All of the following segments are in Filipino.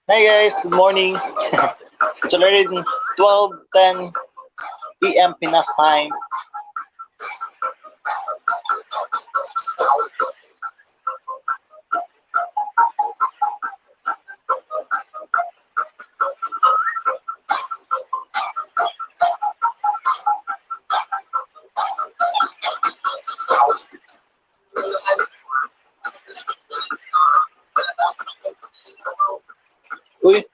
Hi guys, good morning. It's already 12:10 p.m. Pinas time. Uy,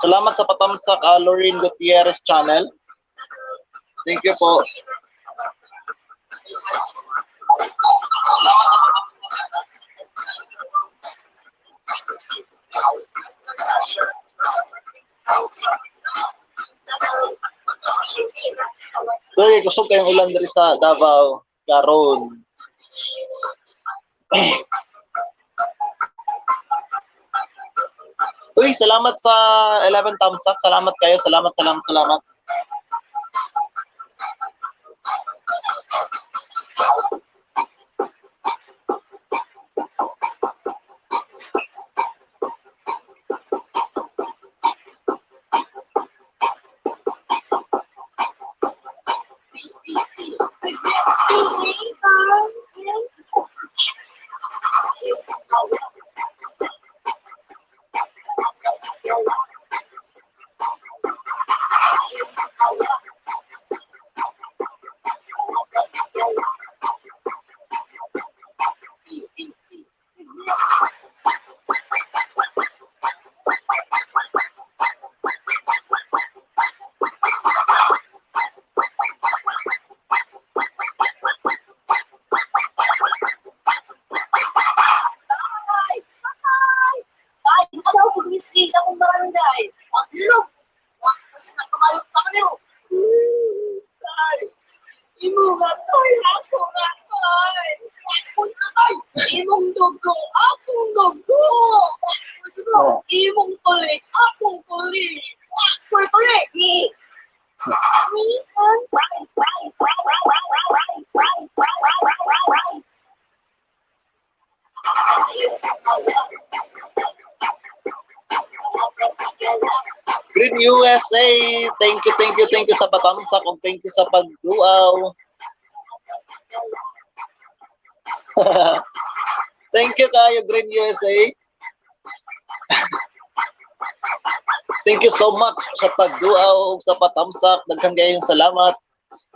salamat sa patamsak, Lorraine Gutierrez channel. Thank you po. Uy, kusog kayong ulan diri sa Davao karon. Uy, salamat sa 11 thumbs up. Salamat kayo. Salamat. Green USA, thank you sa patamsak ug thank you sa pagduaw. Thank you kayo Green USA. Thank you so much sa pagduaw ug sa patamsak. Daghan kayong salamat.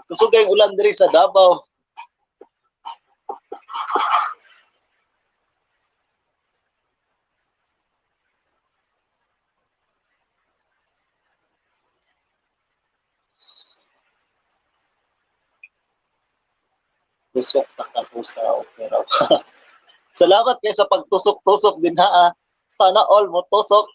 Kusog kayong ulan diri sa Davao. Tusok tapos na pero salamat kayo sa pagtusok-tusok din ha. Sana all mo tusok.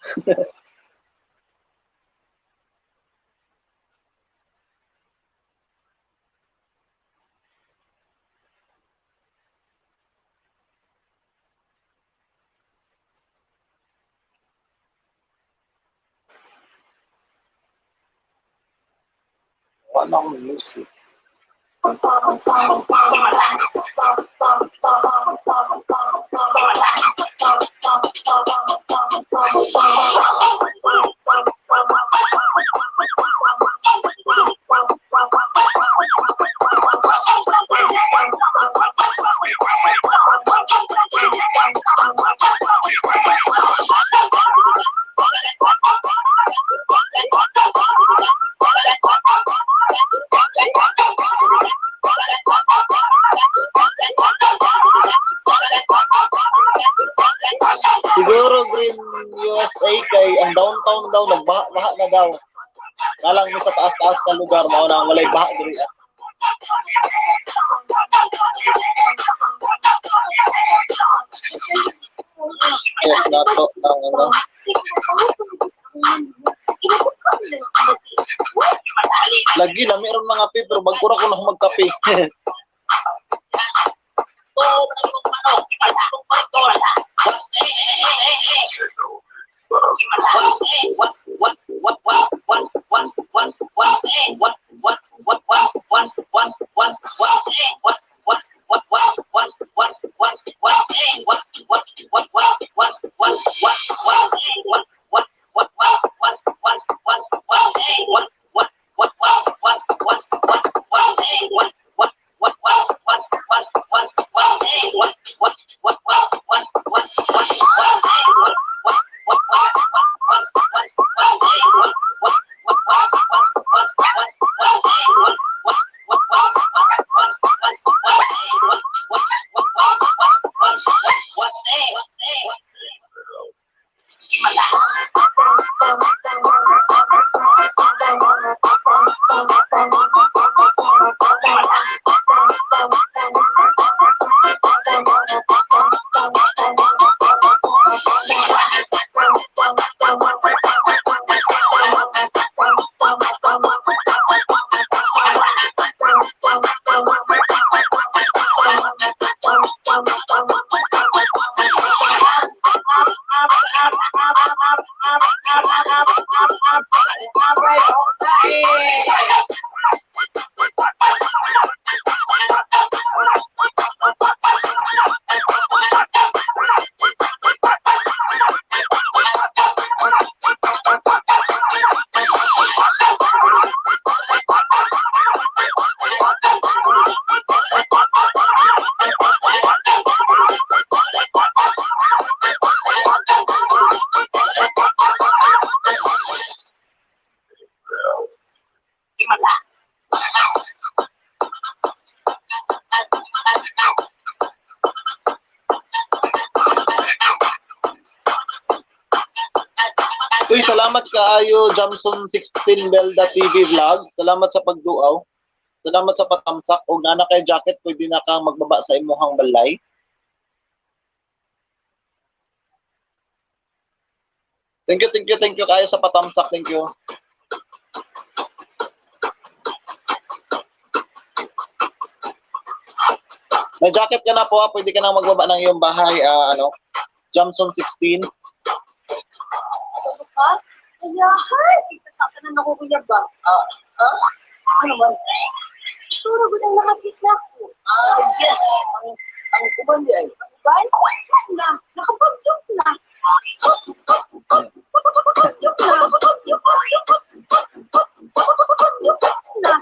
Wala akong music. Siguro Green USA kay ang downtown daw nagbaha na daw. Nalang mi sa taas-taas na lugar mao na walay baha diri. Nato ng ano. Lagi na mayroon mga paper bagkura ko na magkape. Uy, salamat kaayo Jamson 16 Belda TV vlog. Salamat sa pagduaw. Salamat sa patamsak. Og nana kay jacket pwede na kang magbaba sa imuhang balay. Thank you kayo sa patamsak. Thank you. May jacket ka na po, pwede ka na magbaba ng iyong bahay, Jamson 16. Ayahan! Itasakan na ako kuya ba? Ano man? Turo ko ng nakakis na ako. Yes! Ang kumandi ay. Ban? Na! Nakabagyok na! Bagyok na!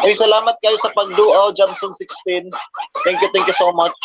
Ay, salamat kayo sa pagduaw, Jamson 16. Thank you so much.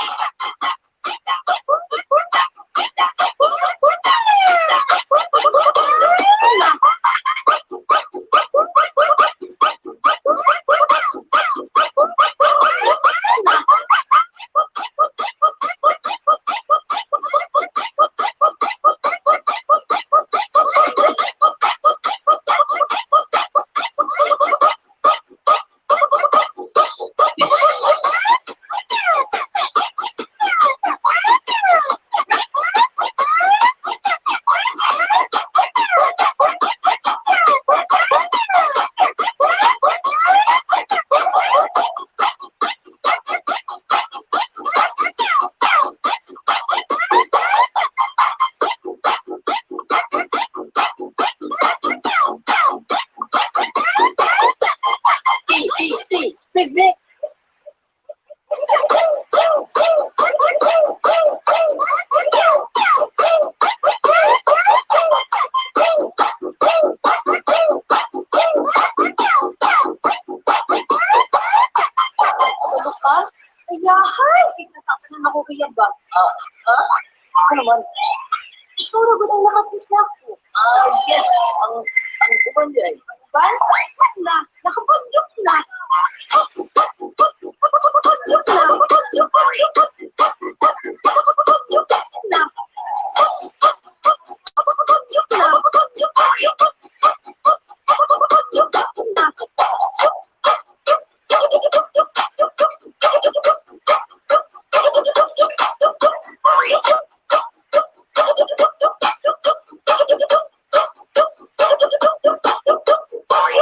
Ayahan! Itasakan na ako kuya ba? Ano man? Turo ko ng nakakis na ako. Yes! Ang kumandi ay. Ban? Na! Nakabagyok na!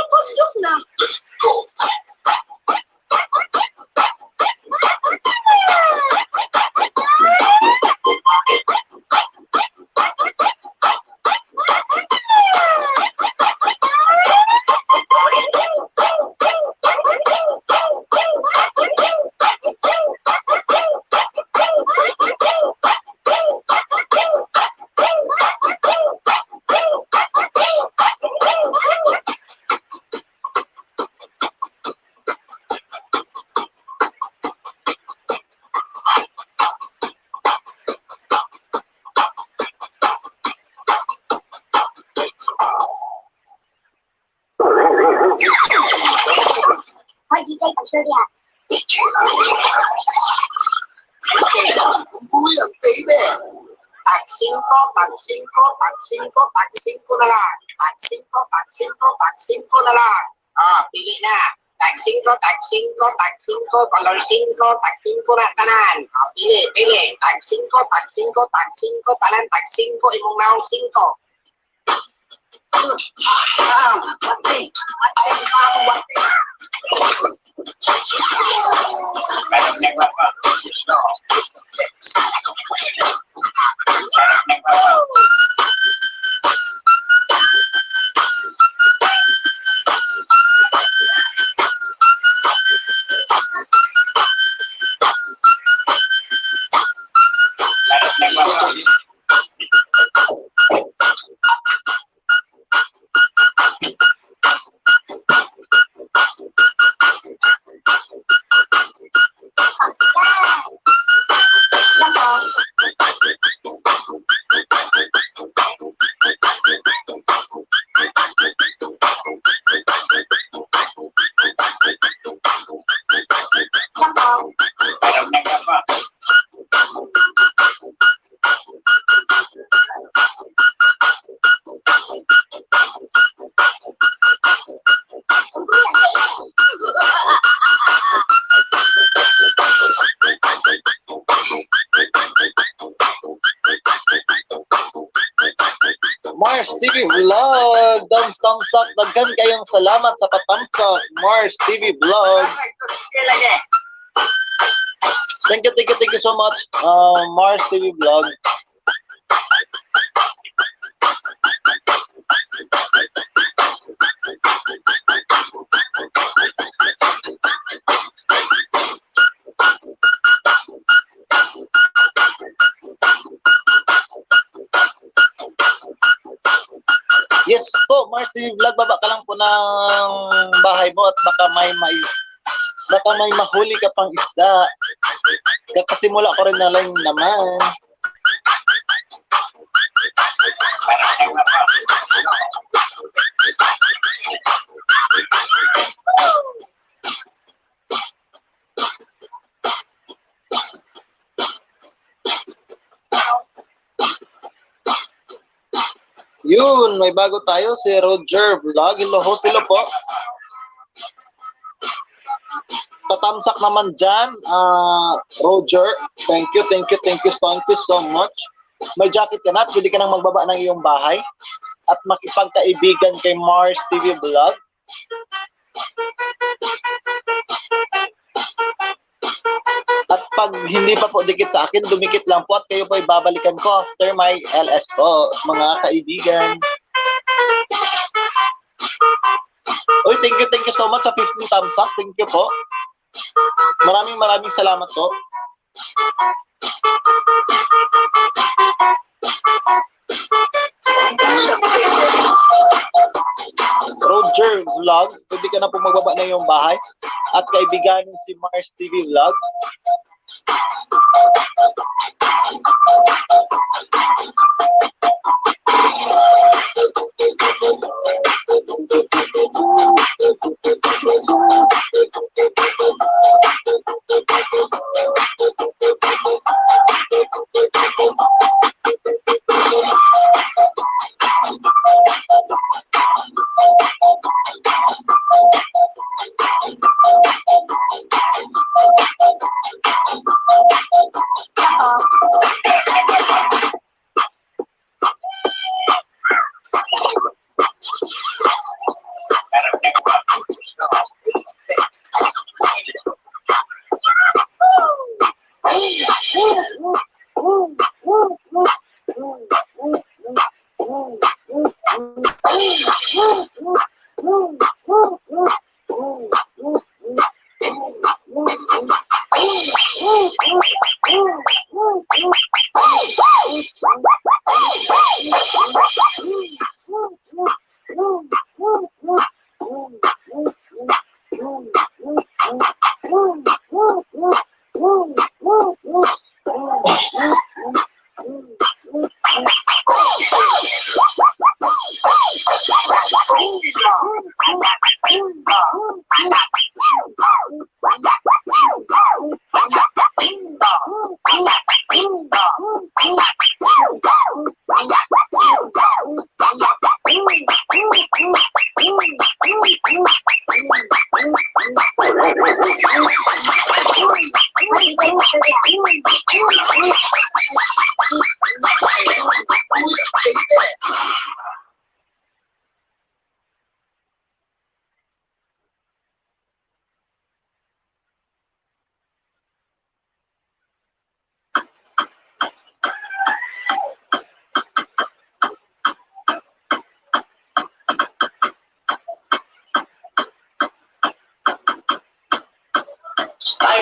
Bagyok na! Hoy, DJ, pag-share yan. Buyang, baby! Tag 5 na lang. Tag 5 na lang. Pili na. Tag 5, color 5, tag 5 na tanan. Pili. Tag 5, tanan, tag 5, imong naong 5. Mars TV Vlog, thumbs up, daghan kayong salamat sa patamsak, Mars TV Vlog. Thank you so much, Mars TV Vlog. Yes po, Mars TV Vlog, baba ka lang po ng bahay mo at baka may mahuli ka pang isda. Kakasimula ko rin na lang naman. Yun, may bago tayo, si Roger Vlog. Hello po. Tatamsak naman dyan, Roger. Thank you so much. May jacket ka na at pwede ka nang magbaba ng iyong bahay at makipagkaibigan kay Mars TV Vlog. At pag hindi pa po dikit sa akin, dumikit lang po at kayo po ay babalikan ko after my LS po, mga kaibigan. Uy, thank you so much sa 15 thumbs up. Thank you po. Maraming salamat po. Roger Vlog, pwede ka na po magbaba na yung bahay at kaibiganin si Mars TV Vlog.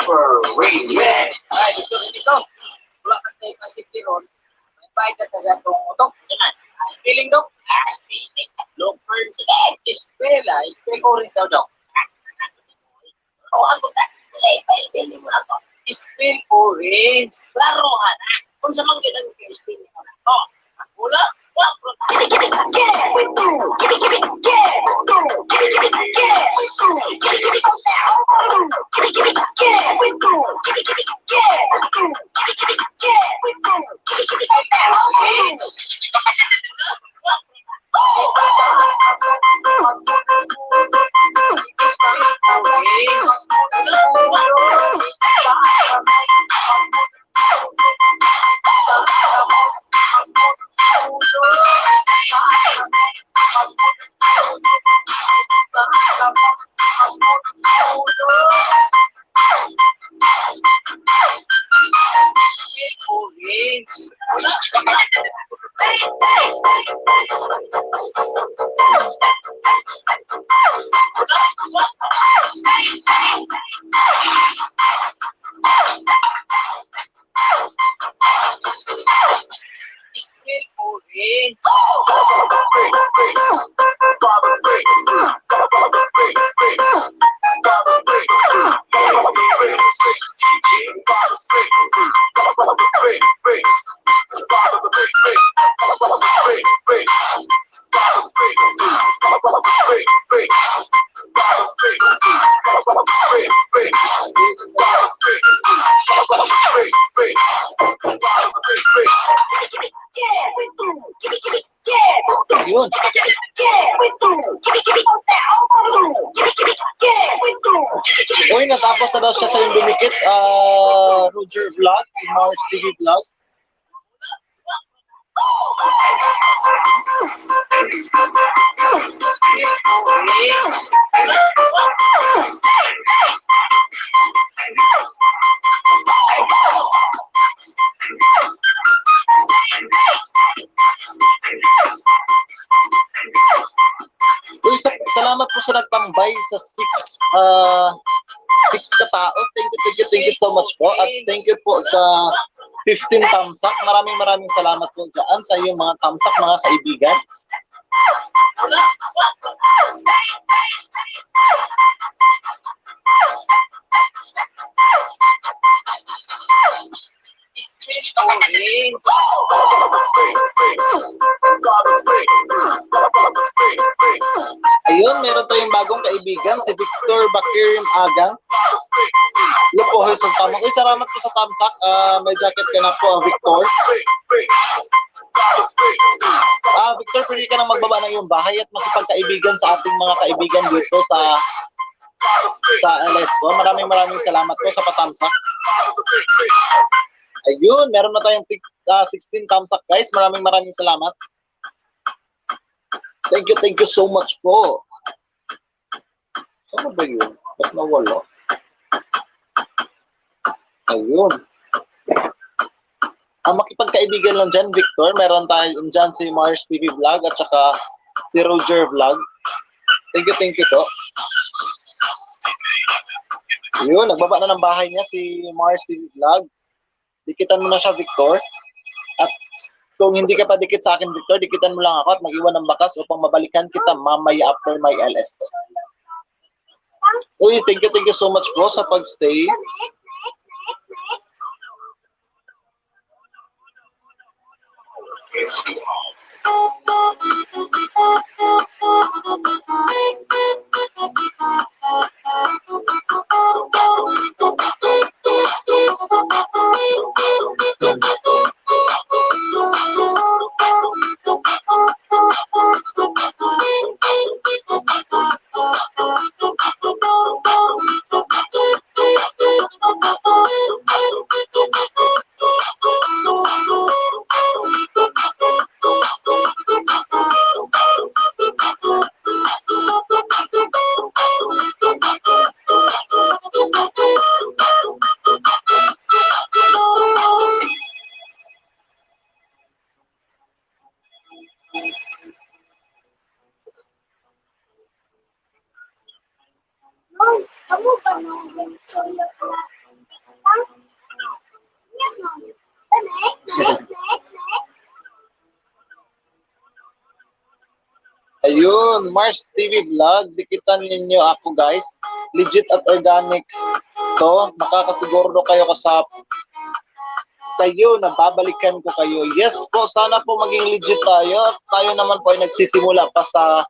Super Remix. Ay, dito. Wala ka tayo kasi tiron. May bayad ka sa itong utok. Diyan. Spelling, Dok? Spelling. Look for it. Spell, spell orange daw, Dok. O, ano ta? Say, pa-spelling mo na to. Spell orange. Klaro ka na. Kung sa mga ganang spelling mo na to. Wala. Yun. Uy, natapos na daw siya sa yung dumikit. Roger Vlog, Mars TV Vlog. Uy, salamat po sa nagtambay sa 6 katao. Thank you so much po. At thank you po sa 15 tamsak. Maraming salamat po dyan sa iyong mga tamsak, mga kaibigan. Ayun, meron tayong bagong kaibigan, si Victor Bakirim Agang. Lupohoy sa tamang. Uy, salamat po sa tamsak. May jacket ka na po, Victor. Victor, pwede ka nang magbaba ng iyong bahay at makipagkaibigan sa ating mga kaibigan dito sa LS ko. Maraming salamat po sa patamsak. Ayun, meron na tayong 16 tamsak, guys. Maraming salamat. Thank you so much po. Ano ba yun? Ba't nawala? Ayun. Makipagkaibigan lang dyan, Victor. Meron tayo dyan si Mars TV Vlog at saka si Roger Vlog. Thank you po. Ayun, nagbaba na ng bahay niya si Mars TV Vlog. Dikitan mo na siya, Victor. At kung hindi ka pa dikit sa akin, Victor, dikitan mo lang ako at mag-iwan ng bakas upang mabalikan kita mamaya after my LS. Uy, thank you so much po sa pag-stay. Kamu ba nang soya class? Ayun, Mars TV Vlog. Dikitan ninyo ako guys. Legit at organic to. Makakasiguro kayo kayo na babalikan ko kayo. Yes po, sana po maging legit tayo. Tayo naman po ay nagsisimula pa sa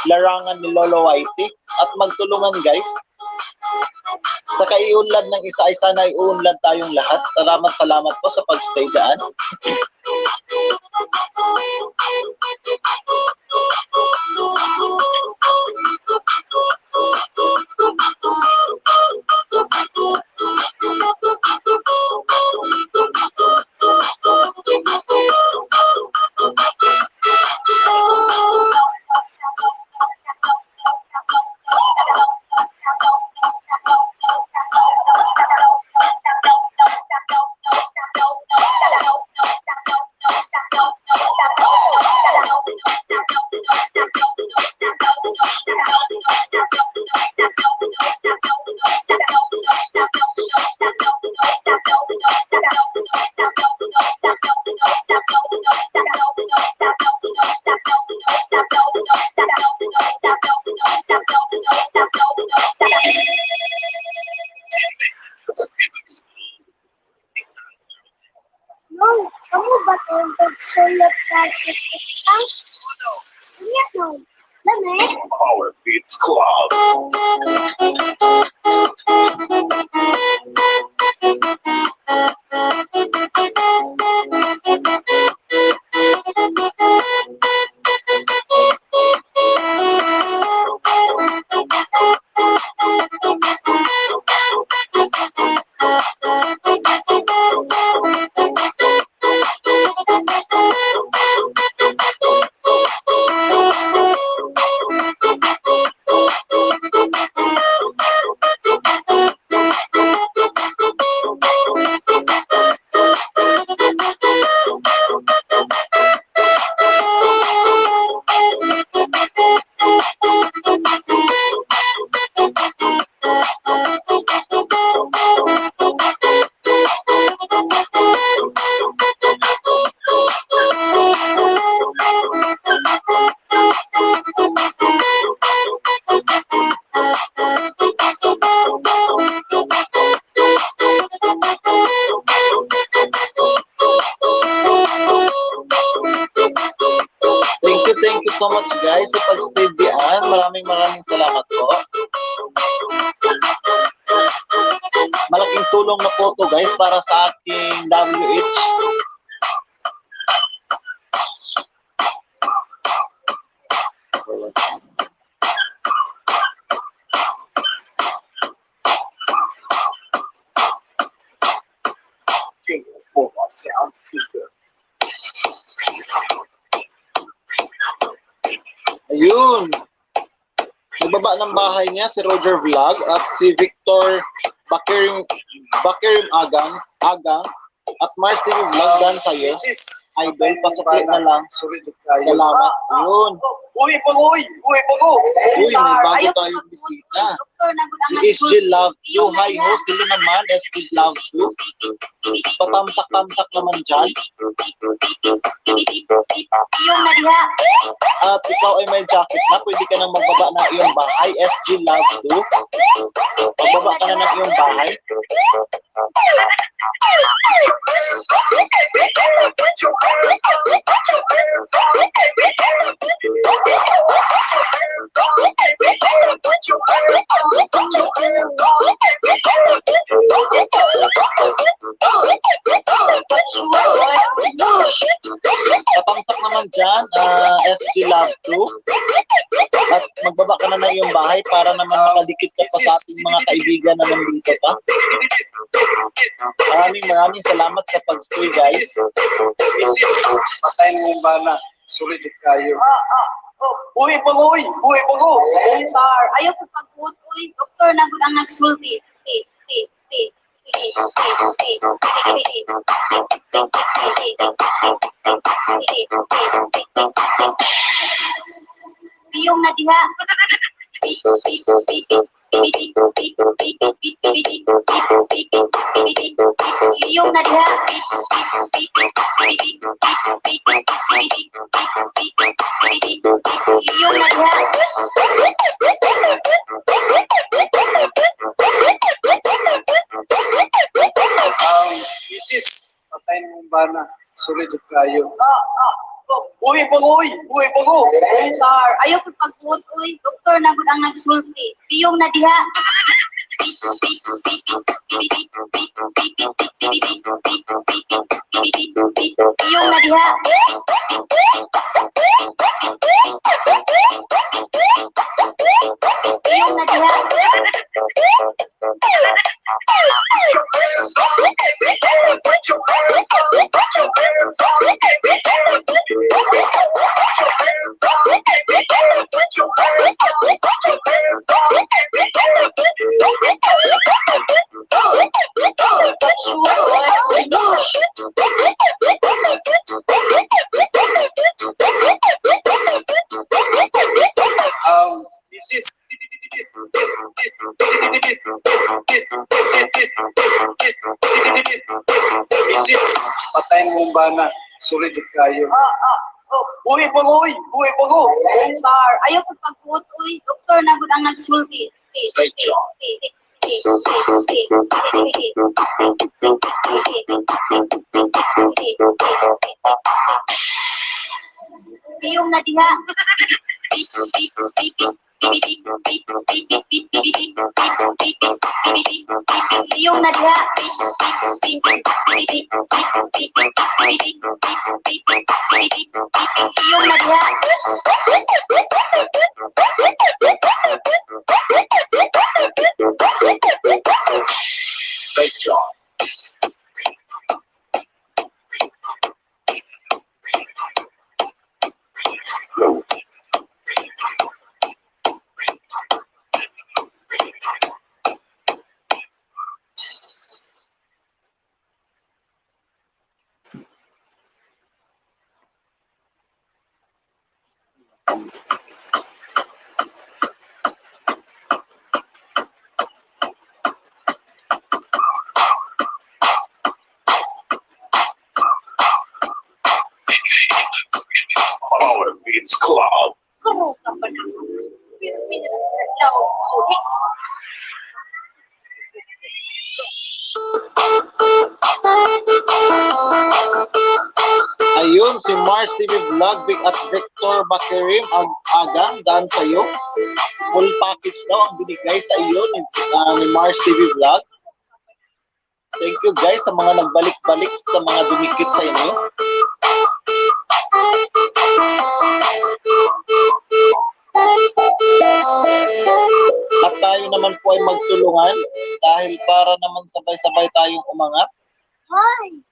larangan ni Lolo Whitey. At magtulungan guys. Sa kaiunlad ng isa ay sana ay uunlad tayong lahat. Salamat po sa pagstay dyan. Mom, kamu ba itong pagsulot sa sitikang? Iya, Mom. Lame? Power Beats Club. Thank you so much guys sa pag-stay diyan. Maraming salamat po. Malaking tulong na po to guys para sa aking WH. Sound Speaker. Ayun. Nagbaba ng bahay niya si Roger Vlog at si Victor Bakirim Agang at Mars TV Vlog dan sa'yo. Idol, pasukli na lang. Salamat. Ayun. Uy, Uy, may bago tayong bisita. Si SG Love You. Hi host, dito naman, SG Love You. Patamsak-tamsak naman dyan. Yung na diha. At ikaw ay may jacket na, pwede ka nang magbaba ng iyong bahay. SG Love You. Magbaba ka na ng iyong bahay. Patamsak naman dyan, SG Love 2. At magbaba ka na ng iyong bahay para naman makadikit ka pa sa ating mga kaibigan na nandito pa. Maraming salamat sa pag-stay guys. Patay mo yung bana. Sulit kayo. Uy, Sir, ayaw ko pag-utoy. Doktor na gud ang nagsulti. Piyong na diha. Yung na diha. Yung na diha. Mrs. Patay ng bana. Sulit kayo. Uy, pagoy! Uy, pago! Sir, ayaw ko pagbuot, uy. Doktor na gud ang nagsulti. Piyong na diha. Piyong na diha. Piyong na diha. Mrs. Mrs. Patay ng bana. Sulit kayo. Uy, pagoy! Uy, pago! Sir, ayaw ko pagbuot, uy. Doktor na gud ang nagsulti. Piyong na diha. Piyong na diha. Piyong na diha. Great job. Power Beats Club. Karo ka pa naman. Pero pinagkakalaw ko. Ayun, si Mars TV Vlog, Big at Victor Bakerim, Agang, daan sa'yo. Full package daw ang binigay sa iyo ni Mars TV Vlog. Thank you guys sa mga nagbalik-balik sa mga dumikit sa inyo. At tayo naman po ay magtulungan dahil para naman sabay-sabay tayong umangat. Hi!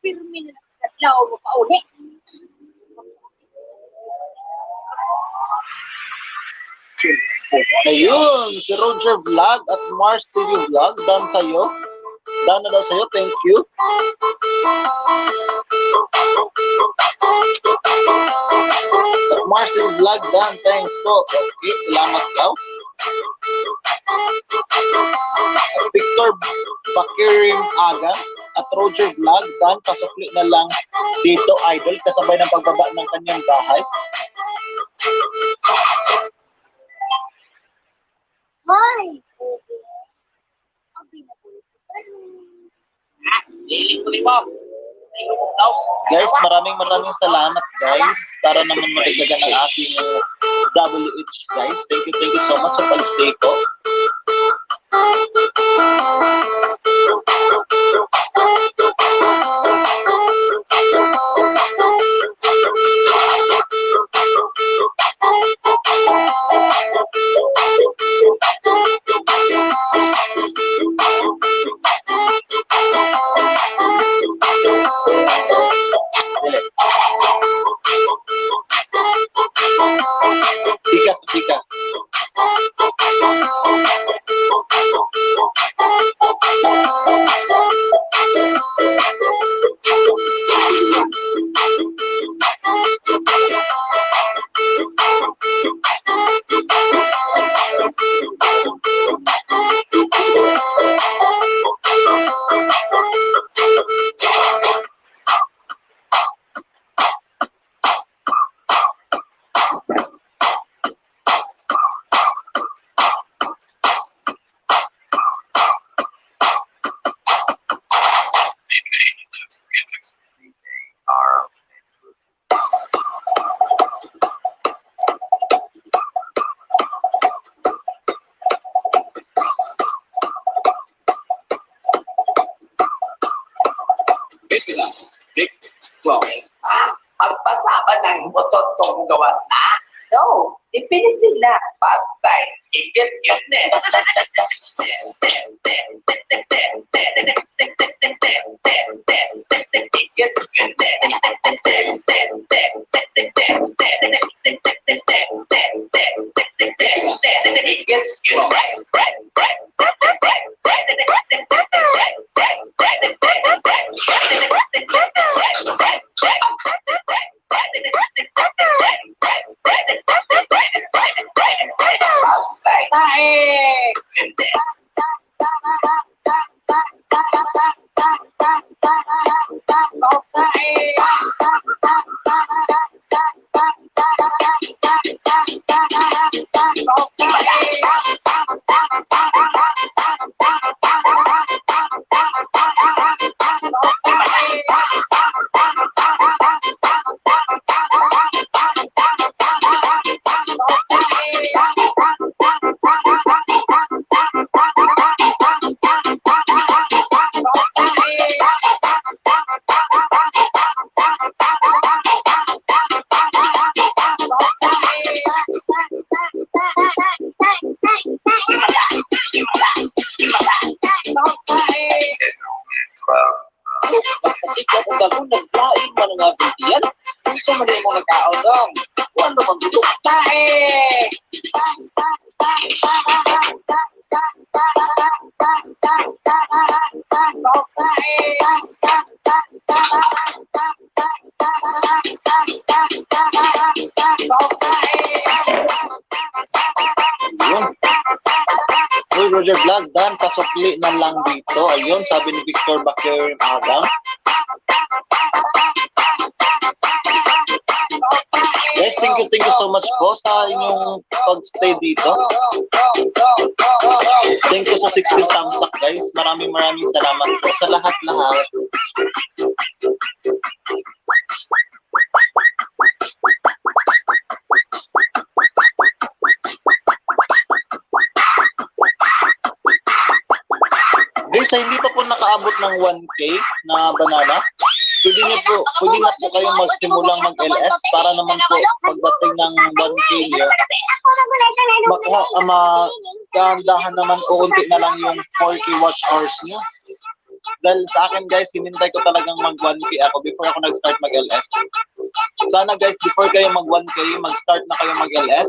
Pero minagkakalaw mo pa ulit. Ayun, si Roger Vlog at Mars TV Vlog, daan sa'yo. Daan na daw sa'yo, thank you. At Mars TV Vlog, daan, thanks po. Okay, salamat daw. At Victor Bakirim Agang at Roger Vlog, daan, pasukli na lang dito, idol, kasabay ng pagbaba ng kanyang bahay. Hi! Abi na po. Liling ko rin mo. Daw. Guys, maraming salamat guys para naman madagdagan ang ating WH guys. Thank you so much sa pag-stay ko. Well, Magpasa ka ng butot kung gawas na? No, definitely na. Patay, igit yun eh. Igit yun Ikaw kung gano'n, naglain man nga bitiyan. Kung sa mali mo nagkaon ano man dito? Tae! Ayun. Uy, Roger Vlog, Dan, pasukli na lang dito. Ayun, sabi ni Victor Bakir Adam. Guys, thank you so much po sa inyong pag-stay dito. Thank you sa 16 thumbs up, guys. Maraming salamat po sa lahat-lahat. Guys, hindi pa po nakaabot ng 1K na banana. Pwede na po kayong magsimulang mag-LS para naman po pagdating ng 1K nyo, magkaandahan naman po unti na lang yung 4K watch hours nyo. Dahil sa akin guys, hinintay ko talagang mag 1K ako before ako nag-start mag-LS. Sana guys, before kayo mag 1K, mag-start na kayo mag-LS.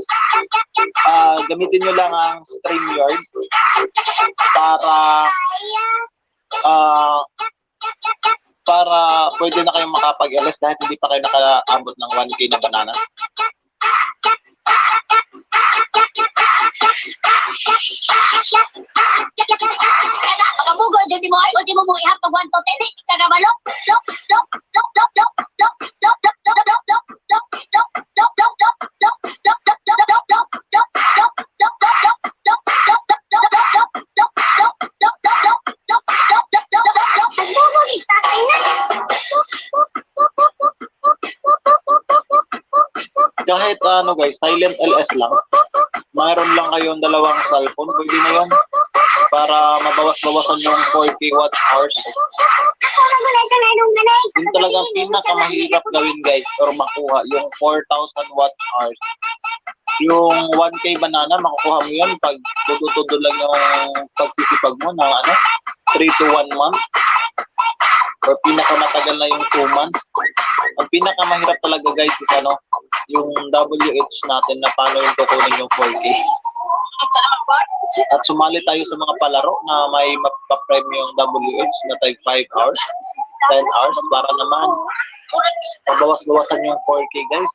Gamitin nyo lang ang StreamYard para pwede na kayong makapag-LS dahil hindi pa kayo nakaabot ng 1K na banana. Pagamugo, dyan mo ay, ulti mo mong ihapag 1 to 10, ika na malok, Kahit ano guys, silent LS lang. Mayroon lang kayong dalawang cellphone, pwede na yun para mabawas-bawasan yung 4K watch hours. Yung talagang pinakamahirap gawin guys or makuha yung 4,000 watch hours. Yung 1K banana, makukuha mo yun pag tudo-tudo lang yung pagsisipag mo na 3 to 1 month. Or pinakamatagal na yung 2 months. Ang pinakamahirap talaga guys is yung WH natin na paano yung kukunin yung 4K. At sumali tayo sa mga palaro na may mapaprime yung WH na tag 5 hours, 10 hours para naman mabawas-bawasan yung 4K guys.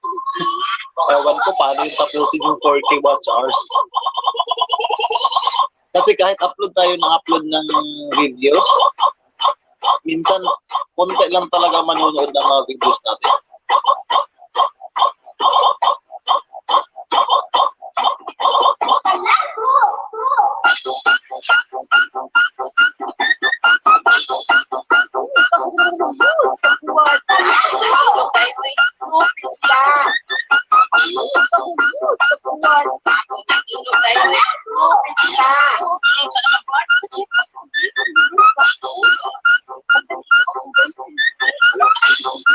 Ewan ko paano yung tapusin yung 4K watch hours. Kasi kahit upload tayo ng videos, minsan konti lang talaga manonood ng mga videos natin.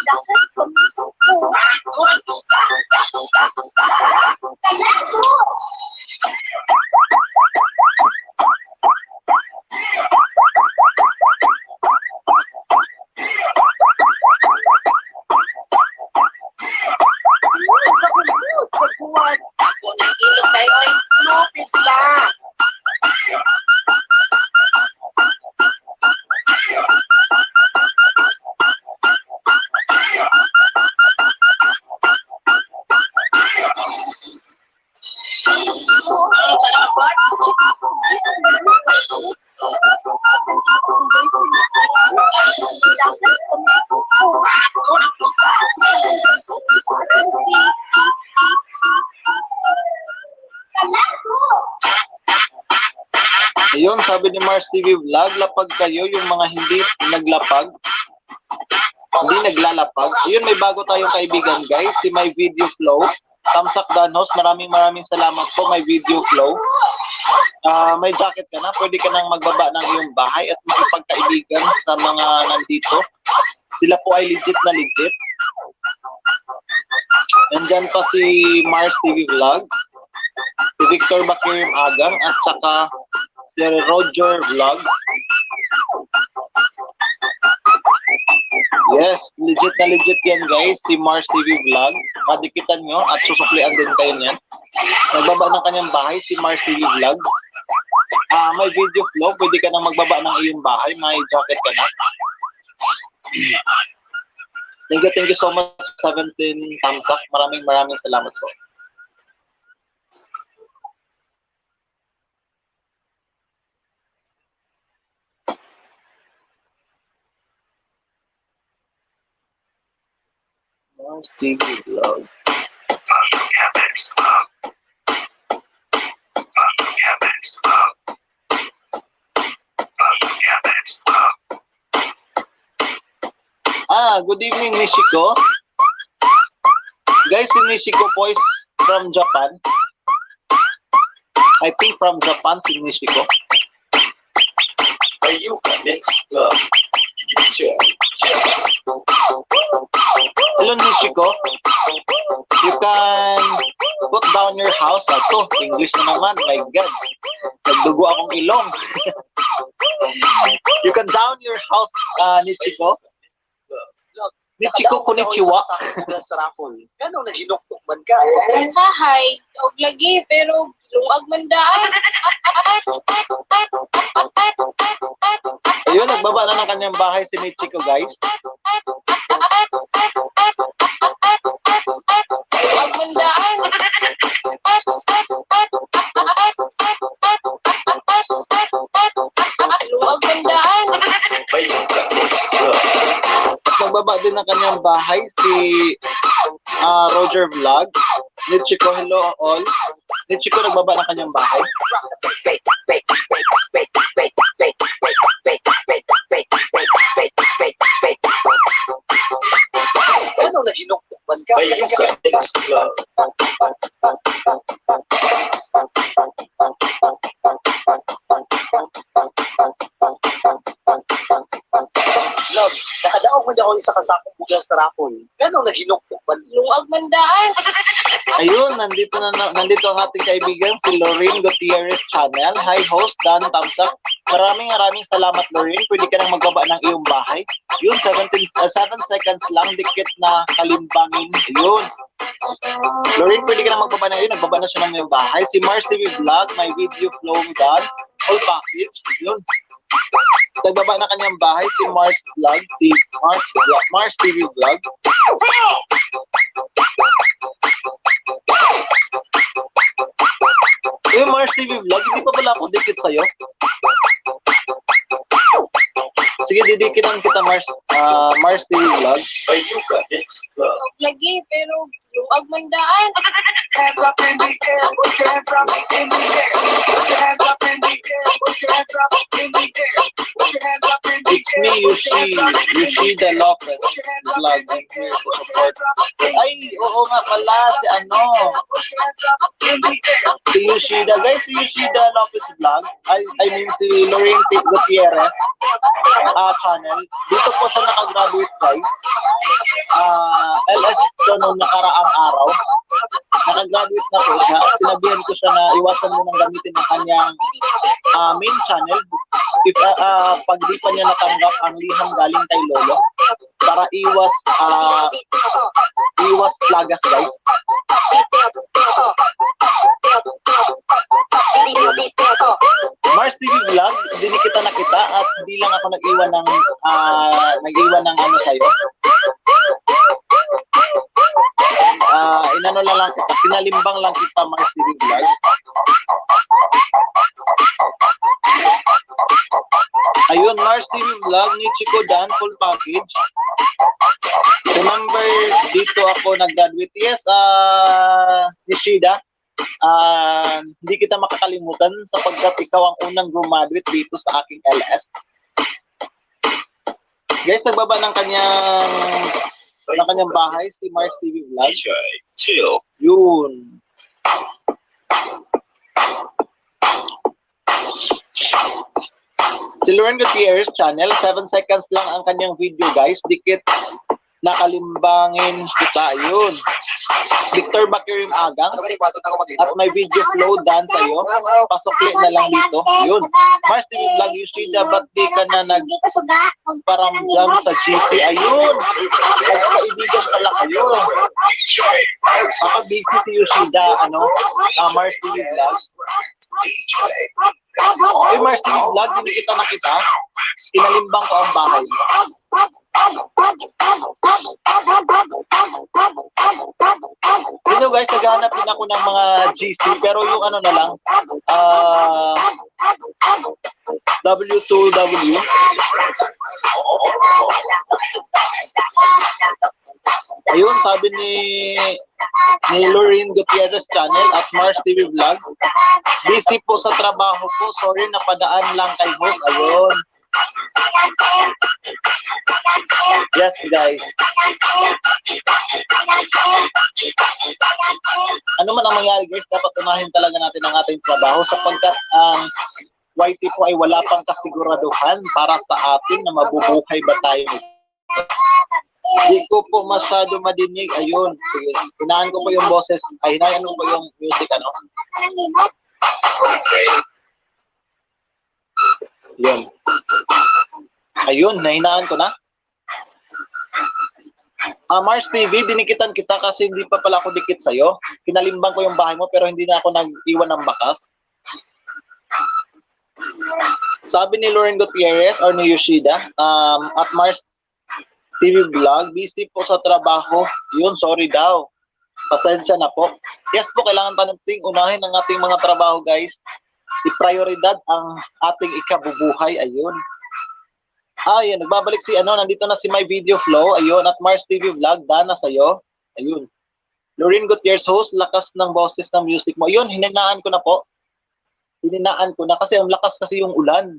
dapat pembuku. Talago! Nagkakabot sa buwan. Ako ng ilog kayo ay lupit sila. Ayun, sabi ni Mars TV Vlog, lapag kayo yung mga hindi naglapag, hindi naglalapag. Ayun, may bago tayong kaibigan guys, si My Video Flow, Tamsak Danos, maraming salamat po, My Video Flow. May jacket ka na, pwede ka nang magbaba ng iyong bahay at makipagkaibigan sa mga nandito. Sila po ay legit na legit. Nandyan pa si Mars TV Vlog, si Victor Bakirim Agang, at saka si Roger Vlog. Yes, legit na legit yan guys, si Mars TV Vlog. Madikitan nyo at susuklian din kayo niyan. Nagbaba ng kanyang bahay, si Mars TV Vlog. May video flow, pwede ka nang magbaba ng iyong bahay, may jacket ka na. Thank you so much, 17 Tamsak. Maraming salamat po. Mars TV Vlog. Good evening, Nishiko. Guys, si Nishiko po is from Japan. I think from Japan, si Nishiko. Are you next club? Hello, Nishiko. You can put down your house. Ito, English na naman. My God. Nagdugo akong ilong. You can down your house, Nishiko. Nichiko, konnichiwa. Sa raffle. Ganong nag-inuktok man ka. Hahay, og lagi, pero lungag mandaan. Ayun, nagbaba na ng kanyang bahay si Nichiko, guys. Lungag mandaan. Lungag mandaan. Nagbaba din ng kanyang bahay si Roger Vlog. Nichiko, hello all. Nichiko, nagbaba ng kanyang bahay. Ganong nag-inuktok man ka. Next club. Loves, nakadaog mo niya ako isa kasapong bugas na raffle. Ganong nag-inuktok man. Lungag mandaan. Ayun, nandito ang ating kaibigan si Lorraine Gutierrez Channel. Hi host, Dan Tamsak. Maraming salamat, Lorraine. Pwede ka nang magbaba ng iyong bahay. Yun, 7 seconds lang, dikit na kalimbangin. Yun. Lorraine, pwede ka nang magbaba ng iyong. Nagbaba na siya ng iyong bahay. Si Mars TV Vlog, My Video Flow Dan. All package. Yun. Nagbaba na kanyang bahay si Mars Vlog, si Mars TV Vlog. Mars TV Vlog, hindi pa pala ako dikit sa'yo. Sige, didikitan kita, Mars TV Vlog. Are you next club? Og lagi, pero lungag mandaan. Hands up in the air, put your hands up in the air. Put your hands up in the air, put your hands up in the air. Put your hands up in the air. It's me, Yoshida Lopez Vlog. I'm here to support. Ay, oo nga pala, si si Yoshida. Guys, si Yoshida Lopez Vlog. I mean si Lorraine Gutierrez channel. Dito po siya nakagraduate guys. LS ko nung nakaraang araw. Nakagraduate na po siya. At sinabihan ko siya na iwasan mo nang gamitin ng kanyang main channel. If, pag di pa niya natanggap ang liham galing kay Lolo. Para iwas plagas guys. Mars TV Vlog, hindi kita nakita at hindi lang ako nag-iwan ng ano sa'yo. Inano lang kita, pinalimbang lang kita Mars TV Vlog. Ayun, Mars TV Vlog ni Chico Dan, full package. Remember, dito ako nag-graduate. Yes, Nishida. Hindi kita makakalimutan sapagkat ikaw ang unang graduate dito sa aking LS. Guys, nagbaba ng kanyang bahay si Mars TV Vlog. Chill. Yun. Si Lauren Gutierrez channel, 7 seconds lang ang kanyang video guys. Dikit nakalimbangin kita. Yun. Victor Bakirim Agang. At may video flow dan sa'yo. Pasokli na lang dito. Yun. Mars TV Vlog, Yoshida, ba't di ka na nagparamdam sa GP? Ayun. Nagkaibigan pala kayo. Baka busy si Yoshida, Mars TV Vlog. Ay, Mars TV Vlog, hindi kita nakita. Kinalimbang ko ang bahay. You know guys, naghahanap din ako ng mga GC, pero yung ano na lang, W2W. Ayun, sabi ni Lauren Gutierrez channel at Mars TV Vlog. Busy po sa trabaho ko. Sorry, napadaan lang kay host. Ayun. Yes, guys. Ano man ang mangyari, guys, dapat unahin talaga natin ang ating trabaho sapagkat ang YT po ay wala pang kasiguraduhan para sa atin na mabubuhay ba tayo. Hindi ko po masyado madinig. Ayun. Sige. Hinaan ko po yung boses. Ay, hinaan ko po yung music, Yun. Ayun, nahinaan ko na. Mars TV, dinikitan kita kasi hindi pa pala ako dikit sa'yo. Kinalimbang ko yung bahay mo pero hindi na ako nag-iwan ng bakas. Sabi ni Lauren Gutierrez or ni Yoshida, at Mars TV Vlog, busy po sa trabaho. Yun, sorry daw. Pasensya na po. Yes po, kailangan nating unahin ang ating mga trabaho, guys. I-prioridad ang ating ikabubuhay. Ayun. Ayun, nagbabalik si nandito na si My Video Flow. Ayun, at Mars TV Vlog, Dana sa'yo. Ayun. Lauren Gutierrez, host, lakas ng boses ng music mo. Ayun, hininaan ko na po. Hininaan ko na kasi ang lakas kasi yung ulan.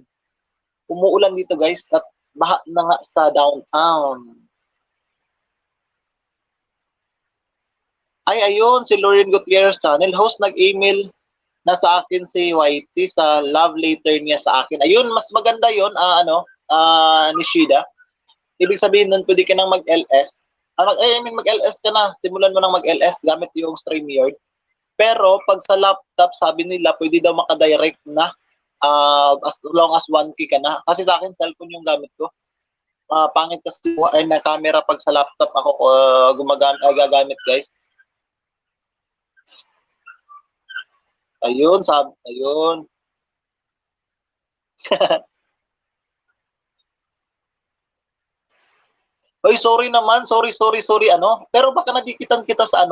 Umuulan dito, guys, at baha na nga sa downtown. Ay, ayun, si Lauren Gutierrez channel, host, nag-email na sa akin si YT sa love letter niya sa akin. Ayun, mas maganda yun, Nishida. Ibig sabihin nun, pwede ka nang mag-LS. Mag-LS ka na. Simulan mo nang mag-LS gamit yung StreamYard. Pero, pag sa laptop, sabi nila, pwede daw makadirect na as long as 1K ka na. Kasi sa akin, cellphone yung gamit ko. Pangit kasi na camera pag sa laptop ako gagamit, guys. Ayun, ayun. Oy, sorry naman. Sorry. Pero baka nadikitan kita sa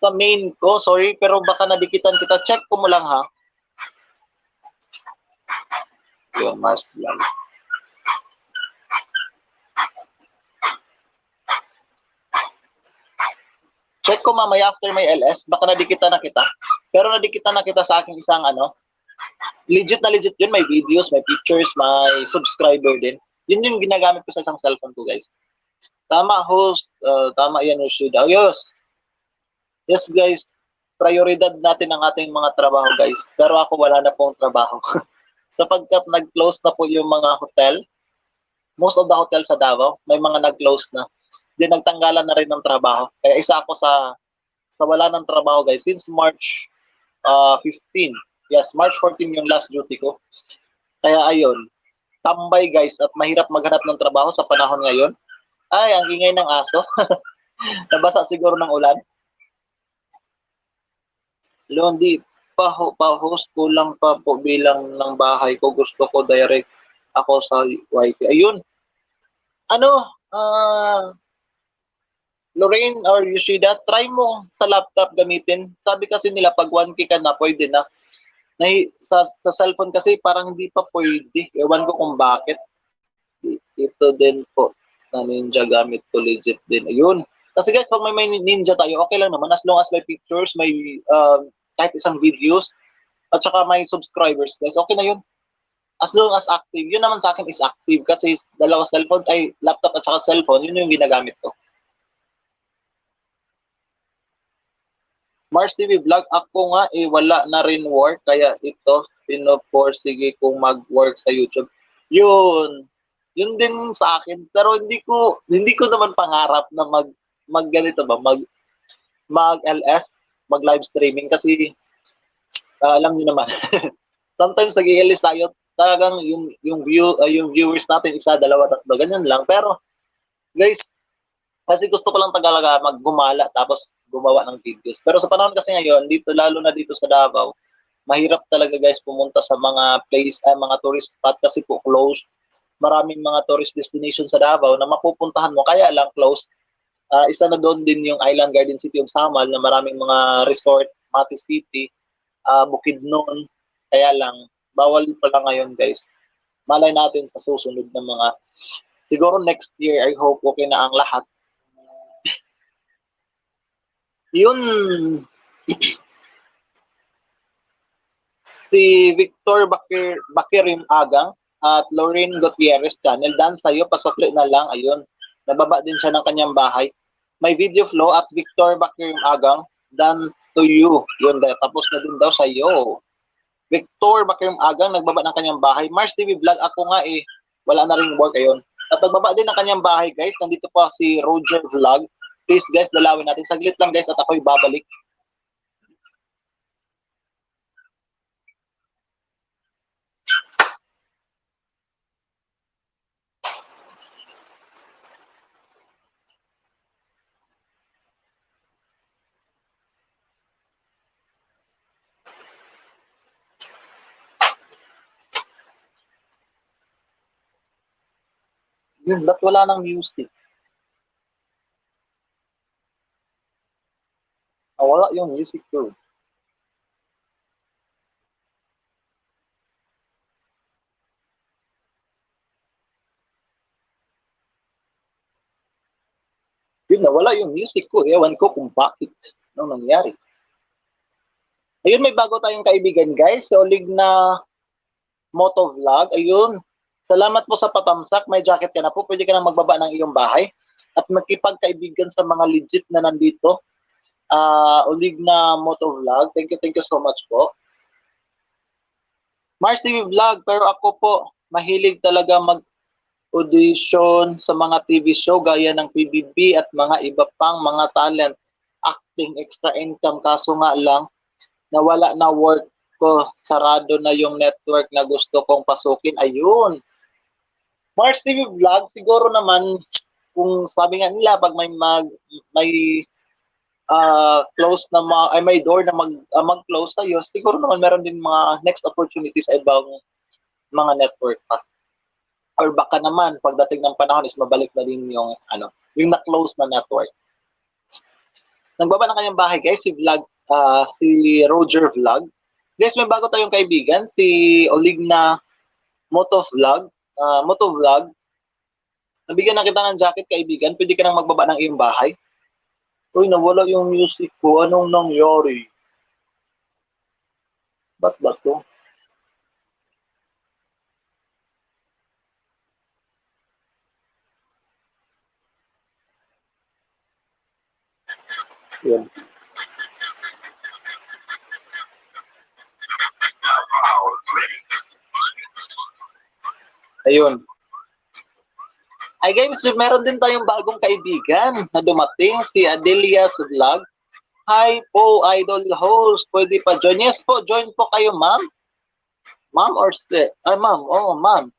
sa main ko. Sorry, pero baka nadikitan kita. Check ko mo lang, ha. Yun, Mars lang. Check ko mamaya after may LS. Baka nadikitan na kita. Pero nadikitan na kita sa aking isang legit na legit yun. May videos, may pictures, may subscriber din. Yun yung ginagamit ko sa isang cellphone ko, guys. Tama, host. Tama yan, Yoshida. Yes, guys. Prioridad natin ang ating mga trabaho, guys. Pero ako wala na pong trabaho. Sapagkat nag-close na po yung mga hotel. most of the hotel sa Davao, may mga nag-close na. Then nagtanggalan na rin ng trabaho. Kaya isa ako sa wala ng trabaho guys since March 15. Yes, March 14 yung last duty ko. Kaya ayun, tambay guys at mahirap maghanap ng trabaho sa panahon ngayon. Ay, ang ingay ng aso. Nabasa siguro ng ulan. Londi, pa-host ko lang pa po bilang ng bahay ko. Gusto ko direct ako sa wifi. Ayun. Ano, Lorraine or Yoshida, try mo sa laptop gamitin. Sabi kasi nila pag 1K ka na, pwede na. Sa cellphone kasi parang hindi pa pwede. Ewan ko kung bakit. Ito din po na Ninja gamit ko legit din. Ayun. Kasi guys, pag may Ninja tayo, okay lang naman. As long as may pictures, may kahit isang videos, at saka may subscribers guys, okay na yun. As long as active. Yun naman sa akin is active kasi dalawa cellphone, ay laptop at saka cellphone, yun yung ginagamit ko. Mars TV vlog, ako nga wala na rin work, kaya ito, pinoporsige kung mag-work sa YouTube. Yun din sa akin, pero hindi ko naman pangarap na mag ganito ba, mag LS, mag live streaming kasi alam niyo naman. Sometimes nag-LS tayo, talagang yung viewers natin isa, dalawa, tatlo, ganyan lang. Pero guys, kasi gusto ko lang talaga maggumala tapos gumawa ng videos. Pero sa panahon kasi ngayon, dito lalo na dito sa Davao, mahirap talaga guys pumunta sa mga place, mga tourist spot kasi po close. Maraming mga tourist destination sa Davao na mapupuntahan mo, kaya lang close. Isa na doon din yung Island Garden City of Samal na maraming mga resort, Mati City, Bukidnon. Kaya lang, bawal pala ngayon guys. Malay natin sa susunod na mga, siguro next year, I hope okay na ang lahat. Yun, si Victor Bakirim Agang at Lorraine Gutierrez channel, dan sa'yo, pasukli na lang, ayun. Nababa din siya ng kanyang bahay. May video flow at Victor Bakirim Agang, dan to you. Yun, tapos na din daw sa'yo. Victor Bakirim Agang, nagbaba ng kanyang bahay. Mars TV vlog, ako nga wala na rin work, ayun. At nagbaba din ng kanyang bahay guys, nandito pa si Roger Vlog. Please guys, dalawin natin. Saglit lang guys at ako'y babalik. Yun, ba't wala ng music? Wala yung music ko. Yun, nawala yung music ko. Ewan ko kung bakit. Anong nangyari? Ayun, may bago tayong kaibigan guys. So, Olig na Motovlog. Ayun. Salamat po sa patamsak. May jacket ka na po. Pwede ka na magbaba ng iyong bahay. At magkipagkaibigan sa mga legit na nandito. Olig na Motovlog. Thank you so much po. Mars TV Vlog. Pero ako po, mahilig talaga audition sa mga TV show gaya ng PBB at mga iba pang mga talent, acting, extra income. Kaso nga lang, nawala na work ko, sarado na yung network na gusto kong pasukin. Ayun. Mars TV Vlog, siguro naman, kung sabi nga nila, pag may close na may door na mag-close sa'yo, siguro naman meron din mga next opportunities sa ibang mga network pa. Or baka naman pagdating ng panahon is mabalik na din yung na-close na network. Nagbaba na kanyang bahay guys, si Roger Vlog. Guys, may bago tayong kaibigan, si Olig na Motovlog. Nabigyan na kita ng jacket kaibigan, pwede ka nang magbaba ng iyong bahay. Uy, nawala yung music ko, anong nangyari? Ba't ba to? Yun. Ayun. Ay guys, meron din tayong bagong kaibigan na dumating, si Adelia sa vlog. Hi po, idol host. Pwede pa join? Yes po, join po kayo, ma'am. Ma'am or ma'am. Oh, ma'am.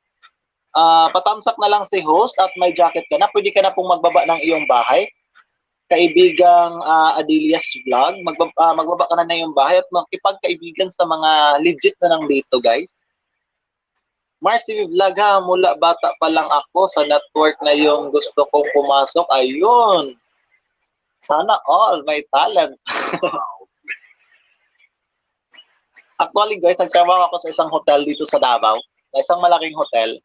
Patamsak na lang si host at may jacket ka na. Pwede ka na pong magbaba ng iyong bahay. Kaibigang Adelia's vlog. Magbaba ka na ng iyong bahay at makipagkaibigan sa mga legit na nandito, guys. Mars TV Vlog ha, mula bata pa lang ako sa network na yung gusto kong pumasok. Ayun. Sana all, may talent. Actually guys, nagtrabaho ako sa isang hotel dito sa Davao. Na isang malaking hotel.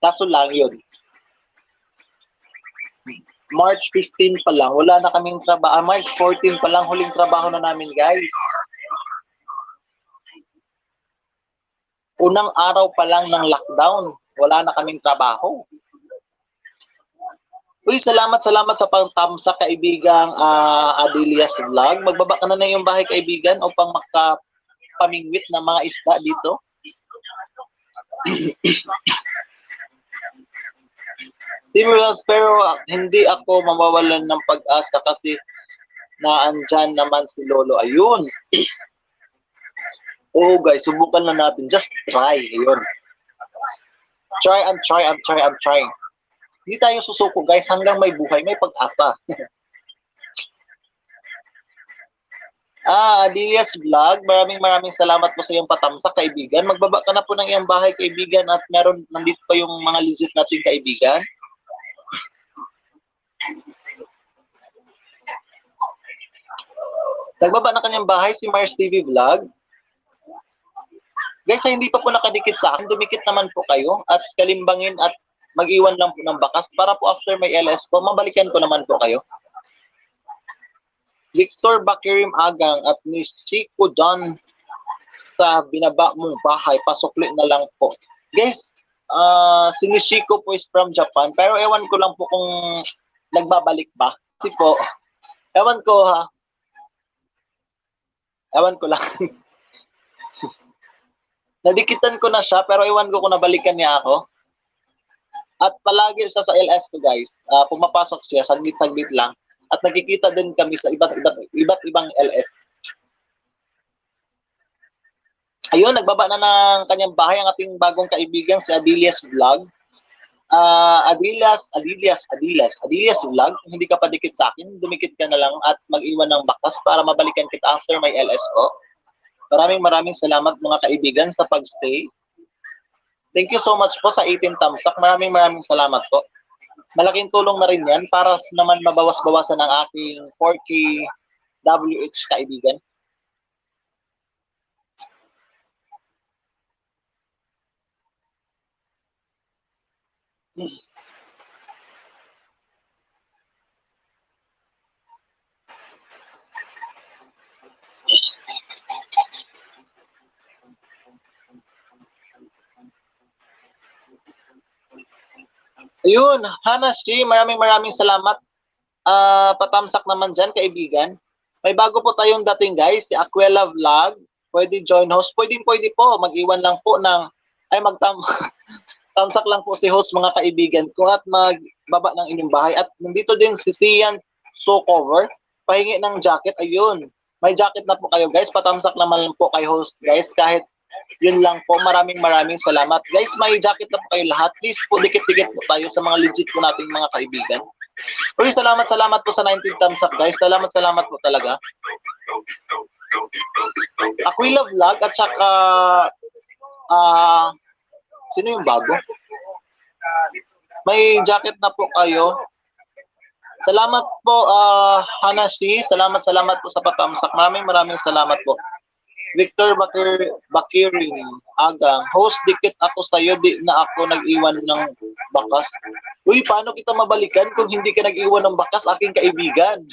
Kaso lang yun. March 15 pa lang, wala na kaming trabaho. March 14 pa lang, huling trabaho na namin guys. Unang araw pa lang ng lockdown, wala na kaming trabaho. Uy, salamat sa pagtamsak kaibigang Adelia's vlog. Magbaba ka na yung bahay kaibigan upang makapamingwit ng mga isda dito. Pero hindi ako mawawalan ng pag-asa kasi naandyan naman si Lolo. Ayun. Oo guys, subukan na natin. Just try. Ayun. Try and try and try and try. Hindi tayo susuko guys hanggang may buhay, may pag-asa. Adelia's vlog, maraming salamat po sa iyong patamsak kaibigan. Magbaba ka na po ng iyong bahay kaibigan at meron nandito pa yung mga legit nating kaibigan. Nagbaba na kanyang bahay si Mars TV Vlog. Guys, hindi pa po nakadikit sa akin, dumikit naman po kayo at kalimbangin at mag-iwan lang po ng bakas para po after may LS po, mabalikan ko naman po kayo. Victor Bakirim Agang at Miss Chico John sa binaba mong bahay, pasukli na lang po. Guys, si Miss Chico po is from Japan, pero ewan ko lang po kung nagbabalik ba. Kasi po, ewan ko ha. Ewan ko lang. Nadikitan ko na siya, pero iwan ko kung nabalikan niya ako. At palagi siya sa LS ko guys. Pumapasok siya, saglit-saglit lang. At nakikita din kami sa iba't ibang LS. Ayun, nagbaba na ng kanyang bahay ang ating bagong kaibigan, si Adelia's Vlog. Adelia's Vlog. Kung hindi ka pa dikit sa akin, dumikit ka na lang at mag-iwan ng bakas para mabalikan kita after may LS ko. Maraming salamat mga kaibigan sa pagstay. Thank you so much po sa 18 tamsak. Maraming salamat po. Malaking tulong na rin yan para naman mabawas-bawasan ang aking 4K WH kaibigan. Ayun, Hanashi, maraming salamat. Patamsak naman dyan, kaibigan. May bago po tayong dating guys, si Aquella Vlog. Pwede join host. Pwede po, mag-iwan lang po ng, tamsak lang po si host mga kaibigan ko at magbaba ng inyong bahay. At nandito din si Sian So Cover. Pahingi ng jacket, ayun. May jacket na po kayo guys. Patamsak naman po kay host guys. Kahit yun lang po, maraming salamat. Guys, may jacket na po kayo lahat. Please po, dikit-dikit po tayo sa mga legit po nating mga kaibigan. Uy, salamat po sa 19 thumbs up, guys. Salamat po talaga. Aquila Vlog at saka sino yung bago? May jacket na po kayo. Salamat po, Hanashi. Salamat po sa patamsak. Maraming salamat po. Victor Bakirin Agang, host, dikit ako sa'yo, di na ako nag-iwan ng bakas. Uy, paano kita mabalikan kung hindi ka nag-iwan ng bakas, aking kaibigan?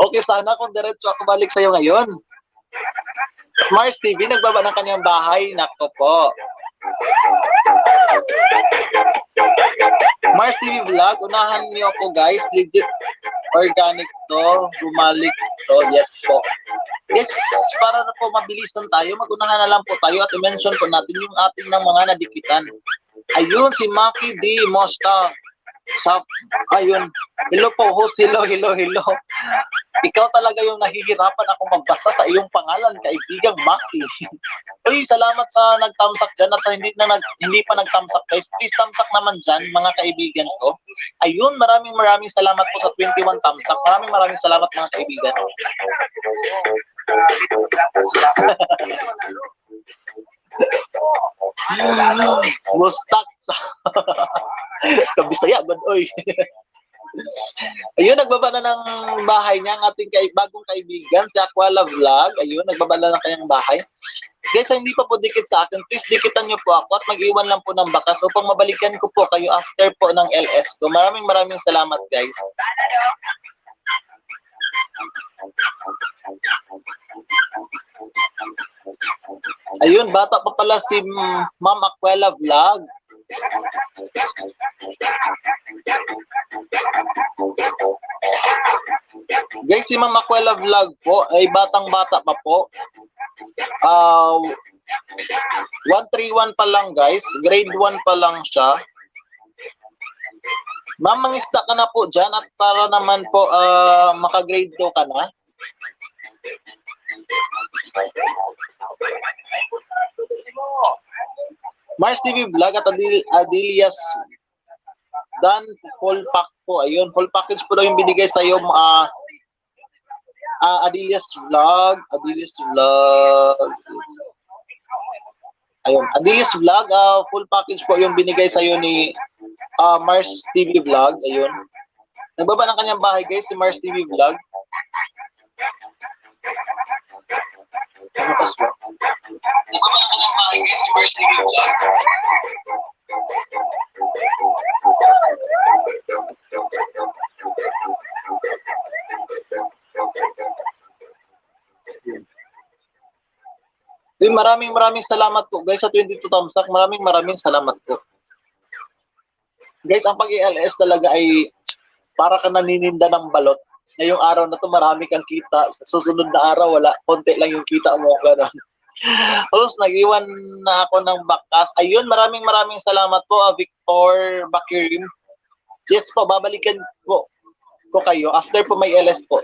Okay, sana kung diretso ako balik sa'yo ngayon. Mars TV, nagbaba ng kanyang bahay. Nako po. Mars TV Vlog, unahan niyo ako guys, legit organic to, bumalik to, yes po. Yes, para na po mabilisan tayo, magunahan na lang po tayo at i-mention po natin yung ating ng mga nadikitan. Ayun, si Maki D. Mosta. Sa, ayun. Hello po, host. Hello, hello, hello. Ikaw talaga yung nahihirapan ako magbasa sa iyong pangalan, kaibigang Maki. Uy, salamat sa nagtamsak dyan at sa hindi pa nagtamsak guys. Please tamsak naman dyan, mga kaibigan ko. Ayun, maraming salamat po sa 21 tamsak. Maraming salamat mga kaibigan. Mustak sa Kabisaya, bad oy. Ayun, nagbaba na ng bahay niya ang ating bagong kaibigan, si Aquala Vlog. Ayun, nagbaba na ng kanyang bahay. Guys, hindi pa po dikit sa akin. Please, dikitan niyo po ako at mag-iwan lang po ng bakas upang mabalikan ko po kayo after po ng LS ko. Maraming salamat, guys. Ayun, bata pa pala si Ma'am Aquela Vlog. Guys, si Ma'am Aquela Vlog po ay batang-bata pa po. 131 pa lang guys. Grade 1 pa lang siya. Ma'am, mangista ka na po dyan at para naman po maka-grade 2 ka na. Mars TV Vlog at Adilias Dan full pack po. Ayun, full package po daw yung binigay sa iyo Adilias Vlog, Ayun, Adilias Vlog, full package po yung binigay sa iyo ni Mars TV Vlog. Ayun. Nagbaba ng kanyang bahay guys si Mars TV Vlog. Ano pa siya? Nagbaba ng kanyang bahay guys si Mars TV Vlog. Maraming salamat po guys sa 22 thumbs up. Maraming salamat po. Guys, ang pag-ILS talaga ay para ka nanininda ng balot. Ngayong araw na to marami kang kita. Sa susunod na araw wala, konti lang yung kita mo. Gano'n. Host, nag-iwan na ako ng bakas. Ayun, maraming salamat po, Victor Bakirim. Yes po, babalikan po ko kayo after po may LS po.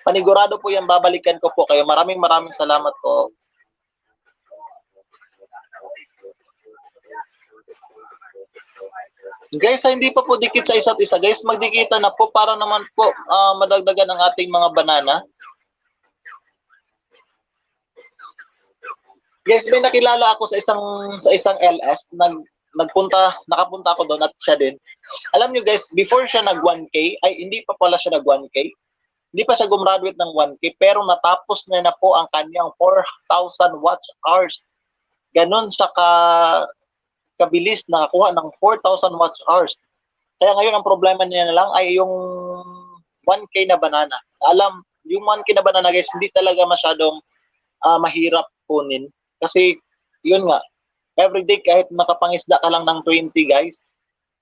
Panigurado po yan, babalikan ko po kayo. Maraming salamat po. Guys, hindi pa po dikit sa isa't isa. Guys, magdikitan na po para naman po madagdagan ang ating mga banana. Guys, may nakilala ako sa isang LS. Nakapunta ako doon at siya din. Alam nyo guys, before siya nag 1K, ay hindi pa pala siya nag 1K. Hindi pa siya gumraduate ng 1K, pero natapos niya na po ang kanyang 4,000 watch hours. Ganon siya kabilis nakakuha ng 4,000 watch hours. Kaya ngayon ang problema niya na lang ay yung 1K na banana. Alam, yung 1K na banana guys, hindi talaga masyadong mahirap kunin. Kasi yun nga, everyday kahit makapangisda ka lang ng 20 guys,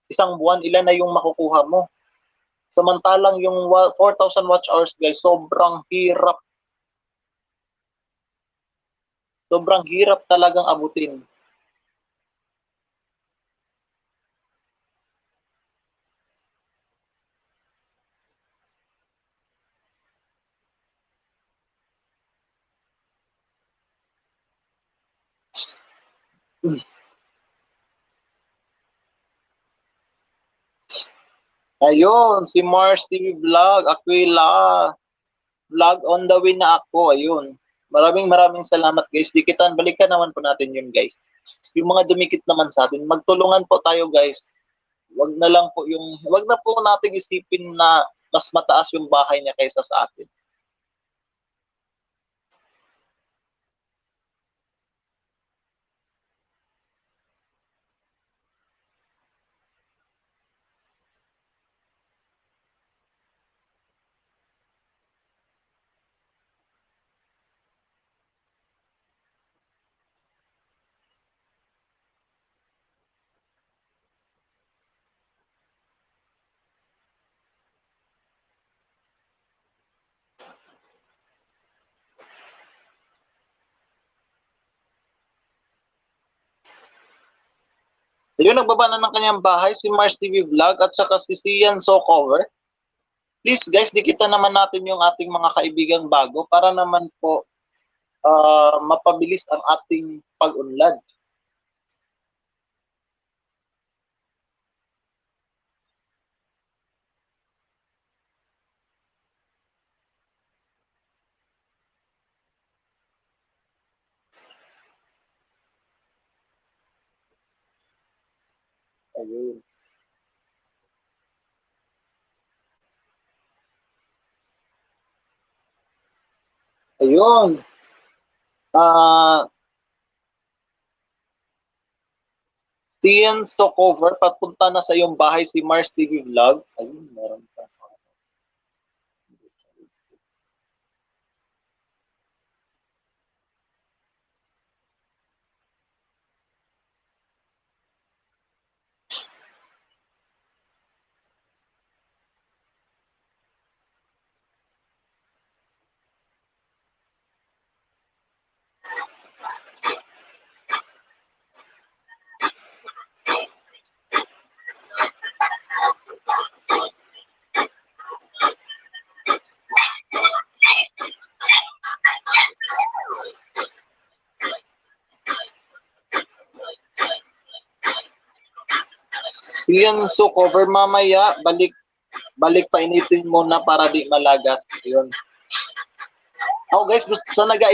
isang buwan ilan na yung makukuha mo. Samantalang yung 4,000 watch hours guys, sobrang hirap. Sobrang hirap talagang abutin. Ayun, si Mars TV Vlog, Aquila Vlog, on the way na ako. Ayun. Maraming salamat guys. Dikitan, balikan naman po natin yun guys. Yung mga dumikit naman sa atin, magtulungan po tayo guys. Wag na po natin isipin na mas mataas yung bahay niya kaysa sa atin. Ayun, nagbaba na ng kanyang bahay si Mars TV Vlog at saka si Sian So Cover. Please guys, dikita naman natin yung ating mga kaibigang bago para naman po mapabilis ang ating pag-unlad. Ayun. Ayun. Sian So Cover, papunta na sa iyong bahay si Mars TV Vlog. Ayun, meron pa. Sian So Cover, mamaya balik painitin muna para di malagas. Ayun. Ako guys, sa Naga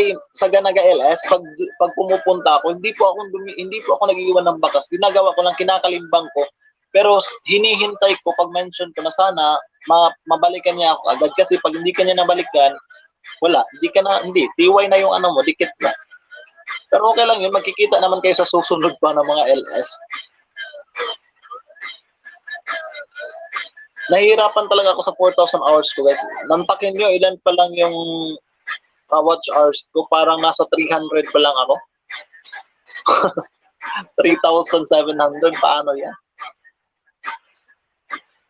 LS, pag pumupunta ako, hindi po ako nagiiwan ng bakas. Ginagawa ko lang, kinakalimbang ko. Pero hinihintay ko pag mention ko na sana mabalikan niya ako agad, kasi pag hindi ka niya nabalikan, wala, hindi, tiway na yung ano mo, dikit na. Pero okay lang yun, magkikita naman kayo sa susunod pa ng mga LS. Nahihirapan talaga ako sa 4,000 hours ko guys. Nantakin nyo, ilan pa lang yung watch hours ko, parang nasa 300 pa lang ako. 3,700, paano yan?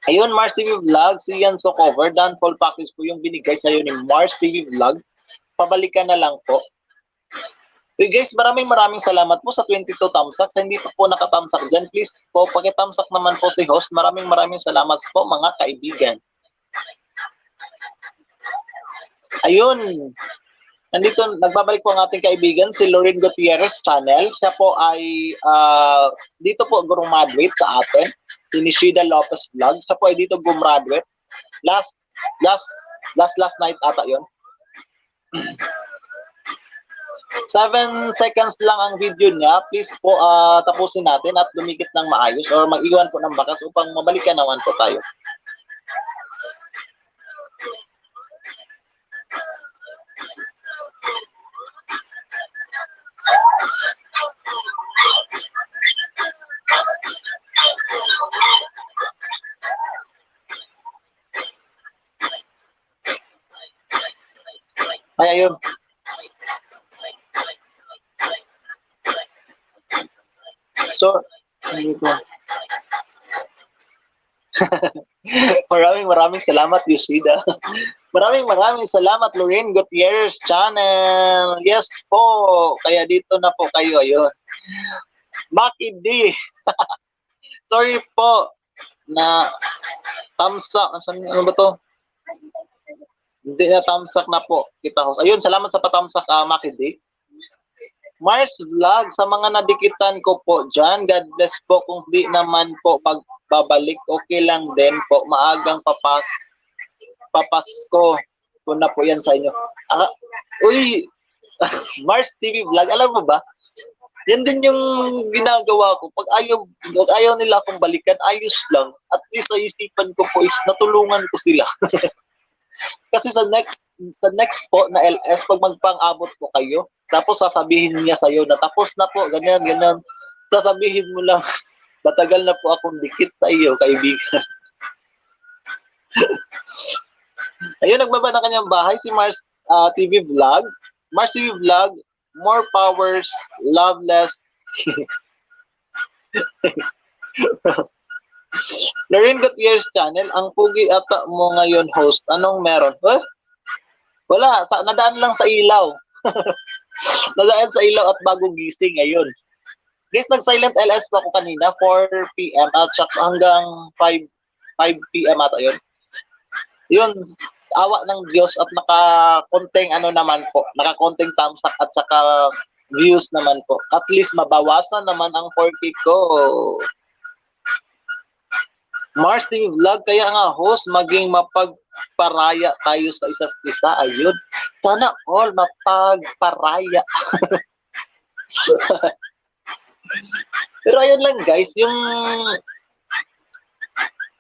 Ayun, Mars TV Vlog, Sian So Cover, done full package po yung binigay sa'yo ni Mars TV Vlog. Pabalikan na lang po. So guys, maraming salamat po sa 22 thumbs up. Sa hindi pa po naka-thumbs up dyan, please po, paki-thumbs up naman po si host. Maraming salamat po mga kaibigan. Ayun. Nandito, nagbabalik po ang ating kaibigan, si Lorraine Gutierrez channel. Siya po ay dito po graduate sa atin. Si Nishida Lopez Vlog. Siya po ay dito gumraduate. Last night ata yun. 7 seconds lang ang video niya. Please po tapusin natin at lumikit ng maayos or mag-iwan po ng bakas upang mabalikan naman po tayo. Ay, ayun. So, maraming salamat, Yoshida. Maraming salamat, Lorraine Gutierrez channel. Yes po. Kaya dito na po kayo. Ayun. Maki D. Sorry po na tamsak. Ano ba to? Hindi na tamsak na po. Kita host. Ayun, salamat sa patamsak, Maki D. Mars Vlog, sa mga nadikitan ko po dyan, God bless po. Kung di naman po pagbabalik, okay lang din po. Maagang papasko ko na po yan sa inyo. Uy, Mars TV Vlog, alam mo ba? Yan din yung ginagawa ko. Pag ayaw nila akong balikan, ayos lang. At least sa isipan ko po is natulungan ko sila. Kasi sa next po na LS, pag magpang-abot po kayo, tapos sasabihin niya sa'yo na tapos na po, ganyan. Sasabihin mo lang, matagal na po akong dikit sa iyo, kaibigan. Ayun, nagbaba na kanyang bahay si Mars TV Vlog. Mars TV Vlog, more powers, loveless. Lorraine Gutierrez channel, ang pugi ata mo ngayon host. Anong meron? Wala, nadaan lang sa ilaw. Nadaan sa ilaw at bagong gising ngayon. Guys, nag-silent LS po ako kanina, 4 p.m. at saka hanggang 5 p.m. ata yun. Yun, awa ng Diyos at naka-konting ano naman po, naka-konting thumbs up at saka views naman po. At least mabawasan naman ang 4K ko. Mars TV Vlog, kaya nga host, maging mapagparaya tayo sa isa't isa. Ayun, sana all mapagparaya. Pero ayun lang guys, yung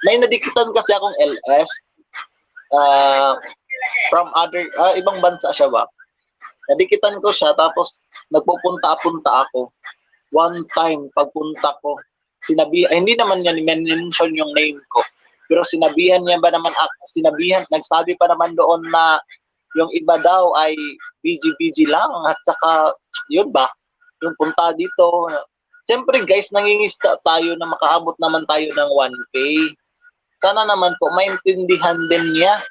may nadikitan kasi akong LS from other, ibang bansa siya ba? Nadikitan ko siya, tapos nagpupunta-punta ako. One time, pagpunta ko, hindi naman niya mention yung name ko. Pero sinabihan niya ba naman, nagsabi pa naman doon na yung iba daw ay BG lang. At saka, yun ba, yung punta dito. Siyempre guys, nangingista tayo na makaabot naman tayo ng 1K. Sana naman po, maintindihan din niya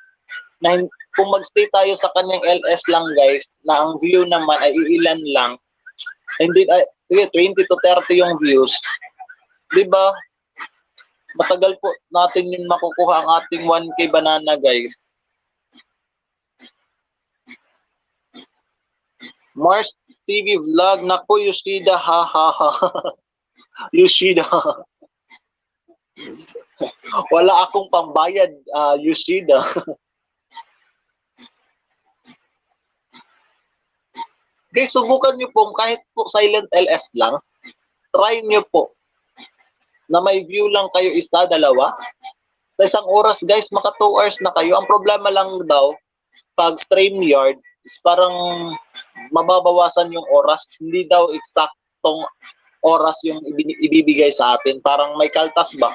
na kung magstay tayo sa kanyang LS lang guys, na ang view naman ay ilan lang, hindi, 20 to 30 yung views. Diba? Matagal po natin yun makukuha ang ating 1K banana guys. Mars TV Vlog, naku Yoshida, ha ha ha. Yoshida. Wala akong pambayad, Yoshida. Guys, subukan nyo po, kahit po silent LS lang, try nyo po na may view lang kayo isa, dalawa. Sa isang oras guys, maka 2 hours na kayo. Ang problema lang daw, pag StreamYard, is parang mababawasan yung oras. Hindi daw eksaktong oras yung ibibigay sa atin. Parang may kaltas ba?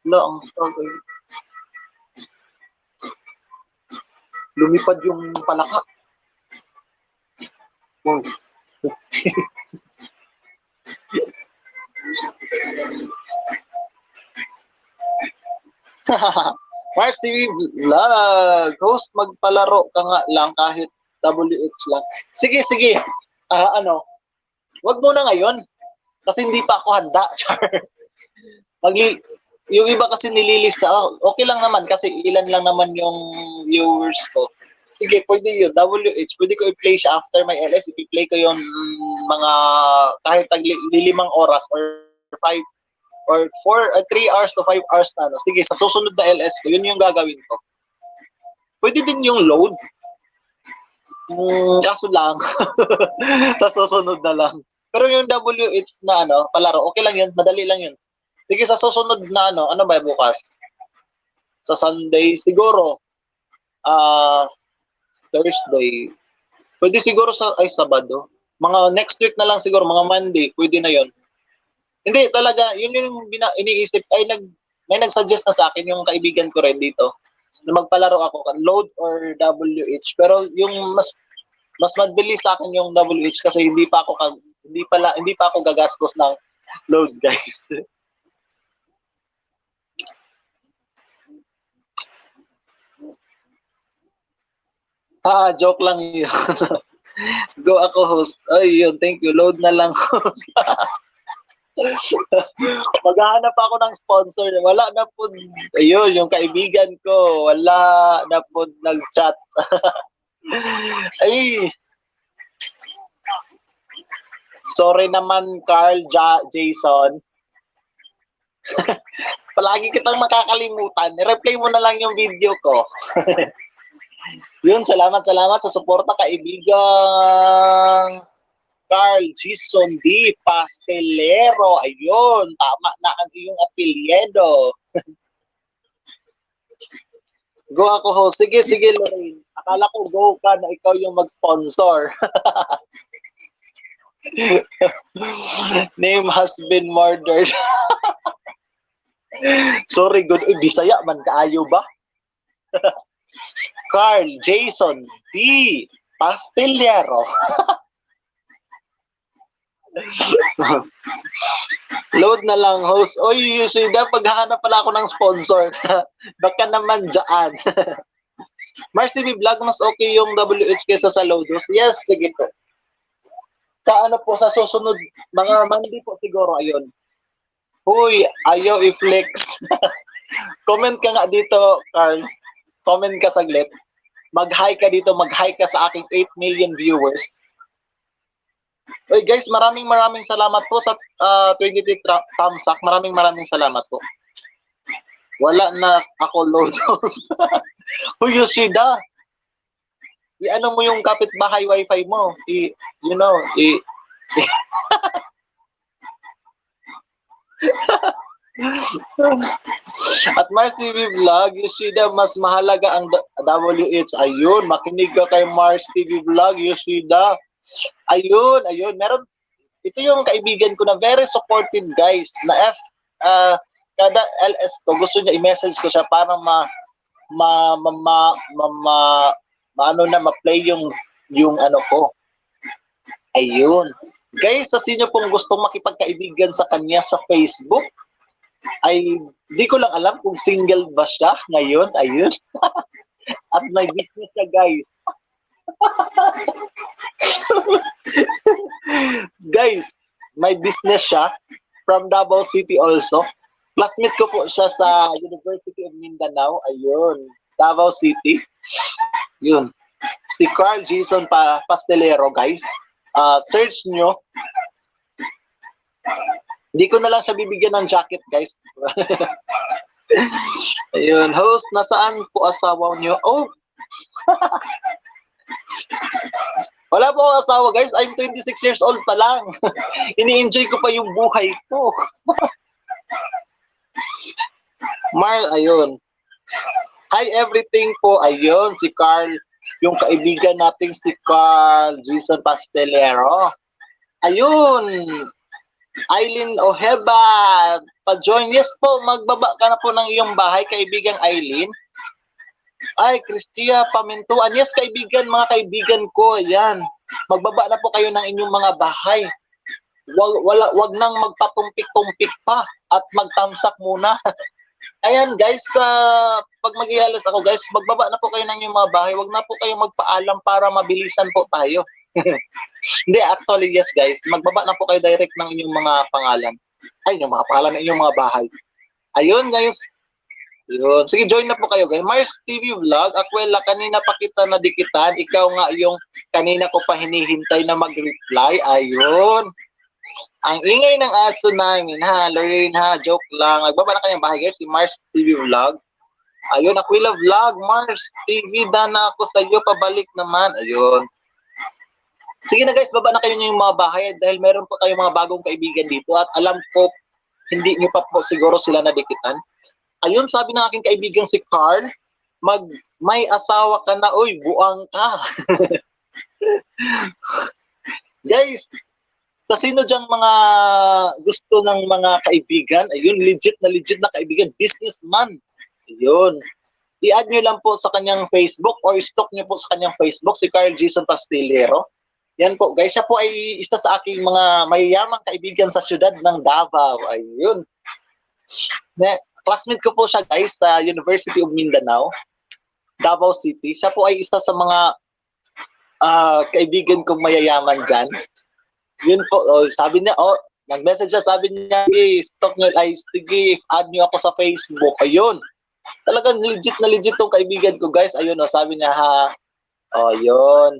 Ang struggle. Lumipad yung palaka. Oh. Mars TV Vlog, host, magpalaro ka nga lang kahit WH lang. Sige. Wag mo na ngayon. Kasi hindi pa ako handa. Yung iba kasi nililista. Okay lang naman kasi ilan lang naman yung viewers ko. Sige, pwede yun. WH, pwede ko i-play siya after my LS. I-play ko yung mga kahit 5 oras or 5 or 3 hours to 5 hours na. Sige, sa susunod na LS ko, yun yung gagawin ko. Pwede din yung load. Kaso lang. Sa susunod na lang. Pero yung WH na palaro, okay lang yun. Madali lang yun. Sige, sa susunod na ano ba bukas? Sa Sunday, siguro, Thursday. Pwede siguro Sabado. Mga next week na lang siguro, mga Monday, pwede na yon. Hindi, talaga, yun yung iniisip, may nag-suggest na sa akin yung kaibigan ko rin dito, na magpalaro ako, load or WH. Pero yung mas mabilis sa akin yung WH kasi hindi pa ako gagastos ng load, guys. Joke lang yun. Go ako host. Ay, yun, thank you. Load na lang host. Maghahanap ako ng sponsor. Wala na po. Ayun, yung kaibigan ko. Wala na po nag-chat. Ay. Sorry naman, Carl Jason. Palagi kitang makakalimutan. I-replay mo na lang yung video ko. Yun, salamat sa suporta, kaibigan Carl Jason D. Pastelero. Ayun, tama na ang iyong apelyido. Go ako ho. Sige, Lorraine. Akala ko go ka na ikaw yung mag-sponsor. Name has been murdered. Sorry, good. Bisaya man kaayo ba? Carl Jason D. Pastelero. Load na lang, host. Oy, Yusida, paghahanap pala ako ng sponsor. Baka naman dyan. Mars TV Vlog, mas okay yung WH kesa sa load host. Yes, sige po. Sa ano po, sa susunod, mga Monday po siguro, ayun. Huy, ayaw i-flex. Comment ka nga dito, Carl. Comment ka saglit. Mag-hi ka dito, mag-hi ka sa aking 8 million viewers. Oy guys, maraming salamat po sa 23 thumbs up. Maraming salamat po. Wala na ako load. Huy, Yoshida. I-ano mo yung kapitbahay wifi mo. At Mars TV Vlog, Yoshida, mas mahalaga ang WH. Ayun, makinig ka kay Mars TV Vlog, Yoshida. Ayun. Meron, ito yung kaibigan ko na very supportive guys, na kada LS ko, gusto niya i-message ko siya para ma-play yung ano ko. Ayun. Guys, sa sino pong gustong makipagkaibigan sa kanya sa Facebook, ay di ko lang alam kung single ba siya ngayon. Ayun. At may business siya, guys. Guys, may business siya from Davao City also. Classmate ko po siya sa University of Mindanao. Ayun. Davao City. Yun. Si Carl Jason Pastelero, guys. Search nyo. Hindi ko na lang siya bibigyan ng jacket, guys. Ayun. Host, nasaan po asawa nyo? Oh! Wala po akong asawa, guys. I'm 26 years old pa lang. Ini-enjoy ko pa yung buhay ko. Ayun. Hi, everything po. Ayun, si Carl. Yung kaibigan nating si Carl Jason Pastelero. Ayun. Eileen Ojeba. Pa-join. Yes po, magbaba ka na po ng iyong bahay, kaibigang Eileen. Ay, Cristia Pamintuan. Yes, kaibigan, mga kaibigan ko. Ayan. Magbaba na po kayo ng inyong mga bahay. Wag nang magpatumpik-tumpik pa at magtamsak muna. Ayan, guys, pag mag-ialas ako, guys, magbaba na po kayo ng inyong mga bahay. Wag na po kayo magpaalam para mabilisan po tayo. Hindi, actually, yes, guys. Magbaba na po kayo direct ng inyong mga pangalan. Ay, yung mga pangalan ng inyong mga bahay. Ayun, guys. Yun. Sige, join na po kayo, guys. Mars TV Vlog. Aquela, kanina pa kita nadikitan. Ikaw nga yung kanina ko pa hinihintay na mag-reply. Ayun. Ang ingay ng aso namin, ha? Lorraine, ha? Joke lang. Nagbaba na kanyang bahay, guys. Si Mars TV Vlog. Ayun, Aquila Vlog. Mars TV, dana ako sa iyo. Pabalik naman. Ayun. Sige na, guys. Baba na kayo yung mga bahay dahil meron po tayong mga bagong kaibigan dito at alam ko, hindi nyo pa po siguro sila nadikitan. Ayun, sabi ng aking kaibigan si Carl, may asawa ka na, uy, buang ka. Guys, sa sino dyang mga gusto ng mga kaibigan, ayun, legit na kaibigan, businessman. Ayun. I-add nyo lang po sa kanyang Facebook or stalk nyo po sa kanyang Facebook, si Carl Jason Pastelero. Yan po, guys, siya po ay isa sa aking mga mayayamang kaibigan sa syudad ng Davao. Ayun. Classmate ko po siya, guys, sa University of Mindanao, Davao City. Siya po ay isa sa mga kaibigan kong mayayaman dyan. Yun po, sabi niya, nag-message siya, sabi niya, stalk nyo, sige, add nyo ako sa Facebook. Ayun. Talagang legit na legit tong kaibigan ko, guys. Ayun, sabi niya, ha. Yun.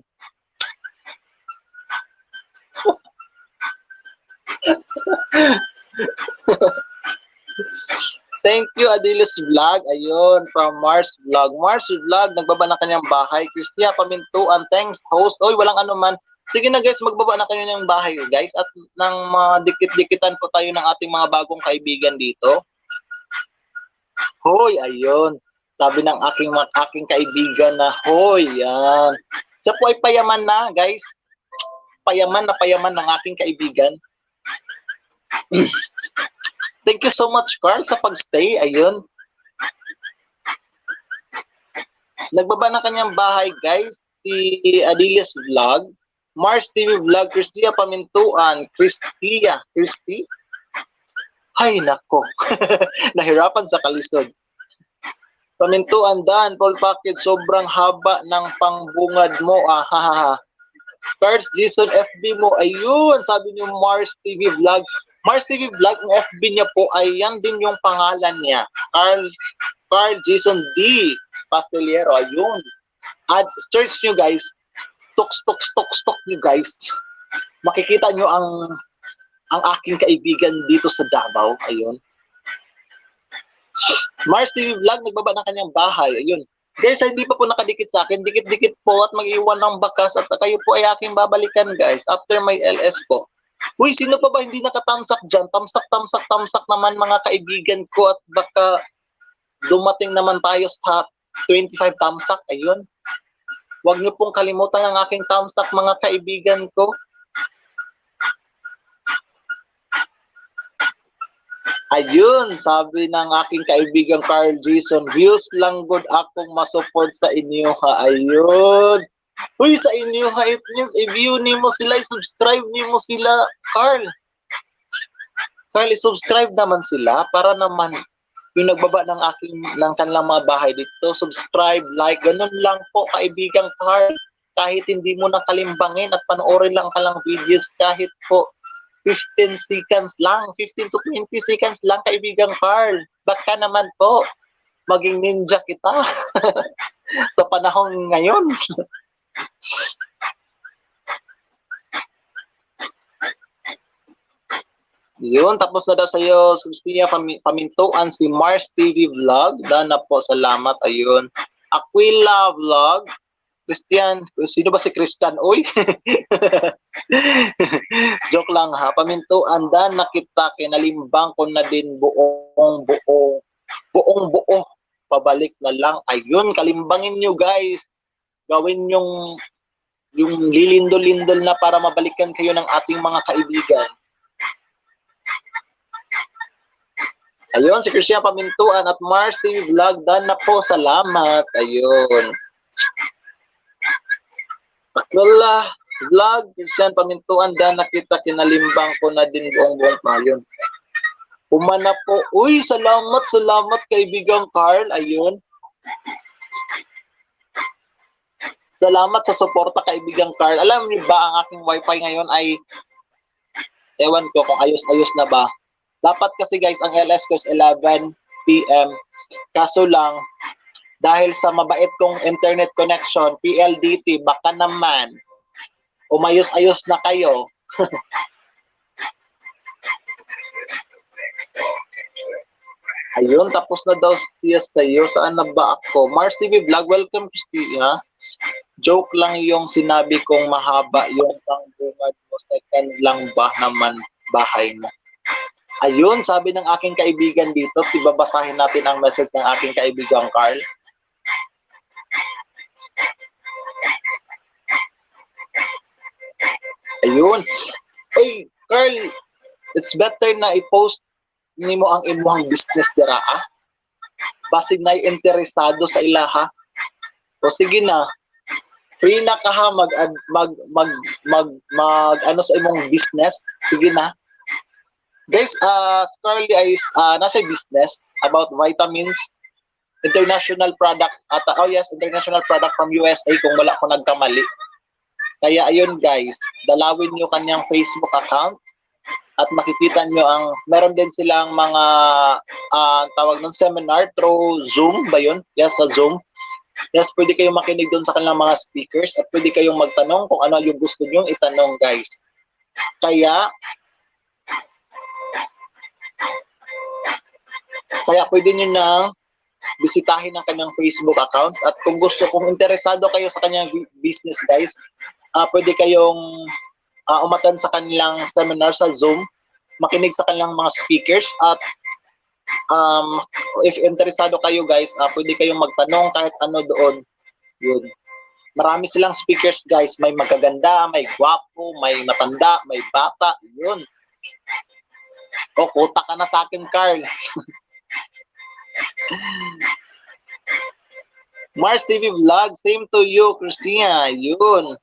Thank you, Adilis Vlog. Ayun, from Mars Vlog. Mars Vlog, nagbaba na kanyang bahay. Cristia Pamintuan, thanks, host. Oy, walang ano man. Sige na, guys, magbaba na kayo ng bahay, guys. At nang dikit-dikitan po tayo ng ating mga bagong kaibigan dito. Hoy, ayun. Sabi ng aking kaibigan na, hoy, yan. Siya po ay payaman na, guys. Payaman ng aking kaibigan. Thank you so much, Carl, sa pagstay. Ayun. Nagbaba na kanyang bahay, guys. Si Adilis Vlog. Mars TV Vlog. Cristia Pamintuan. Christy? Ay, nako. Nahirapan sa kalisod. Pamintuan, Dan. Full package. Sobrang haba ng pangbungad mo. Cards Jason FB mo, ayun, sabi niyo Mars TV Vlog. Mars TV Vlog, ang FB niya po ay yan din yung pangalan niya. Carl Jason D. Pasteliero, ayun. At search nyo guys, stok nyo guys. Makikita nyo ang aking kaibigan dito sa Davao, ayun. Mars TV Vlog, nagbaba ng kanyang bahay, ayun. Guys, hindi pa po nakadikit sa akin, dikit-dikit po at mag-iwan ng bakas at kayo po ay aking babalikan guys after my LS po. Uy, sino pa ba hindi nakatamsak dyan? Tamsak naman mga kaibigan ko at baka dumating naman tayo sa 25 tamsak, ayun. Huwag niyo pong kalimutan ang aking tamsak mga kaibigan ko. Ayun, sabi ng aking kaibigang Carl Jason, views lang good akong masupport sa inyo ha. Ayun. Uy, sa inyo ha, i-view niyo mo sila, i-subscribe niyo mo sila, Carl. Carl, i-subscribe naman sila para naman yung nagbaba ng kanilang mga bahay dito, subscribe, like, ganun lang po kaibigang Carl. Kahit hindi mo nakalimbangin at panoorin lang ka lang videos, kahit po 15 seconds lang, 15 to 20 seconds lang kaibigang Carl. Baka naman po, maging ninja kita sa panahon ngayon. Yun, tapos na daw sa'yo, Christina Pamintuan, si Mars TV Vlog. Dana po, salamat, ayun. Aquila Vlog, Christian, sino ba si Christian? Uy! Joke lang ha. Pamintuan, dan nakita, kinalimbang ko na din buong buo. Pabalik na lang. Ayun, kalimbangin nyo guys. Gawin yung lilindol-lindol na para mabalikan kayo ng ating mga kaibigan. Ayun, si Christian Pamintuan at Mars TV Vlog, dan na po, salamat. Ayun. Aquila Vlog, Christian Pamintuan, dan nakita, kinalimbang ko na din buong ayun. Umana po, uy, salamat kaibigang Carl, ayun. Salamat sa suporta kaibigang Carl. Alam niyo ba, ang aking wifi ngayon ay, ewan ko kung ayos-ayos na ba. Dapat kasi guys, ang LS ko is 11 PM. Kaso lang, dahil sa mabait kong internet connection, PLDT, baka naman, umayos-ayos na kayo. Ayun, tapos na daw siya sa'yo. Saan na ba ako? Mars TV Vlog, welcome Christina. Joke lang yung sinabi kong mahaba yung tangbungad mo. Second lang ba naman bahay mo? Ayun, sabi ng aking kaibigan dito, ibabasahin natin ang message ng aking kaibigang Carl. Ayun. Hey, Carl, it's better na i-post nimo ang imuhang business dira ah. Basig na interesado sa ilaha. O sige na. Free na ka ha mag ano sa imong business. Sige na. Guys, Carly ay nasa business about vitamins, international product at international product from USA kung wala ko nagkamali. Kaya ayun guys, dalawin niyo kanyang Facebook account at makikita nyo meron din silang mga tawag ng seminar through Zoom ba yun? Yes, sa Zoom. Yes, pwede kayong makinig doon sa kanilang mga speakers at pwede kayong magtanong kung ano yung gusto nyo itanong guys. Kaya pwede nyo nang bisitahin ang kanyang Facebook account at kung interesado kayo sa kanyang business guys, pwede kayong umatan sa kanilang seminar sa Zoom, makinig sa kanilang mga speakers at if interesado kayo guys, pwede kayong magtanong kahit ano doon. Yun. Marami silang speakers guys, may magaganda, may gwapo, may matanda, may bata, yun. O, kuta ka na sa akin, Carl. Mars TV Vlog, same to you, Christina. Yun.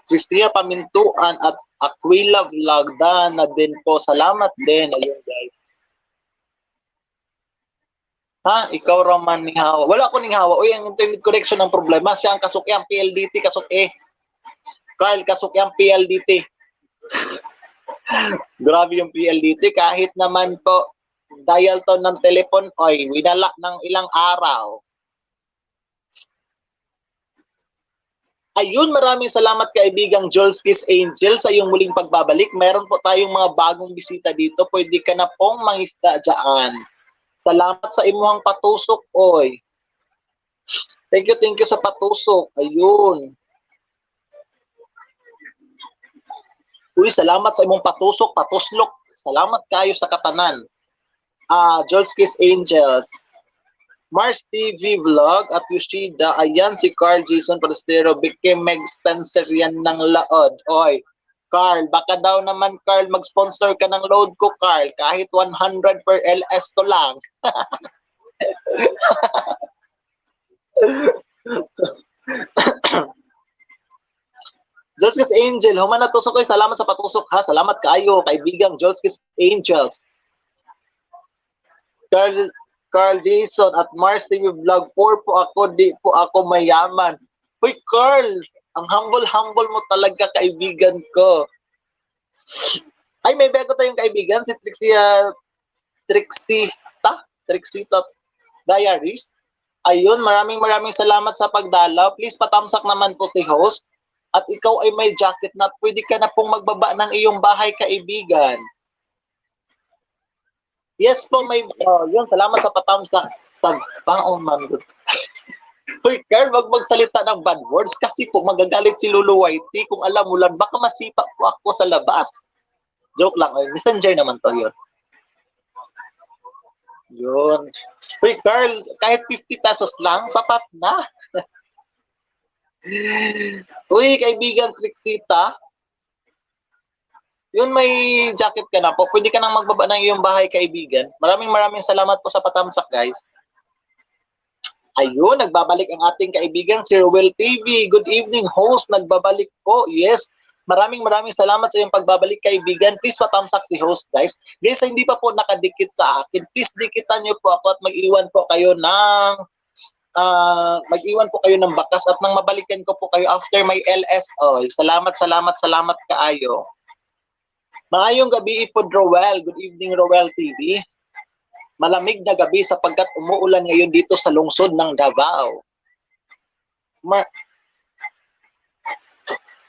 Christina Pamintuan at Aquila Vlog, na din po. Salamat din. Ayun, guys. Ha? Ikaw raman ni Hawa. Wala ko ning Hawa. Uy, ang internet connection ang problema. Siya ang kasuk ang PLDT, kasuk Carl, kasok yung PLDT. Grabe yung PLDT. Kahit naman po, dial tone ng telepon, oy, winala ng ilang araw. Ayun, maraming salamat kaibigang Jules Kiss Angel sa iyong muling pagbabalik. Meron po tayong mga bagong bisita dito. Pwede ka na pong mangisda dyan. Salamat sa imuhang patusok, oy. Thank you sa patusok. Ayun. Uy, salamat sa imong patusok, patuslok. Salamat kayo sa katanan. Jules Kiss Angels. Mars TV Vlog at Yoshida. Ayan si Carl Jason Forestero. Became Meg Spencer yan ng laod. Oy, Carl, baka daw naman Carl mag-sponsor ka ng load ko, Carl. Kahit 100 per LS to lang. Jules Kiss Angel, humana tusok ko. Salamat sa patusok ha. Salamat kayo, kaibigang Jules Kiss Angels. Carl Jason at Mars TV Vlog 4 po ako, di po ako mayaman. Uy, Carl, ang humble mo talaga, kaibigan ko. Ay, may bago tayong kaibigan, si Trixita Diaries. Ayun, maraming salamat sa pagdalaw. Please patamsak naman po si host. At ikaw ay may jacket na pwede ka na pong magbaba ng iyong bahay, kaibigan. Yes po, may yun, salamat sa patamsak. Pang man. Hoy, Carl, wag magsalita ng bad words kasi po magagalit si Lulu Whitey. Kung alam mo lang, baka masipa po ako sa labas. Joke lang, messenger naman to yun. Yun. Hoy, Carl, kahit 50 pesos lang, sapat na. Uy, kaibigan Trixita, yun, may jacket ka na po. Pwede ka nang magbaba ng iyong bahay, kaibigan. Maraming salamat po sa patamsak, guys. Ayun, nagbabalik ang ating kaibigan, si Ruel TV. Good evening, host. Nagbabalik po. Yes. Maraming salamat sa iyong pagbabalik, kaibigan. Please patamsak si host, guys. Guys, hindi pa po nakadikit sa akin. Please dikitan niyo po ako at mag-iwan po kayo ng bakas at nang mabalikan ko po kayo after my LSO. Salamat kaayo. Maayong gabi po, Roel. Good evening, Roel TV. Malamig na gabi sapagkat umuulan ngayon dito sa lungsod ng Davao.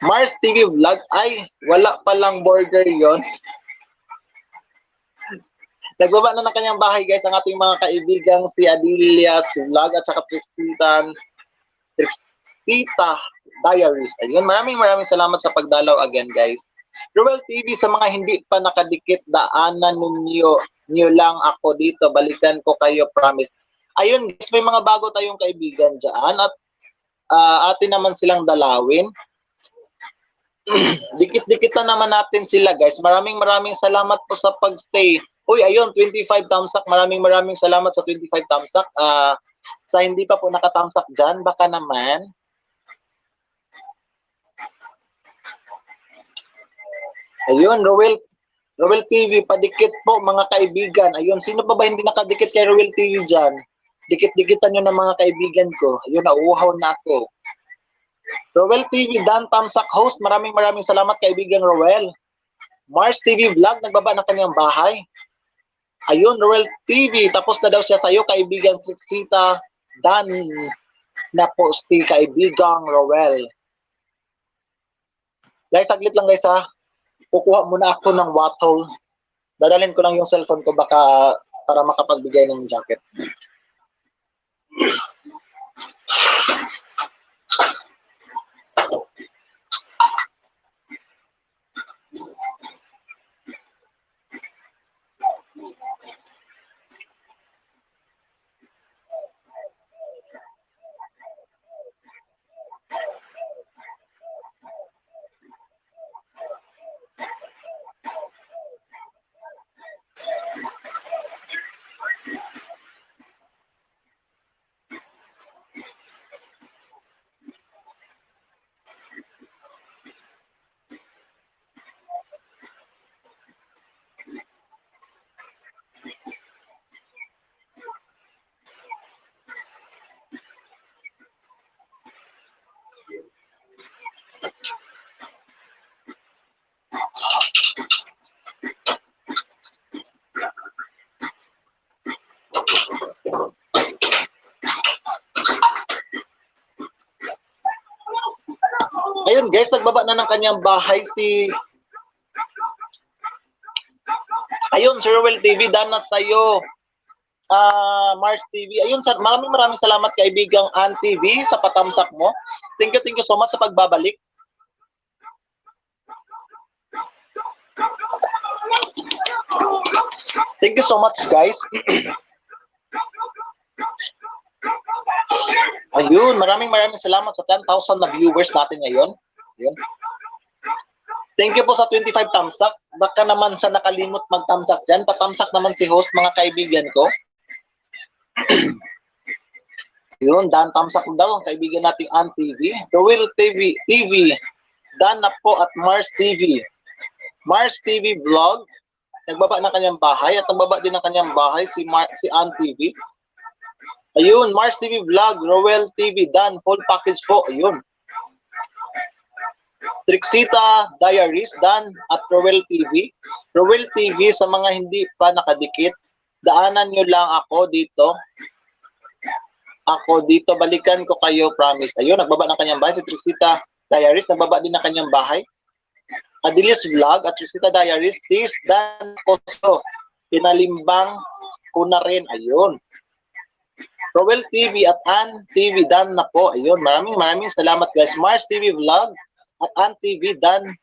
Mars TV Vlog, ay, wala palang burger yon. Nagbaba na ng kanyang bahay, guys, ang ating mga kaibigang si Adelia's Vlog at saka Trixita Diaries. Ayun, maraming salamat sa pagdalaw again, guys. Roel TV, sa mga hindi pa nakadikit, daanan niyo lang ako dito. Balikan ko kayo, promise. Ayun, guys, may mga bago tayong kaibigan dyan at atin naman silang dalawin. Dikit-dikitan naman natin sila, guys. Maraming salamat po sa pagstay. Uy, ayun, 25 thumbs up. Maraming salamat sa 25 thumbs up. Sa hindi pa po nakatamsak dyan, baka naman. Ayun, Roel TV, padikit po mga kaibigan. Ayun, sino pa ba hindi nakadikit kay Roel TV dyan? Dikit-dikitan nyo ng mga kaibigan ko. Ayun, nauuhaw na ako. Roel TV, Dan Tamsak host, maraming salamat kaibigan Roel. Mars TV Vlog, nagbaba na kanyang bahay. Ayun, Roel TV, tapos na daw siya sa'yo, kaibigan Trixita, Dan na posti, kaibigang Roel. Guys, saglit lang guys ha. Kukuha muna ako ng wattle. Dadalhin ko lang yung cellphone ko baka para makapagbigay ng jacket. Ayun guys, nagbaba na ng kanyang bahay si... Ayun, Sir Will TV, done na sa'yo. Mars TV. Ayun, maraming salamat kaibigang Ann TV sa patamsak mo. Thank you so much sa pagbabalik. Thank you so much, guys. Ayun, maraming salamat sa 10,000 na viewers natin ngayon. Ayun. Thank you po sa 25 tamsak. Baka naman sa nakalimot magtamsak dyan. Patamsak naman si host, mga kaibigan ko. Yun, Dan tamsak daw ang kaibigan nating Ann TV. Will TV, Dan na po at Mars TV. Mars TV Vlog. Nagbaba ng kanyang bahay at nagbaba din ng kanyang bahay si Ann TV. Ayun, Mars TV Vlog, Roel TV, Dan, full package po. Ayun. Trixita Diaries, Dan at Roel TV. Roel TV, sa mga hindi pa nakadikit, daanan nyo lang ako dito. Balikan ko kayo, promise. Ayun, nagbaba ng kanyang bahay si Trixita Diaries, nagbaba din ng kanyang bahay. Adilis Vlog at Trixita Diaries, sis Dan Koso. Pinalimbang ko na rin. Ayun. Roel TV at Ann TV, Dan na po. Ayun, maraming salamat guys. Mars TV Vlog at Ann TV, Dan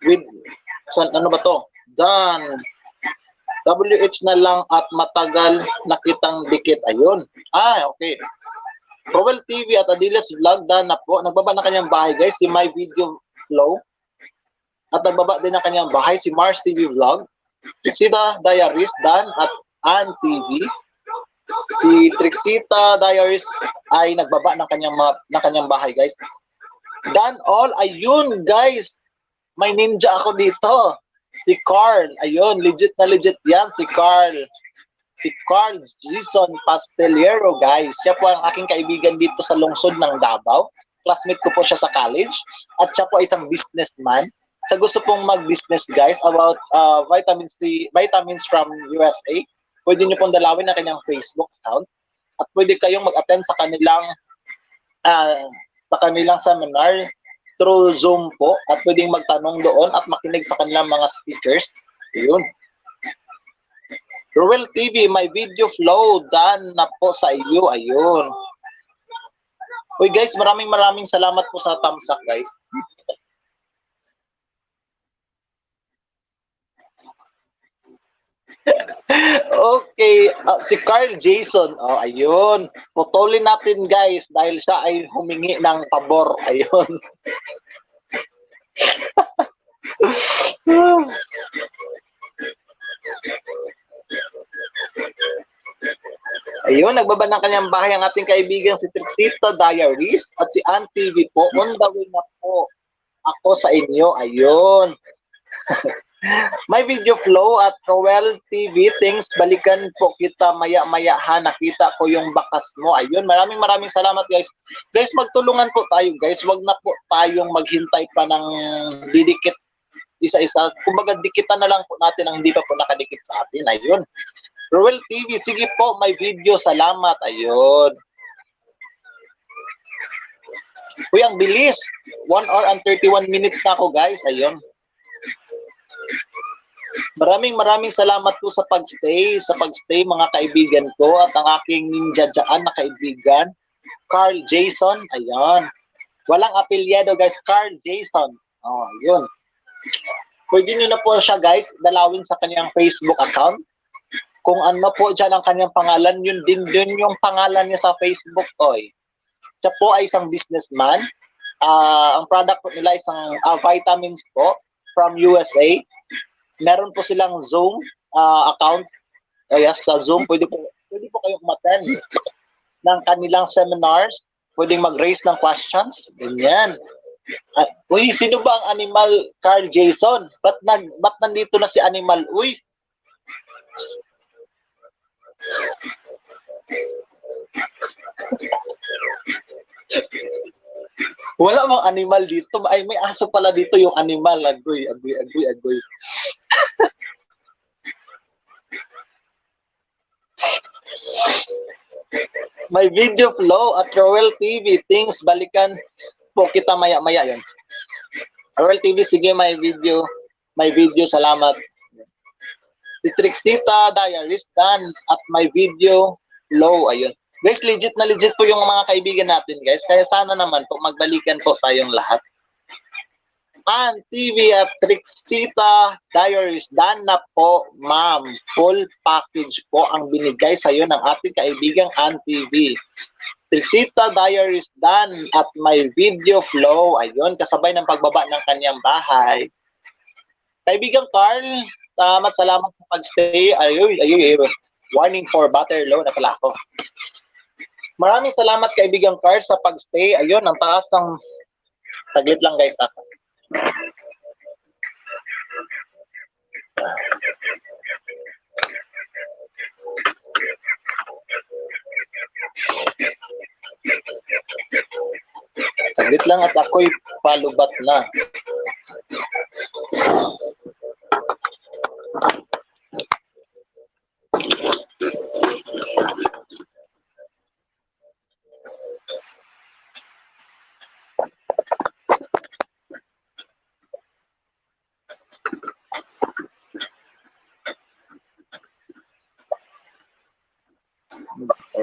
with, ano ba to? Dan WH na lang at matagal nakitang dikit. Ayun. Okay. Roel TV at Adilas Vlog, Dan na po. Nagbaba na kanyang bahay guys, si My Video Flow. At nagbaba din na kanyang bahay si Mars TV Vlog. Trixita Diaries, Dan at Ann TV. Si Trixita Diaries ay nagbaba ng kanyang bahay guys. Dan all, ayun guys. May ninja ako dito. Si Carl, ayun, legit na legit yan, si Carl. Si Carl Jason Pastelero guys. Siya po ang aking kaibigan dito sa lungsod ng Davao. Classmate ko po siya sa college. At siya po ay isang businessman. Sa gusto pong mag-business guys about vitamins from USA, pwede nyo pong dalawin na kanyang Facebook account at pwede kayong mag-attend sa kanilang seminar through Zoom po at pwedeng magtanong doon at makinig sa kanilang mga speakers. Ayun. Roel TV, My Video Flow, Dan na po sa iyo. Ayun. Uy guys, maraming salamat po sa tamsak guys. Okay, si Carl Jason. Ayun. Putulin natin guys dahil siya ay humingi ng pabor. Ayun. Ayun, nagbaba ng kanyang bahay ang ating kaibigan si Trixita Diaries at si Ann TV po. On the way na po ako sa inyo. Ayun. My Video Flow at Roel TV, thanks, balikan po kita maya-maya ha, nakita ko yung bakas mo. Ayun, maraming salamat guys. Guys, magtulungan po tayo guys, wag na po tayong maghintay pa ng didikit isa-isa. Kumbaga, dikitan na lang po natin ang hindi pa po nakadikit sa atin. Ayun. Roel TV, sige po, may video, salamat. Ayun. Uy, ang bilis. 1 hour and 31 minutes na ako guys. Ayun. Maraming salamat po sa pagstay mga kaibigan ko at ang aking ninja dyan na kaibigan, Carl Jason. Ayan. Walang apelyado guys, Carl Jason. Yun. Pwede nyo na po siya guys, dalawin sa kanyang Facebook account. Kung ano po dyan ang kanyang pangalan, yun din yung pangalan niya sa Facebook. Siya po ay isang businessman. Ang product po nila isang vitamins po from USA. Meron po silang Zoom account. Yes, sa Zoom pwede po kayong umattend ng kanilang seminars. Pwedeng mag-raise ng questions. Ganyan. Uy, sino ba ang animal, Carl Jason? Ba't nandito na si animal? Uy. Wala mang animal dito. Ay, may aso pala dito yung animal. Agoy. My Video Flow at Roel TV, things, balikan po kita maya-maya yun. Royal TV, sige, may video, salamat. Si Trixita Diaries, done, at my video, low, ayun. Guys, legit na legit po yung mga kaibigan natin, guys. Kaya sana naman po, magbalikan po tayong lahat. Ann TV at Trixita Diaries, done na po, ma'am. Full package po ang binigay sa'yo ng ating kaibigang Ann TV. Trixita Diaries, done at my video flow. Ayun, kasabay ng pagbaba ng kanyang bahay. Kaibigang Carl, salamat sa pagstay. Ayun. Warning for butter low na pala ako. Maraming salamat kaibigang Carl sa pagstay. Ayun, ang taas ng... Saglit lang guys. Saglit lang at ako'y palubat na.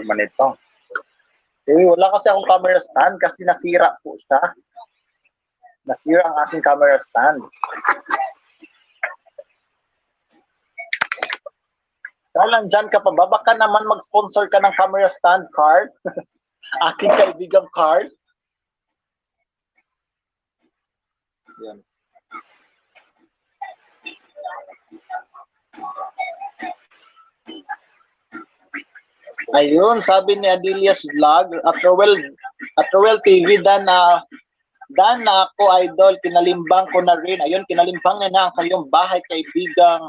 Manito. Wala kasi akong camera stand kasi nasira po siya. Nasira ang aking camera stand. Kailan dyan ka pa ba? Baka naman mag-sponsor ka ng camera stand card. Aking kaibigang card. Yan. Ayun, sabi ni Adelia's Vlog, at Roel TV, dan na ako, idol, kinalimbang ko na rin. Ayun, kinalimbang na ang kayong bahay, kaibigang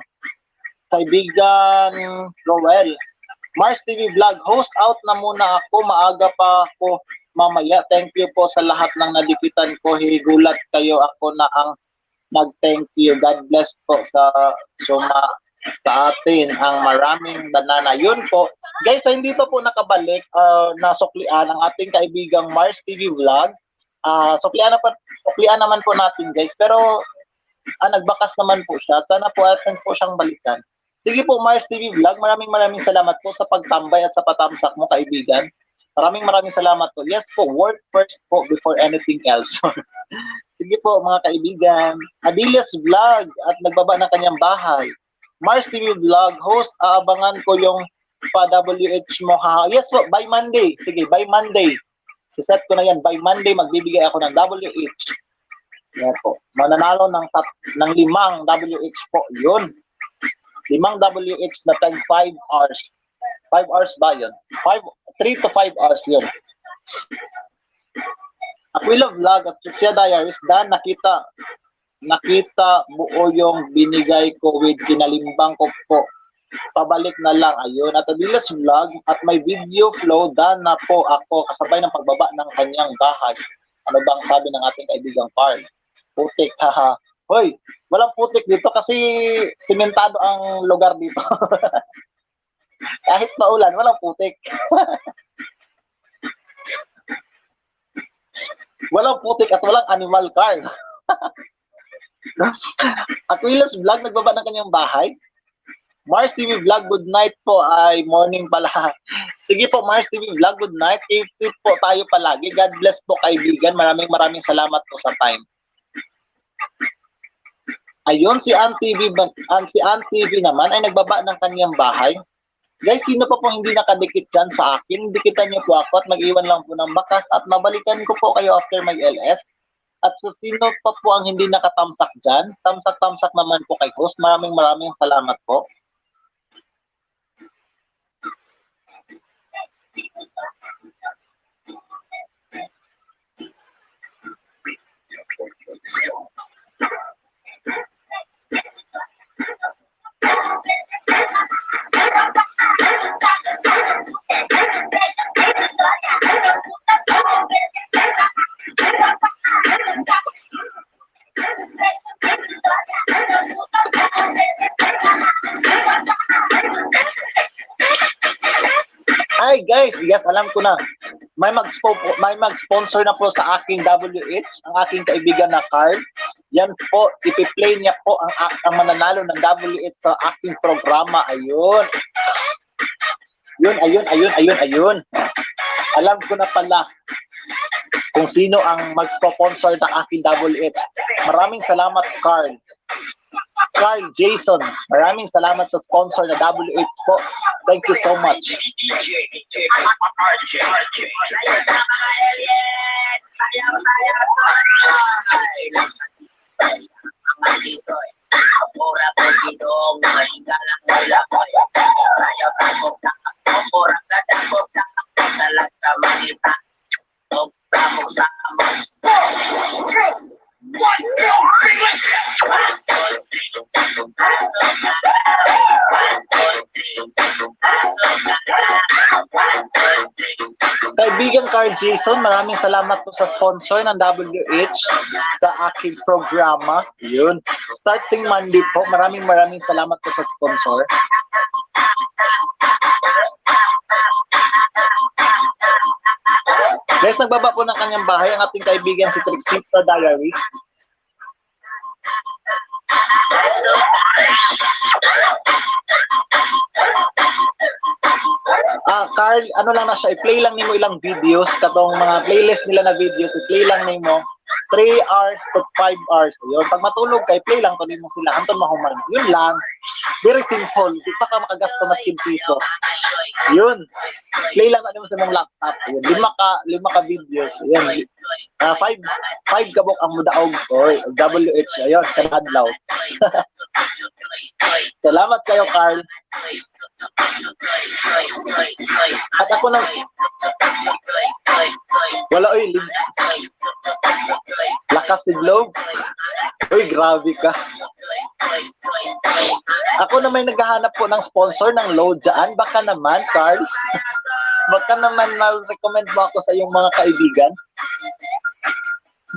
Roel. Mars TV Vlog, host out na muna ako, maaga pa ako mamaya. Thank you po sa lahat ng nadikitan ko, higulat kayo, ako na ang nag-thank you. God bless po sa atin ang maraming banana. Yun po. Guys, hindi pa po nakabalik nasuklian ang ating kaibigang Mars TV Vlog. Suklian naman po natin guys. Pero nagbakas naman po siya. Sana po atin po siyang balikan. Sige po Mars TV Vlog. Maraming salamat po sa pagtambay at sa patamsak mo kaibigan. Maraming salamat po. Yes po, work first po before anything else. Sige po mga kaibigan. Adelia's Vlog at nagbaba ng kanyang bahay. Mars TV Vlog, host, aabangan ko yung pa-WH mo ha. Yes po, by Monday. Sige, by Monday. Siset ko na yan. By Monday, magbibigay ako ng WH. Yan po. Mananalo ng 5 WH po. Yun. 5 WH na tag 5 hours. 5 hours ba yun? 3 to 5 hours yun. Aquila Vlog at Trixia Diaries, dan nakita buo yung binigay ko with kinalimbang ko po. Pabalik na lang. Ayun. At Adelia's Vlog at may video flow, dan na po ako kasabay ng pagbaba ng kanyang bahay. Ano bang sabi ng ating kaibigang Carl? Putik, haha. Hoy, walang putik dito kasi simentado ang lugar dito. Kahit maulan, walang putik. Walang putik at walang animal car. Aquila's Vlog, nagbaba ng kanyang bahay. Mars TV Vlog, good night po. Ay, morning pala. Sige po, Mars TV Vlog, good night. Keep po tayo palagi. God bless po, kaibigan. Maraming salamat po sa time. Ayun, si Ann TV naman ay nagbaba ng kanyang bahay. Guys, sino pa po hindi nakadikit dyan sa akin? Dikitan niyo po ako at mag-iwan lang po ng bakas at mabalikan ko po kayo after mag-LS. At sa sino pa po ang hindi nakatamsak dyan, tamsak naman po kay host. Maraming salamat po. Hi guys, yes, alam ko na. may mag-sponsor na po sa aking WH, ang aking kaibigan na Carl. Yan po, ipi-play niya po ang mananalo ng WH sa aking programa. Ayun. Ayun. Alam ko na pala kung sino ang mag-sponsor ng aking WH. Maraming salamat, Carl. Carl Jason, maraming salamat sa sponsor na WH po. Thank you so much. Kaibigan Carl Jason, maraming salamat po sa sponsor ng WH sa aking programa. Yun. Starting Monday po, maraming salamat po sa sponsor. Guys, nagbaba po ng kanyang bahay ang ating kaibigan si Trixita Diary. Carl, ano lang na siya, i-play lang nimo ilang videos, katong mga playlist nila na videos, i-play lang nimo 3 hours to 5 hours. Yun, pag matulog kay play lang to nimo sila, anton mahuman. Yun lang. Very simple. Di pa ka makagasto maskin piso. Yun. Play lang nimo sa mong laptop. Yun, lima ka videos. Yun. 5 kabok ang mudaog. Oy, WH ayon, kanadlaw. Salamat kayo, Carl. At ako nang wala oy, lakas ni Globe. Uy, grabe ka. Ako na may naghahanap po ng sponsor ng load dyan. Baka naman, Carl. Baka naman ma-recommend mo ako sa iyong mga kaibigan.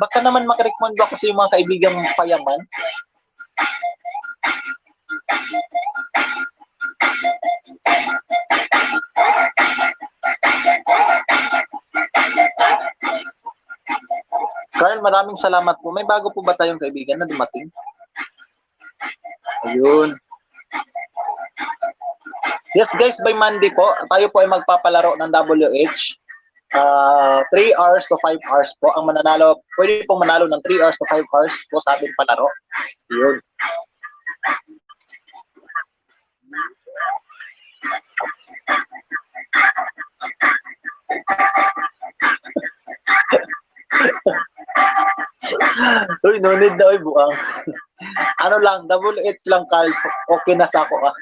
Baka naman makarecommend mo ako sa iyong mga kaibigang payaman. Carl, maraming salamat po. May bago po ba tayong kaibigan na dumating? Ayun. Yes guys, by Monday po, tayo po ay magpapalaro ng WH. 3 hours to 5 hours po. Ang mananalo, pwede pong manalo ng 3 hours to 5 hours po sa ating palaro. Ayun. Uy, no need na, uy, buang. Ano lang, WH lang, Carl. Okay na sa ako, ah.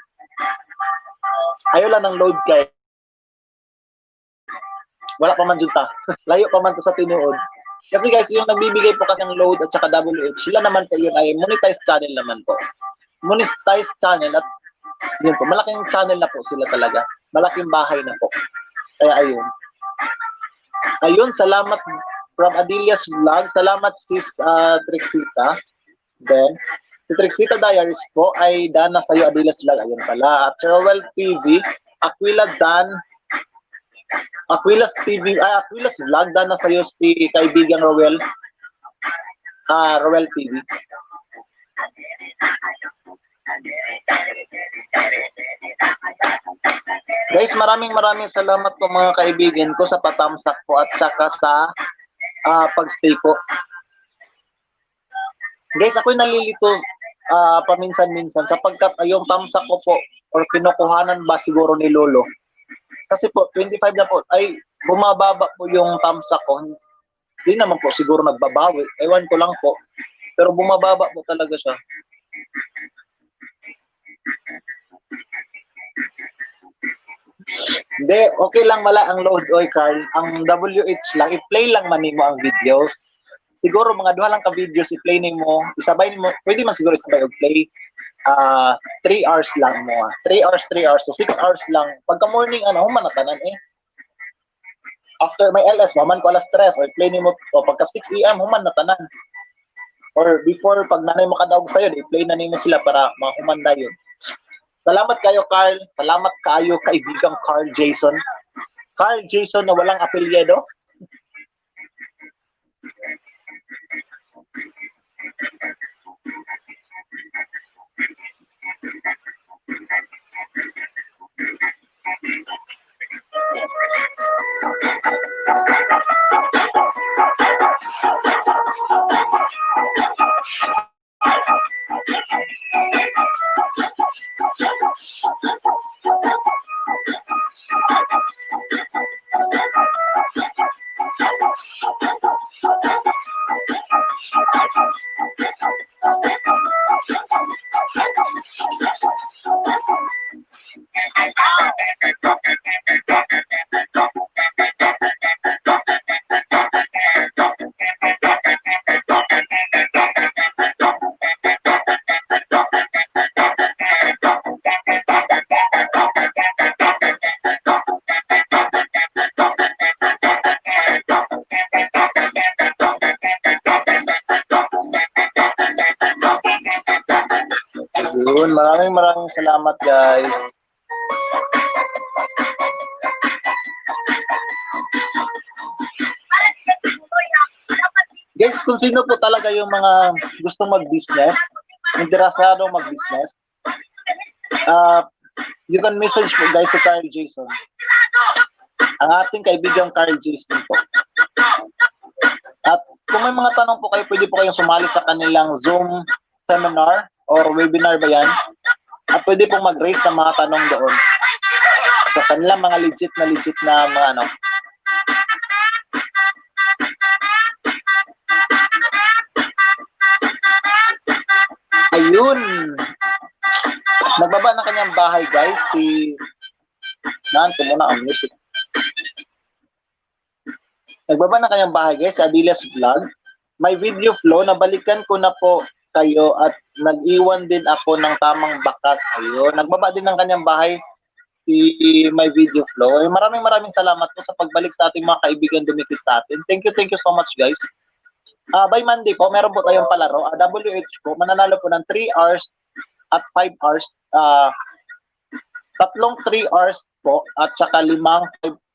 Ayaw lang ng load kay. Wala pa man dyan ta. Layo pa man to sa tinuod. Kasi guys, yung nagbibigay po kasi ng load at saka WH, sila naman po yun ay monetized channel naman po. Monetized channel at yun po, malaking channel na po sila talaga. Malaking bahay na po. Kaya ayun. Ayun, salamat from Adelia's Vlog. Salamat sis Trixita. Then, si Trixita Diaries po ay dana sa'yo Adelia's Vlog. Ayun pala. At Rowell TV, Aquila Dan, Aquila's TV, Aquila's Vlog, dana sa'yo si kaibigan Rowell. Rowell TV. Guys, maraming salamat po mga kaibigan ko sa patamsak po at saka sa pagstay po. Guys, ako'y nalilito paminsan-minsan sapagkat yung tamsak ko po or kinukuhanan ba siguro ni Lolo. Kasi po, 25 na po, ay bumababa po yung tamsak ko. Hindi naman po siguro nagbabawi. Ewan ko lang po. Pero bumababa po talaga siya. Hindi, okay lang wala ang load oy Carl. Ang WH lang, i-play lang man nimo ang videos. Siguro mga duha lang ka videos i-play nimo, isabay nimo, pwede man siguro isabay og play. 3 hours lang mo. 3 hours, so 6 hours lang. Pagka morning ano, human na tanan eh. After my LS, maman ko alas 3 or play nimo o pagka 6 AM human na tanan. Or before pag nanay makadaog sayo, i-play na nimo sila para mahuman dayon. Salamat kayo, Carl. Salamat kayo, kaibigang Carl Jason. Carl Jason na walang apelyido. Yun, maraming salamat guys. Guys, kung sino po talaga yung mga gustong mag-business, interesado mag-business, you can message po guys si Carl Jason. Ang ating kaibigang Carl Jason po. At kung may mga tanong po kayo, pwede po kayong sumali sa kanilang Zoom seminar or webinar ba yan? At pwede pong mag-raise ng mga tanong doon. Sa kanilang mga legit na mga ano. Ayun. Nagbaba ng kanyang bahay guys. Si naan ko muna ang music. Nagbaba ng kanyang bahay guys. Si Adilas Vlog. May video flow. Nabalikan ko na po kayo at nag-iwan din ako ng tamang bakas. Ayun. Nagbaba din ng kanyang bahay si My Video Flow. Maraming salamat po sa pagbalik sa ating mga kaibigan dumikit sa atin. Thank you so much guys. By Monday po, meron po tayong palaro. WH po, mananalo po ng 3 hours at 5 hours. Tatlong 3 hours po at saka 5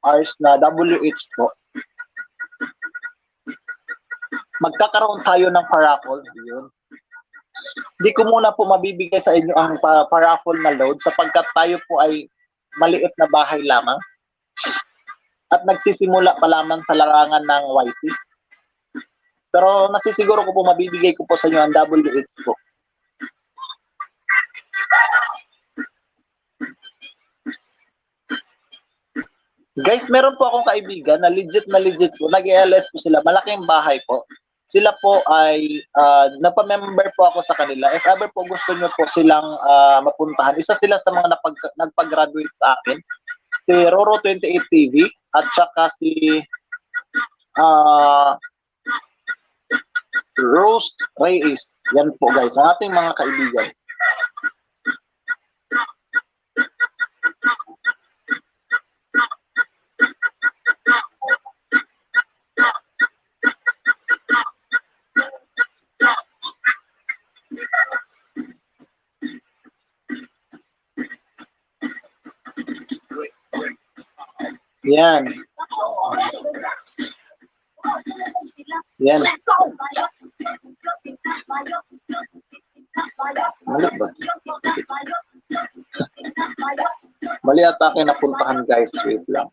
hours na WH po. Magkakaroon tayo ng paraffle. Yun. Hindi ko muna po mabibigay sa inyo ang paraffle na load sapagkat tayo po ay maliit na bahay lamang at nagsisimula pa lamang sa larangan ng YT. Pero nasisiguro ko po mabibigay ko po sa inyo ang WH po. Guys, meron po akong kaibigan na legit po. Nag-ELS po sila. Malaking bahay po. Sila po ay nagpa-member po ako sa kanila. If ever po gusto nyo po silang mapuntahan, isa sila sa mga nagpag-graduate sa akin. Si Roro28 TV at saka si Rose Reyes. Yan po guys, ang ating mga kaibigan. Yan. Yan. Mali ba? Mali ata kayo napuntahan guys. Wait lang.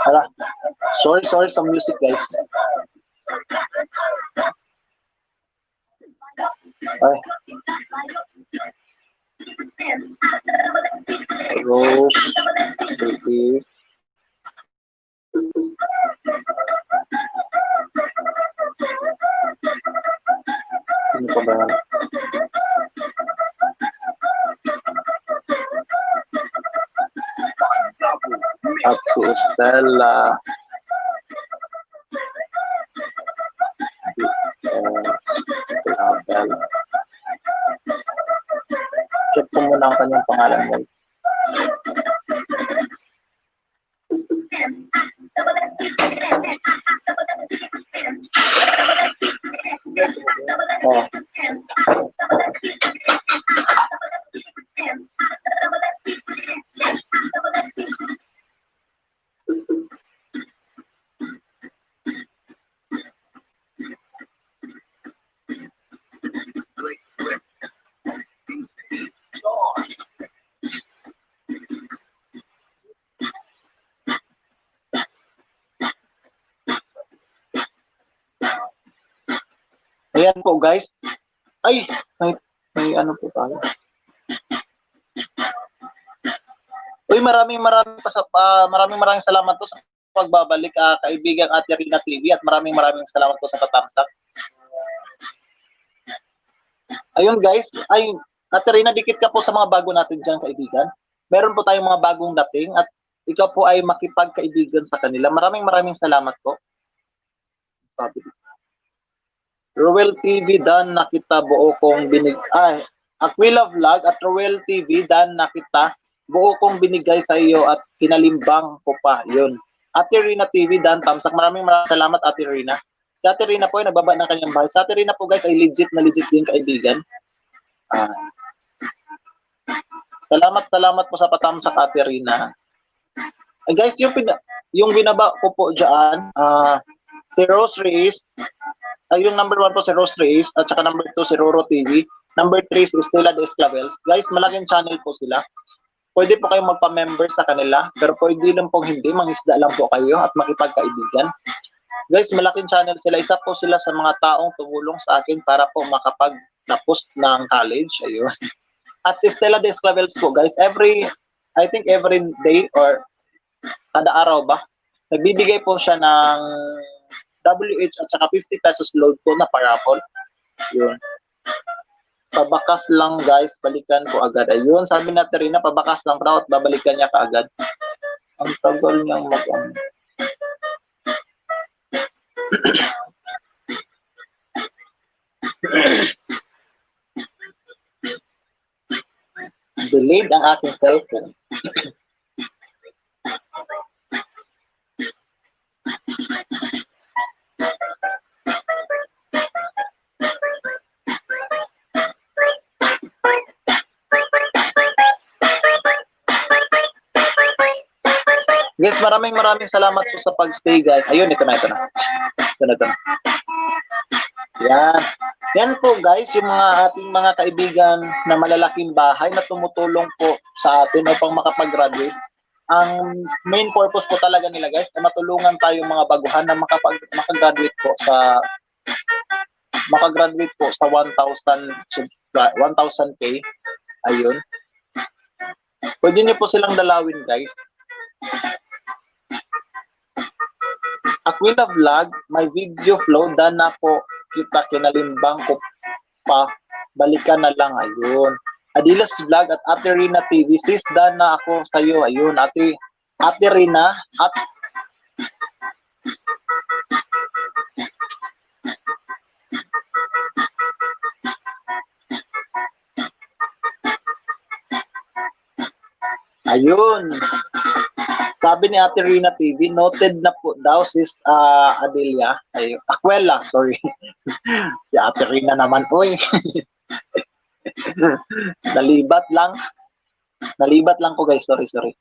Hala. Sorry sa music guys. Ay. Rose, baby. Sino pa ba? At si Estella. Check ko muna ang kanyang pangalan, guys. Oh. Ayan po guys. Ay, may ano po tayo. Uy, maraming salamat po sa pagbabalik kaibigang Ate Rina TV at maraming salamat po sa patamsak. Ayun guys, ay Ate Rina, dikit ka po sa mga bago natin diyan kaibigan. Meron po tayong mga bagong dating at ikaw po ay makipagkaibigan sa kanila. Maraming salamat po. Roel TV Dan nakita buo kong Aquila Vlog at Roel TV Dan nakita buo kong binigay sa iyo at kinalimbang ko pa. Yun. Ate Rina TV Dan Tamsak, maraming salamat Ate Rina. Si Ate Rina po ay nagbaba ng kanyang bahay. Si Ate Rina po guys ay legit din kaibigan. Salamat po sa patamsak Ate Rina. Guys, yung binaba ko po diyan, si Rose Reyes, yung number 1 po si Rose Reyes, at saka number 2 si Roro TV, number 3 si Stella de Esclavels. Guys, malaking channel po sila. Pwede po kayong magpa-member sa kanila, pero pwede lang pong hindi, mangisda lang po kayo at makipagkaibigan. Guys, malaking channel sila. Isa po sila sa mga taong tumulong sa akin para po makapagtapos ng college. Ayun. At si Stella de Esclavels po, guys, I think every day or kada araw ba, nagbibigay po siya ng WH at saka 50 pesos load po na paraffle. Yun. Pabakas lang guys, balikan ko agad. Ayun, sabi na Terina, pabakas lang raw at babalikan niya kaagad. Ang tagal niyang delayed ang aking cellphone. Guys, maraming salamat po sa pag-stay guys. Ayun, ito na. Yan po guys, yung mga ating mga kaibigan na malalaking bahay na tumutulong po sa atin upang makapag-graduate. Ang main purpose po talaga nila guys ay matulungan tayong mga baguhan na makagraduate po sa 1,000k. Ayun. Pwede niyo po silang dalawin guys. Aquila Vlog, may video flow, dan na po kita kinalimbang ko pa, balikan na lang. Ayun. Adilas Vlog at Ate Rina TV, sis, dan na ako sa iyo. Ayun, Ate Rina at ayun. Sabi ni Ate Rina TV, noted na po daw sis Adelia. Ay, Aquela, sorry. Si Ate Rina naman, oy. Nalibat lang ko guys, sorry.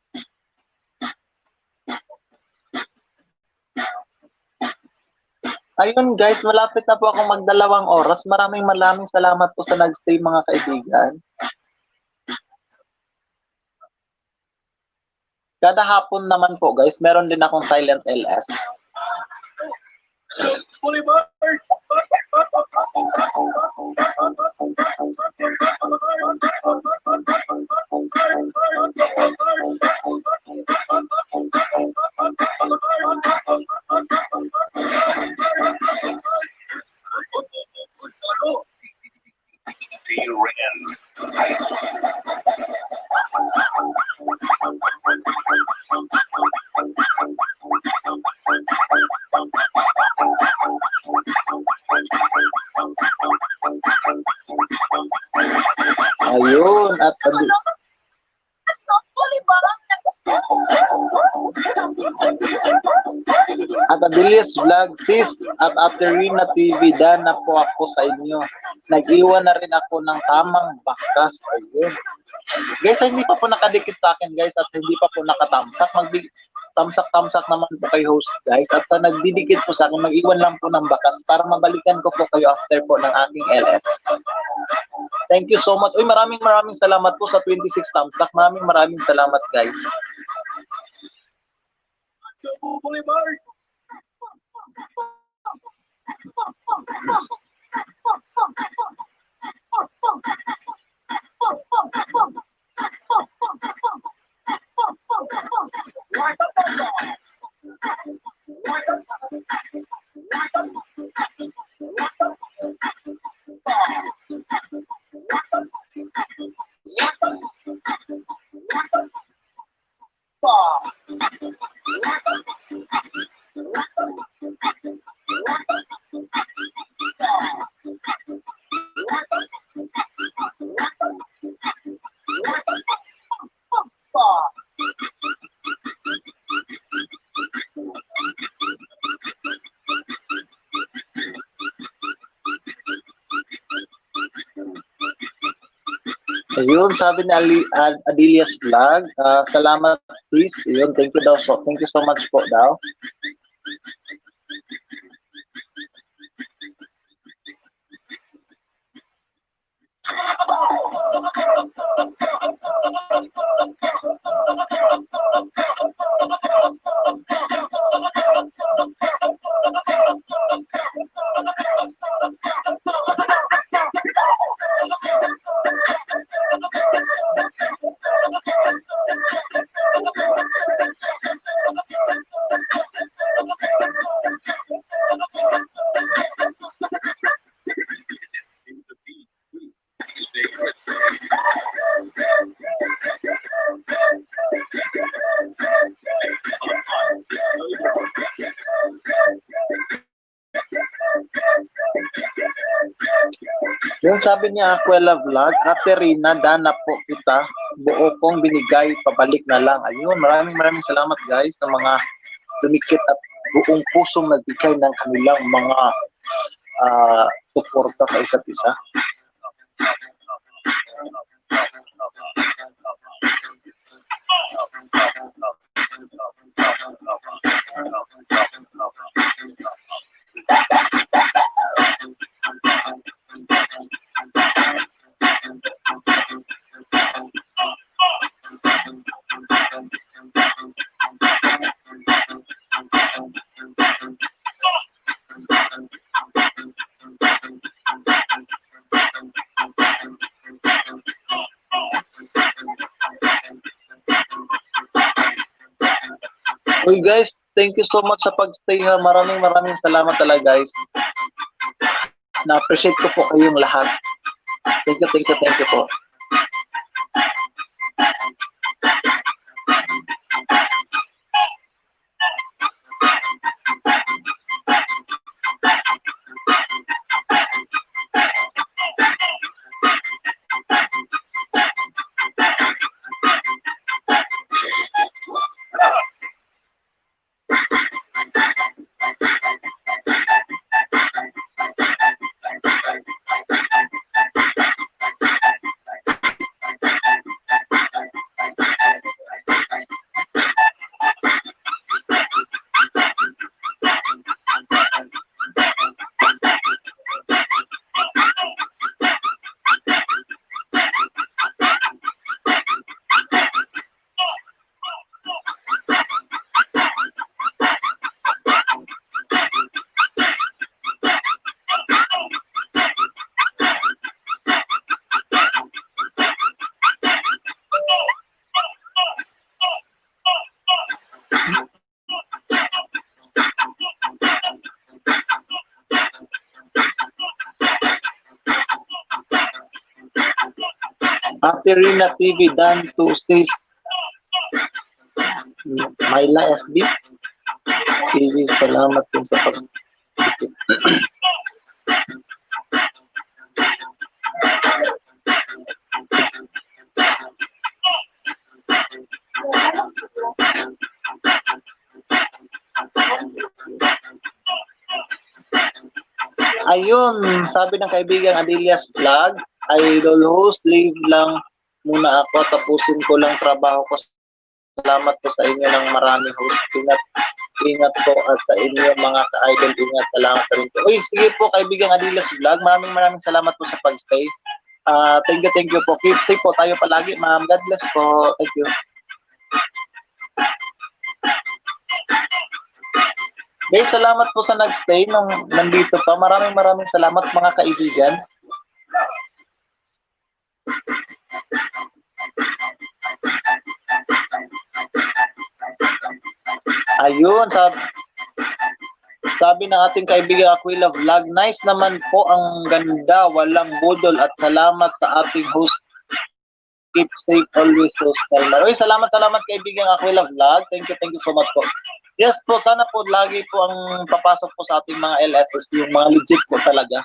Ayun guys, malapit na po akong magdalawang oras. Maraming salamat po sa nagstay mga kaibigan. Kada hapon naman po guys, meron din akong silent LS. At Abilias Vlog, sis, at Aterina TV, dana po ako sa inyo. Nag-iwan na rin ako ng tamang bakas. Ayun. Guys, hindi pa po nakadikit sa akin, guys, at hindi pa po nakatamsak. Tamsak naman po kay host, guys. At sa nagdidikit po sa akin, mag-iwan lang po ng bakas para mabalikan ko po kayo after po ng aking LS. Thank you so much. Uy, maraming salamat po sa 26 tamsak. Maraming salamat, guys. Boulevard. Ayun, sabi ni Adilias Vlog, salamat sis. Ayun, thank you daw so. Thank you so much po daw. Yung sabi niya, Aquela Vlog, Aterina, dana po kita, buo kong binigay, pabalik na lang. Ayun, maraming salamat guys sa mga dumikit at buong pusong nagbigay ng kanilang mga suporta sa isa't isa. Uy guys, thank you so much sa pagstay ha. Maraming salamat talaga guys. Na-appreciate ko po kayong lahat. Thank you po. Aterina TV, Dan to sis. Myla FB TV, salamat din sa pag Ayun, sabi ng kaibigang Adelia's Vlog, idol host, leave lang muna ako, tapusin ko lang trabaho ko. Salamat po sa inyo ng marami host. Ingat po at sa inyo mga ka-idol, ingat. Salamat rin po. Uy, sige po kaibigang Adelia's Vlog, maraming salamat po sa pag-stay. Thank you po. Keep safe po tayo palagi, ma'am. God bless po. Thank you. Guys, salamat po sa nag-stay nung nandito pa. Maraming salamat mga kaibigan. Ayun, sabi ng ating kaibigan Aquila Vlog, nice naman po, ang ganda, walang budol at salamat sa ating host. Keep safe always, host Kalmar. Uy, salamat kaibigan Aquila Vlog. Thank you so much po. Yes po, sana po lagi po ang papasok po sa ating mga LSS, yung mga legit po talaga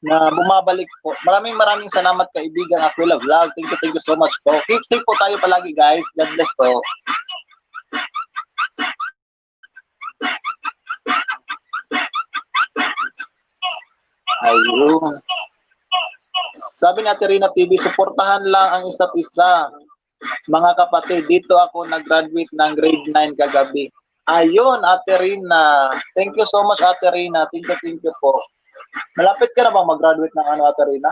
na bumabalik po. Maraming salamat kaibigan Aquila Vlog. Thank you so much po. Keep safe po tayo palagi guys. God bless po. Ayun. Sabi ni Ate Rina TV, suportahan lang ang isa't isa. Mga kapatid, dito ako nag-graduate ng grade 9 kagabi. Ayun, Ate Rina. Thank you so much, Ate Rina. Thank you po. Malapit ka na bang mag-graduate ng ano, Ate Rina?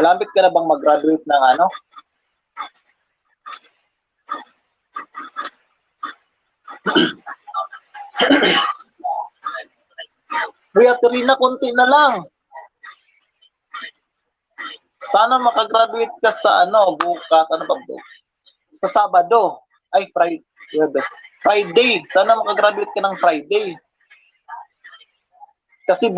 Malapit ka na bang mag-graduate ng ano? Uy, Ate Rina, konti na lang. Sana makagraduate ka sa ano, bukas, ano ba bukas? Sa Sabado. Ay, Friday. Sana makagraduate ka ng Friday. Kasi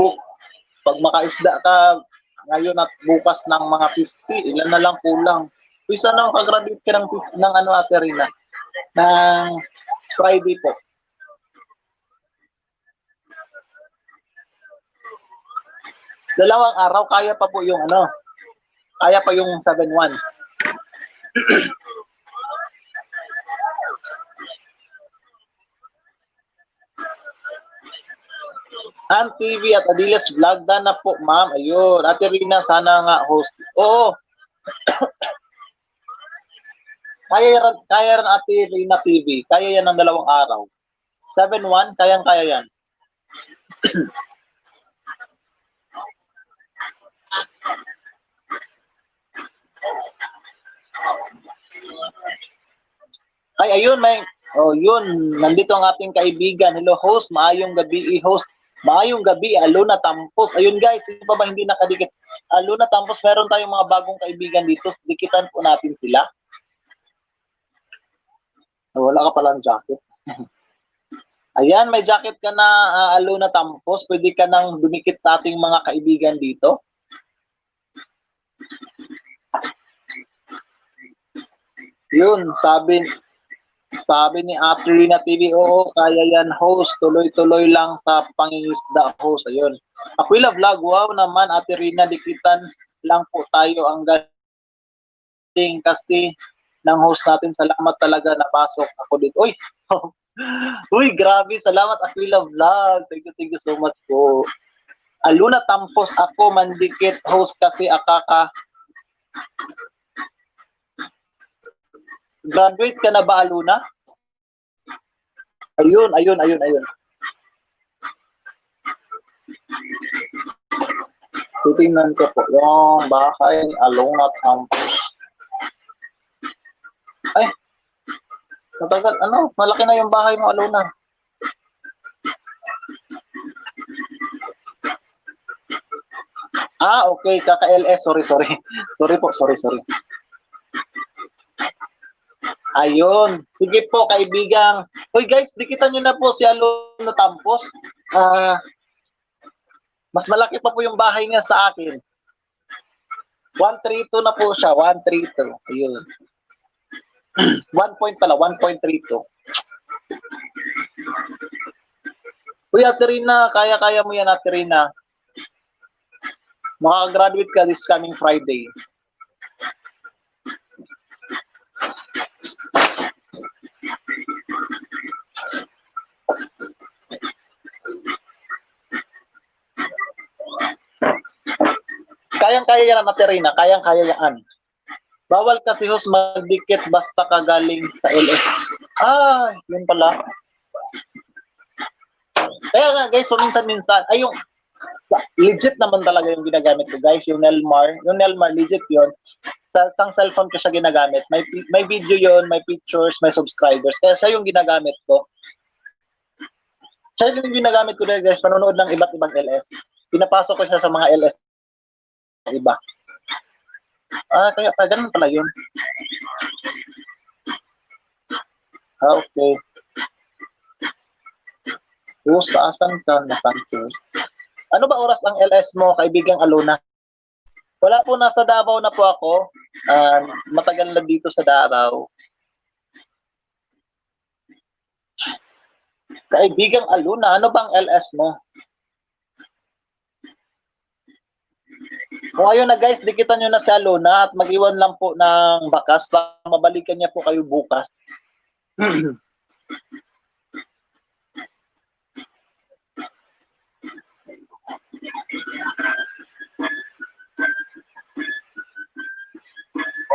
pag makaisda ka ngayon at bukas ng mga 50, ilan na lang kulang. Uy, sana makagraduate ka ng ano, Ate Rina, ng Friday po. Dalawang araw, kaya pa po yung ano, kaya pa yung 7-1. Ang TV at Adelia's Vlog na po, ma'am. Ayun, Ate Rina, sana nga host. Oo. Kaya rin Ate Rina TV. Kaya yan ng 2 araw. 7-1, kayang-kaya yan. Ay, ayun, yun, nandito ang ating kaibigan. Hello, host, maayong gabi, host. Maayong gabi, Alona Tampos. Ayun guys, sino pa ba hindi nakadikit? Alona Tampos, meron tayong mga bagong kaibigan dito. Dikitan po natin sila. Wala ka palang jacket. Ayan, may jacket ka na, Alona Tampos. Pwede ka nang dumikit sa ating mga kaibigan dito. Yun, sabi ni Ate Rina TV, oo, kaya yan host, tuloy-tuloy lang sa pangingisda host. Ayun. Aquila Vlog, wow naman Ate Rina, dikitan lang po tayo, ang galing kasi ng host natin. Salamat talaga, napasok ako dito. Uy, uy, grabe, salamat Aquila Vlog. Thank you so much po. Aluna Tampos, ako mandikit host kasi akaka. Graduate ka na ba, Aluna? Ayun. Titingnan ko po yung bahay ni Aluna Tampos. Ay, matagal, malaki na yung bahay mo, Aluna. Okay, kaka-LS, sorry. Sorry po. Ayun. Sige po, kaibigang. Hoy guys, dikitan nyo na po si Alona Tampos. Mas malaki pa po yung bahay niya sa akin. 132 na po siya. 132. Ayun. 1.32. Uy, Ate Rina, kaya mo yan, Ate Rina. Makaka-graduate ka this coming Friday. Kayang-kaya yan, Ate Rina. Kayang-kaya yan. Bawal kasi host magdikit basta kagaling sa LS. Yun pala. Kaya nga guys, paminsan-minsan, ay yung legit naman talaga yung ginagamit ko guys, yung Nelmar. Yung Nelmar, legit yun. Sa isang cellphone ko siya ginagamit. May video yun, may pictures, may subscribers. Kaya siya yung ginagamit ko. Siya yung ginagamit ko guys, panonood ng iba't ibang LS. Pinapasok ko siya sa mga LS iba. Kaya ganun pala yun. Okay. Saan ka na countries? Ano ba oras ang LS mo, kaibigang Alona? Wala po, nasa Davao na po ako. Matagal na dito sa Davao. Kaibigang Alona, ano bang LS mo? Kung ayun na guys, dikitan nyo na si Alona at mag-iwan lang po ng bakas para mabalikan niya po kayo bukas.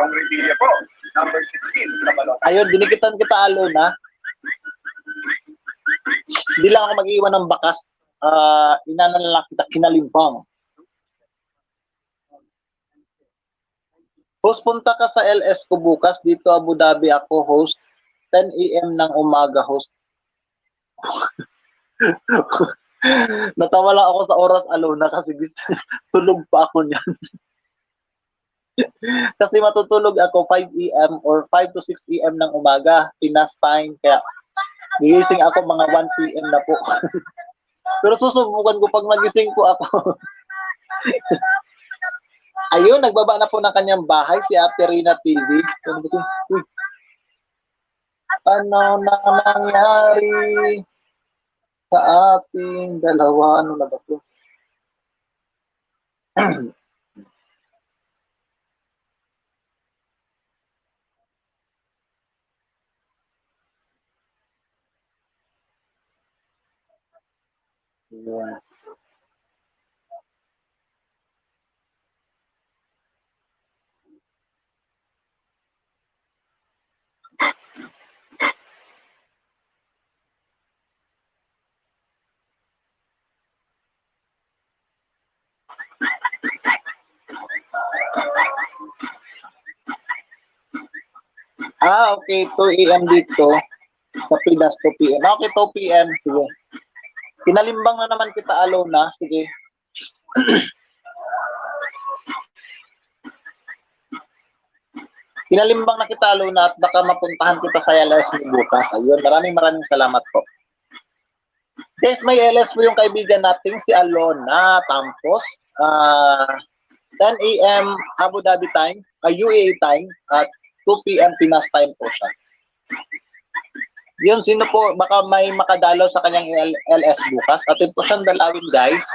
Revilla po, number 16 sa balon. Ayun, dinikitan kita Alona. Hindi lang ako mag-iwan ng bakas. Inanan lang kita kinalimbang. Host, punta ka sa LS ko bukas. Dito Abu Dhabi ako, host. 10 AM ng umaga, host. Natawa lang ako sa oras, Alona, kasi tulog pa ako niyan. Kasi matutulog ako 5 AM or 5 to 6 PM ng umaga, Pinas time. Kaya gigising ako mga 1 PM na po. Pero susubukan ko pag magising po ako. Ayun, nagbaba na po ng kanyang bahay si Ate Rina TV. Uy. Ano na nangyari sa ating dalawa? Ano na ba po? Yeah. Okay, 2 AM dito sa Pinas, 2 PM. Okay, 2 PM, sige. Kinalimbang na naman kita, Alona, sige. Kinalimbang na kita, Alona, at baka mapuntahan kita sa LS mo bukas. Ayun, maraming salamat po. Guys, may LS po yung kaibigan natin, si Alona Tampos. 10 AM Abu Dhabi time, UAE time, at 2 PM Pinas time po siya. Yun, sino po, baka may makadalaw sa kanyang LS bukas. Atin po siyang dalawin, guys.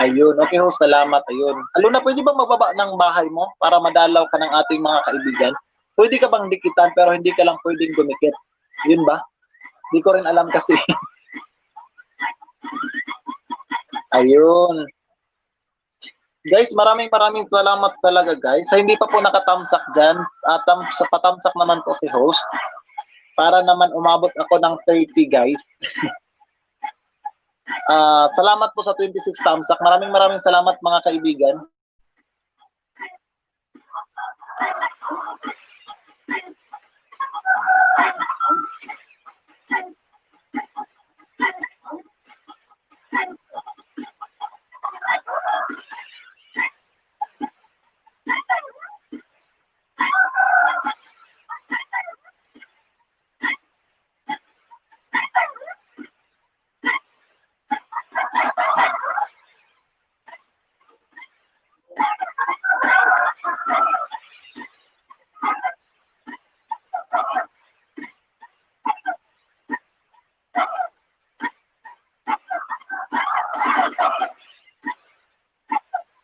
Ayun, okay ho, salamat. Ayun. Alona, pwede bang magbaba ng bahay mo para madalaw ka ng ating mga kaibigan? Pwede ka bang dikitan pero hindi ka lang pwedeng dumikit? Yun ba? Hindi ko rin alam kasi. Ayun. Guys, maraming salamat talaga guys. Sa hindi pa po nakatamsak dyan, patamsak naman po si host para naman umabot ako ng 30 guys. Salamat po sa 26 tamsak. Maraming salamat mga kaibigan.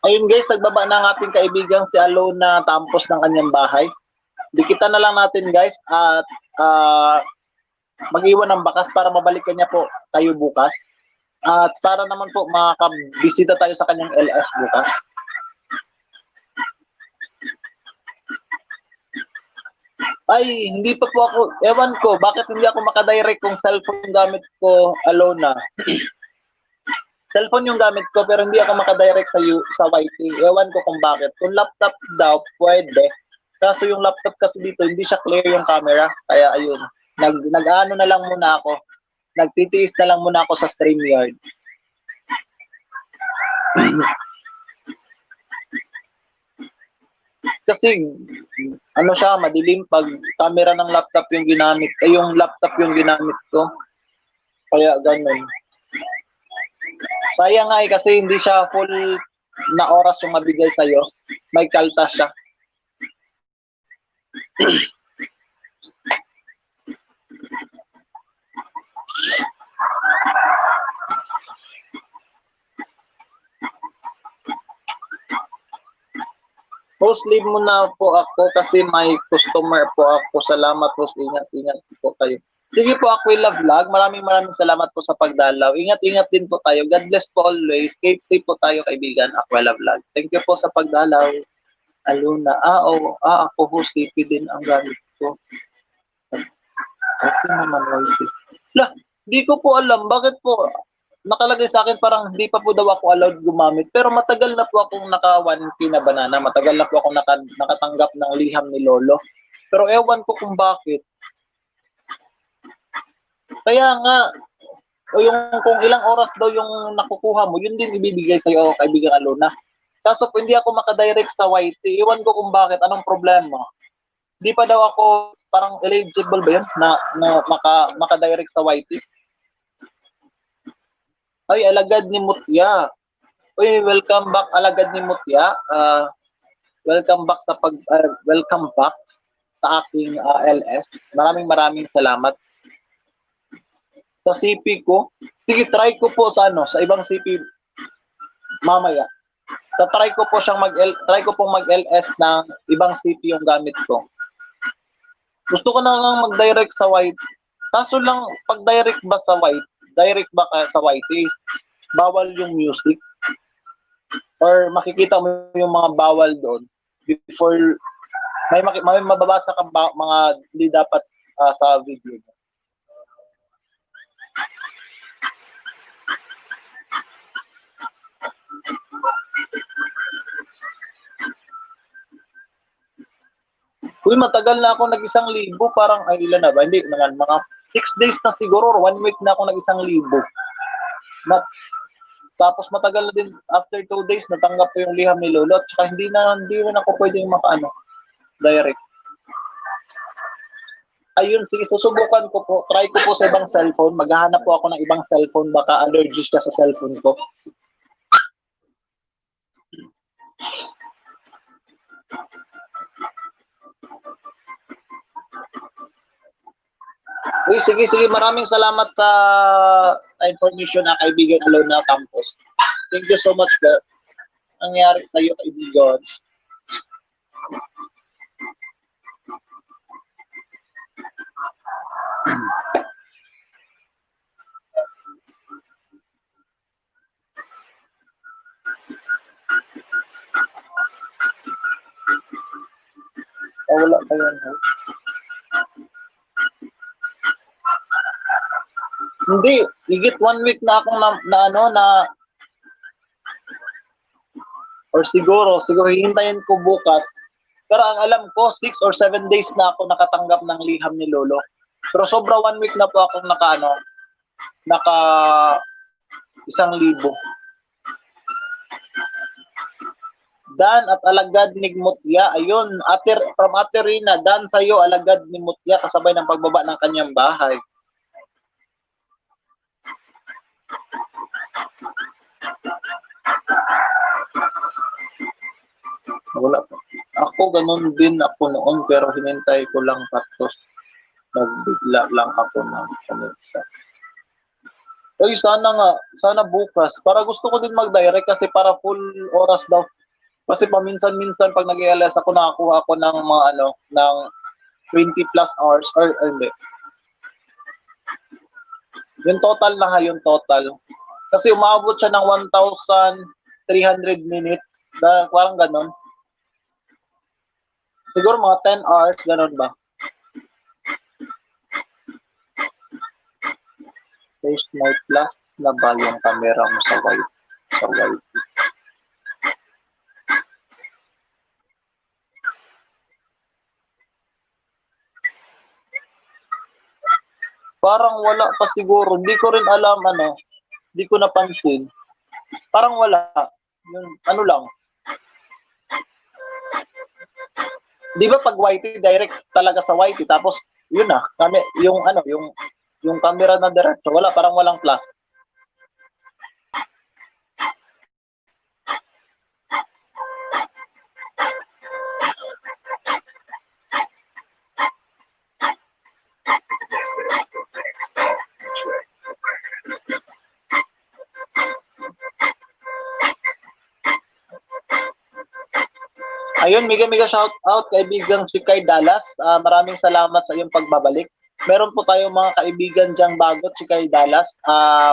Ayun guys, nagbaba na ang ating kaibigan si Alona Tampos ng kanyang bahay. Dikitan na lang natin guys at mag-iwan ng bakas para mabalikan niya po tayo bukas. At para naman po makakabisita tayo sa kanyang LS bukas. Ay, hindi pa po ako, ewan ko, bakit hindi ako makadirect kung cellphone yung gamit ko alone na. Cellphone yung gamit ko pero hindi ako makadirect sa YT. Ewan ko kung bakit. Kung laptop daw, pwede. Kaso yung laptop kasi dito, hindi siya clear yung camera. Kaya ayun, nag-ano na lang muna ako. Nagtitiis na lang muna ako sa StreamYard. Kasi ano siya, madilim pag camera ng laptop yung ginamit, yung laptop yung ginamit ko. Kaya ganun. Sayang nga kasi hindi siya full na oras yung mabigay sa'yo. May kaltas siya. Host, leave mo na po ako kasi may customer po ako. Salamat, host. Ingat po kayo. Sige po, Aquila Vlog. Maraming salamat po sa pagdalaw. Ingat din po tayo. God bless po always. Keep safe po tayo, kaibigan. Aquila Vlog. Thank you po sa pagdalaw. Aluna. Ako ho, CP din ang gamit ko. Okay naman, YT. Lah, di ko po alam. Bakit po nakalagay sa akin parang hindi pa po daw ako allowed gumamit. Pero matagal na po akong naka 1K na banana. Matagal na po akong nakatanggap ng liham ni Lolo. Pero ewan ko kung bakit. Kaya nga, o yung kung ilang oras daw yung nakukuha mo, yun din ibibigay sa'yo, kaibigan Aluna. Kaso po hindi ako makadirect sa YT. Ewan ko kung bakit, anong problema. Hindi pa daw ako parang eligible ba yun na makadirect sa YT? Ay, alagad ni Mutya. Uy, welcome back, alagad ni Mutya. Welcome back sa aking LS. Maraming salamat. Sa CP ko, sige, try ko po sa ibang CP mamaya. Try ko po mag-LS ng ibang CP yung gamit ko. Gusto ko na lang mag-direct sa white. Kaso lang, pag direct ba sa white is bawal yung music. Or makikita mo yung mga bawal doon before may mababasa ka mga hindi dapat sa video. Uy, matagal na ako nag-1,000. Parang, ay ilan na ba? Hindi naman, mga 6 days na siguro or 1 week na ako nag-1,000. Tapos matagal na din, after 2 days, natanggap ko yung liham ni Lolo. At saka hindi na ako pwedeng direct. Ayun, sige, susubukan ko po. Try ko po sa ibang cellphone. Maghahanap po ako ng ibang cellphone. Baka allergies ka sa cellphone ko. Uy, sige. Maraming salamat sa information na kaibigan Alona Campos. Thank you so much po. Nangyari sa iyo, kaibigan. Wala pa yan, ha? Hindi, higit 1 week na akong or siguro hihintayin ko bukas. Pero ang alam ko, 6 or 7 days na ako nakatanggap ng liham ni Lolo. Pero sobra 1 week na po akong naka 1,000. Dan at alagad ni Mutya. Ayun, from Ate Rina, Dan sa'yo, alagad ni Mutya kasabay ng pagbaba ng kanyang bahay. Wala pa. Ako ganun din ako noon pero hinintay ko lang tapos nagbigla lang ako ng kanisa. Oy, sana bukas. Para gusto ko din mag-direct kasi para full oras daw. Kasi paminsan-minsan pag nag-LS ako nakakuha ako ng mga ng 20 plus hours or hindi. Yung total na yung total. Kasi umabot siya ng 1,300 minutes. Parang ganon. Siguro mga 10 hours, ganon ba? Face my plus na ba yung camera mo sa white? Sa white. Parang wala pa siguro. Hindi ko rin alam ano. Hindi ko napansin. Parang wala. Yung, ano lang. Di ba pag whitey, direct talaga sa whitey. Tapos, yun na. Kami, yung ano, yung camera na diretso. Wala, parang walang plus. Ayun, mega shout out kaibigang si Kay Dallas. Maraming salamat sa iyong pagbabalik. Meron po tayong mga kaibigan diyang bago si Kay Dallas.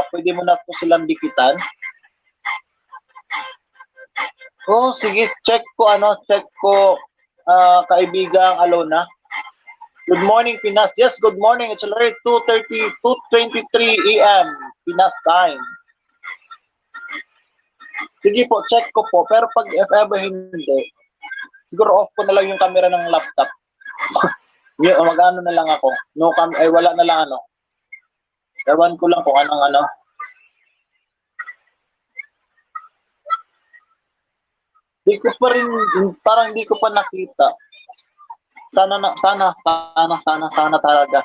Pwede mo na po silang dikitan. Oh, sige, check ko kaibigang Alona. Good morning, Pinas. Yes, good morning. It's already 2:23 AM Pinas time. Sige po, check ko po. Pero pag if ever hindi, siguro off ko na lang yung camera ng laptop. Mag-ano na lang ako. Wala na lang ano. Ewan ko lang kung anong ano. Di ko pa rin, parang hindi ko pa nakita. Sana talaga.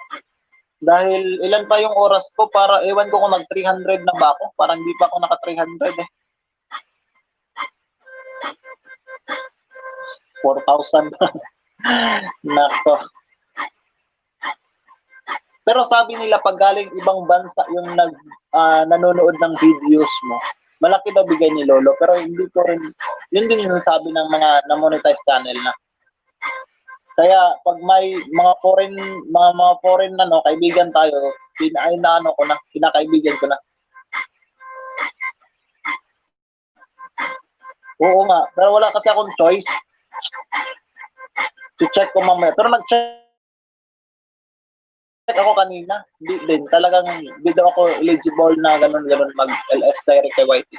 Dahil ilan pa yung oras ko para, ewan ko kung nag 300 na ba ako. Parang hindi pa ako naka 300 eh. 4,000. Nako. Pero sabi nila pag galing ibang bansa yung nanonood ng videos mo, malaki daw bigay ni Lolo. Pero hindi ko rin, yun din yung sabi ng mga na-monetize channel na. Kaya pag may mga foreign kaibigan tayo, kinakaibigan ko na. Oo nga, pero wala kasi akong choice. Si-check ko mamaya. Pero nag-check ako kanina. Hindi din. Talagang hindi daw ako eligible na ganun mag-LS direct kay YT.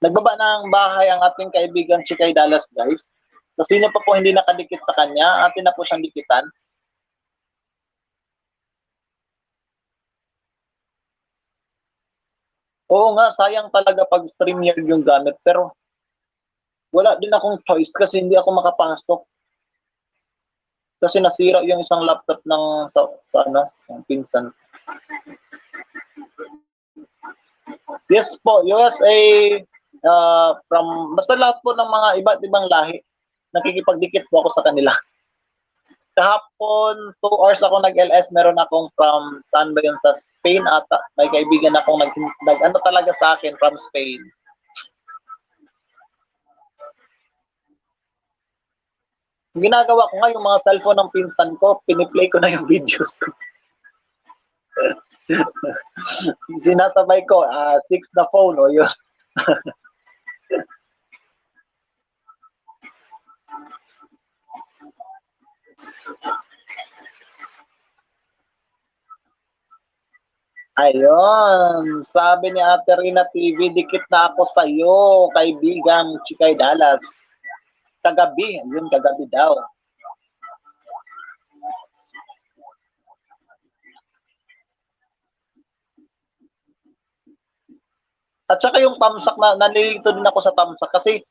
Nagbaba ng bahay ang ating kaibigan si Kay Dallas, guys. So, sino pa po hindi nakadikit sa kanya, atin na po siyang dikitan. Oo nga, sayang talaga pag StreamYard yung gamit. Pero wala din akong choice kasi hindi ako makapasok. Kasi nasira yung isang laptop ng ng pinsan. Yes po, USA, basta lahat po ng mga iba't ibang lahi, nakikipagdikit po ako sa kanila. Kahapon, 2 hours ako nag-LS, meron akong from, saan ba yun, sa Spain ata. May kaibigan akong nag-ano talaga sa akin from Spain. Ginagawa ko nga yung mga cellphone ng pinsan ko, piniplay ko na yung videos ko. Sinasabay ko, 6 na phone, o yun. Ayun, sabi ni Ate Rina TV, dikit na ako sa iyo, kaibigang Chikay Dallas. Kagabi, yun kagabi daw. At saka yung tamsak nalilito din ako sa tamsak kasi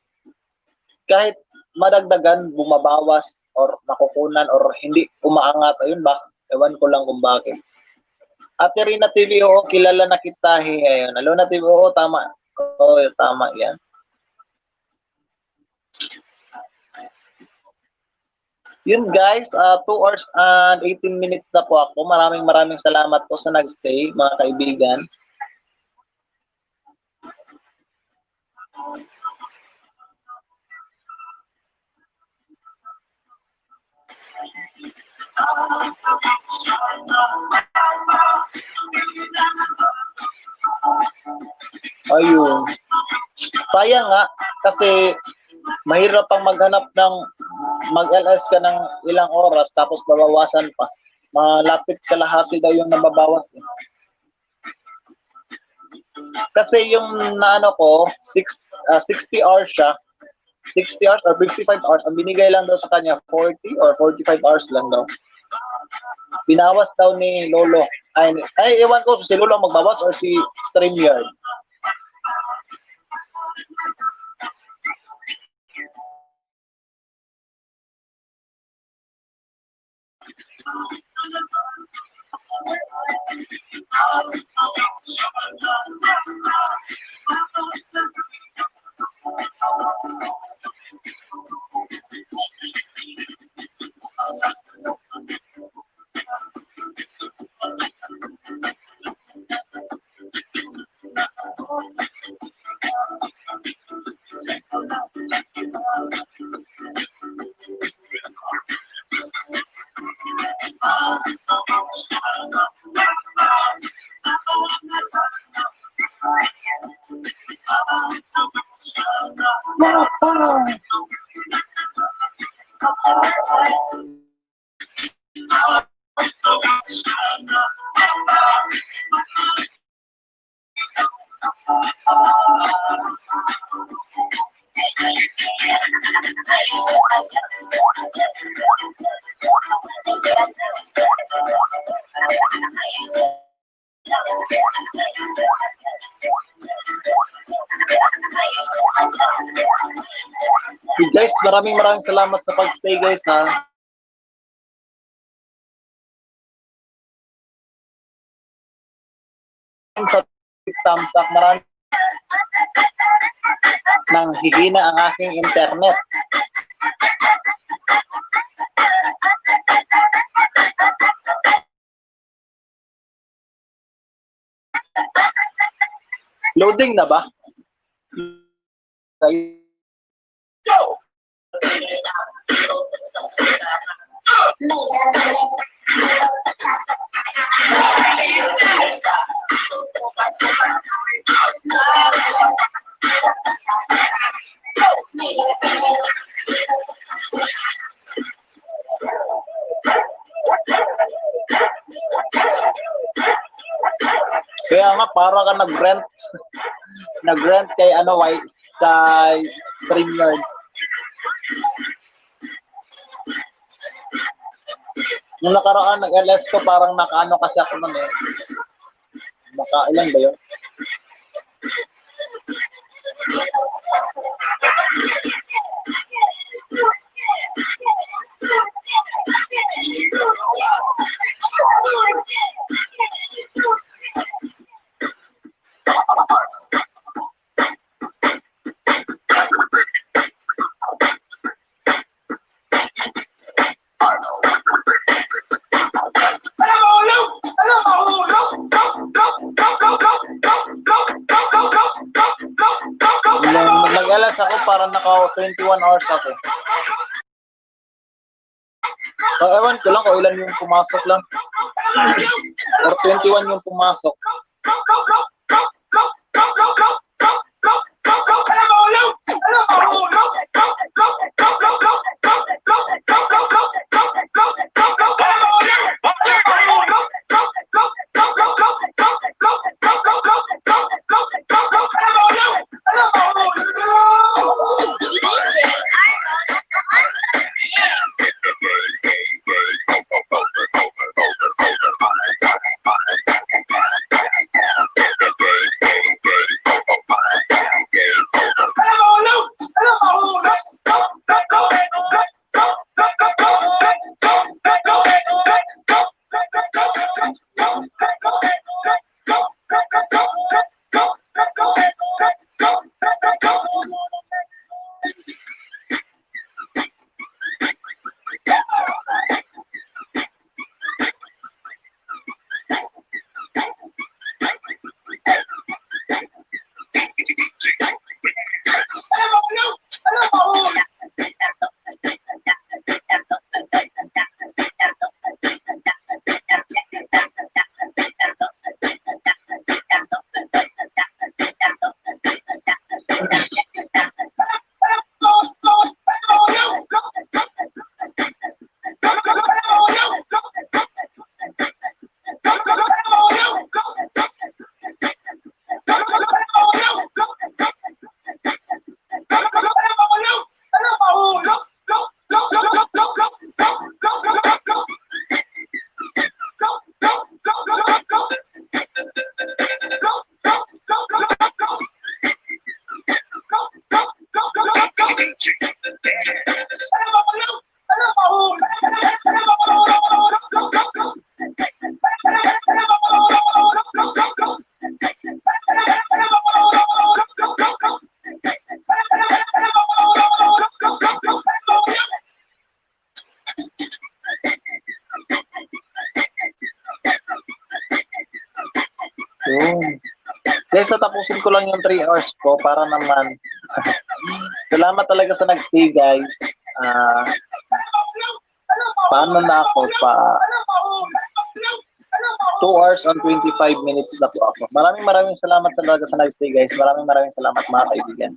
kahit madagdagan, bumabawas or nakukunan or hindi umaangat, ayun ba? Ewan ko lang kung bakit. Ate Rina TV, oo, kilala na kita. Ayun. Alona TV, oo, tama. Oo, tama yan. Yun guys, 2 hours and 18 minutes na po ako. Maraming salamat po sa nagstay, mga kaibigan. Ayun. Sayang nga, kasi mahirap pang maghanap ng mag-LS ka ng ilang oras tapos babawasan pa. Malapit kalahati daw yung nababawas. Kasi yung naano ko, 60 hours siya. 60 hours or 55 hours. Ang binigay lang daw sa kanya, 40 or 45 hours lang daw. Binawas daw ni Lolo. Ay ewan ko, si Lolo magbawas or si StreamYard. Guys, maraming salamat sa pag-stay guys ha. Sa thumbs up, maraming nang hihina ang aking internet. Loading na ba? Kaya nga, para ka nag-rent. Nag-rent kay kay StreamYard. Nung nakaraan, nag-LS ko, parang nakaano kasi ako nun eh. Nakailan ba yun? Nag-LS ako, parang naka 21 hours ako. So, ewan ko lang kung ilan yung pumasok lang. Or 21 yung pumasok. Yun. Guys, tatapusin ko lang yung 3 hours ko para naman. Salamat talaga sa nag-stay, guys. Paano na ako pa 2 hours and 25 minutes na po ako. Maraming salamat talaga sa nag-stay, guys. Maraming salamat, mga kaibigan.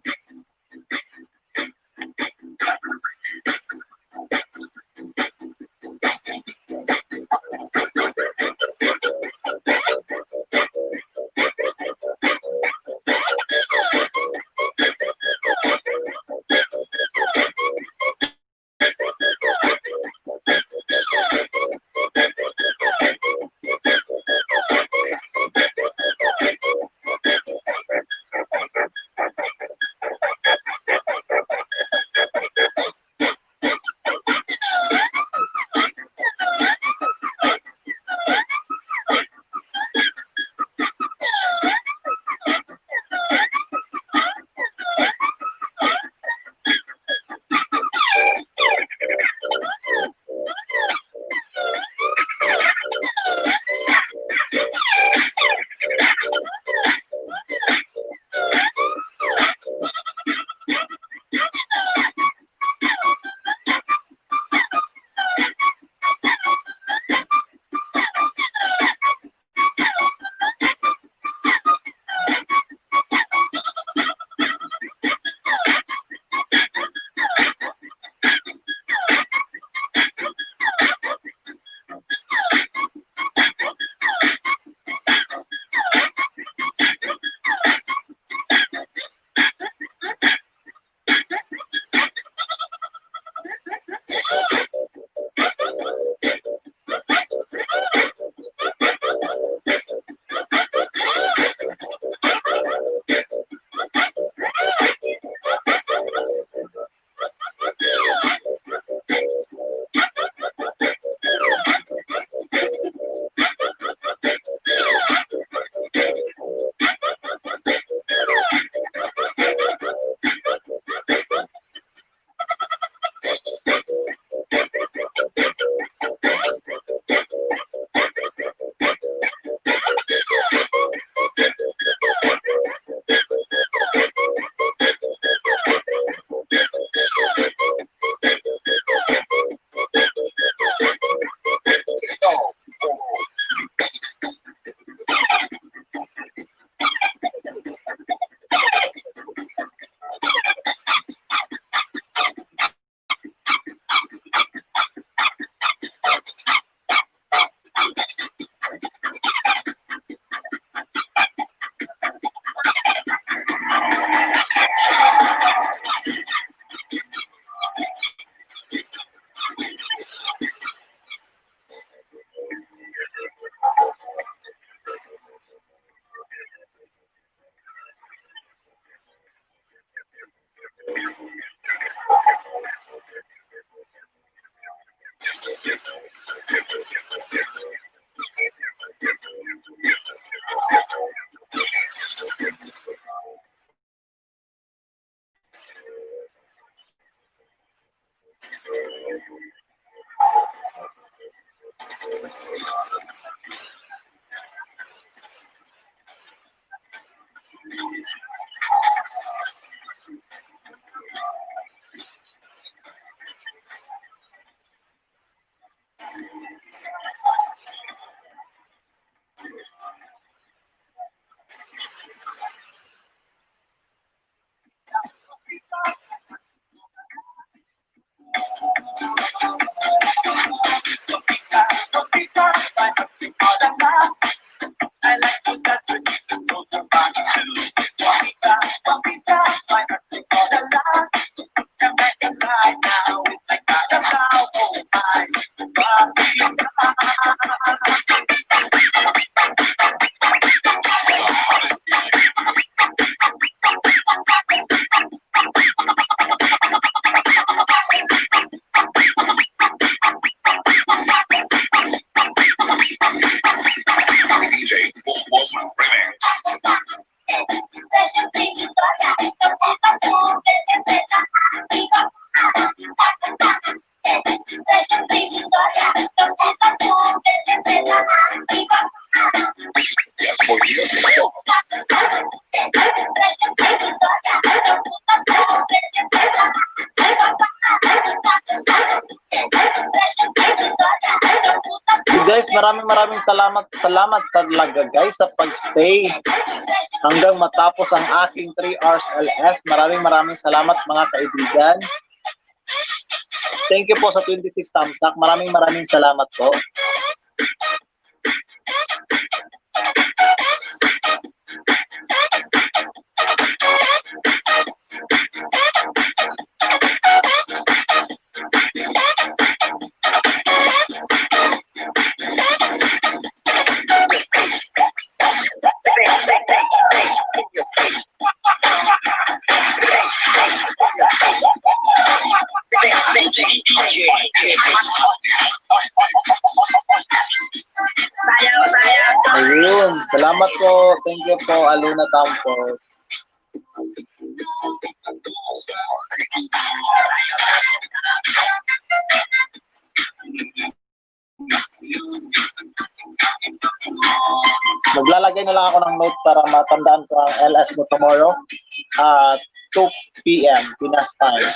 maraming salamat sa laga guys sa pagstay hanggang matapos ang aking 3 hours LS. Maraming salamat mga kaibigan. Thank you po sa 26 thumbs up. Maraming salamat po. Ayun, salamat po. Thank you po, Aluna Campos. Maglalagay na lang ako ng note para matandaan ko ang LS mo tomorrow at 2 p.m. Pinas time.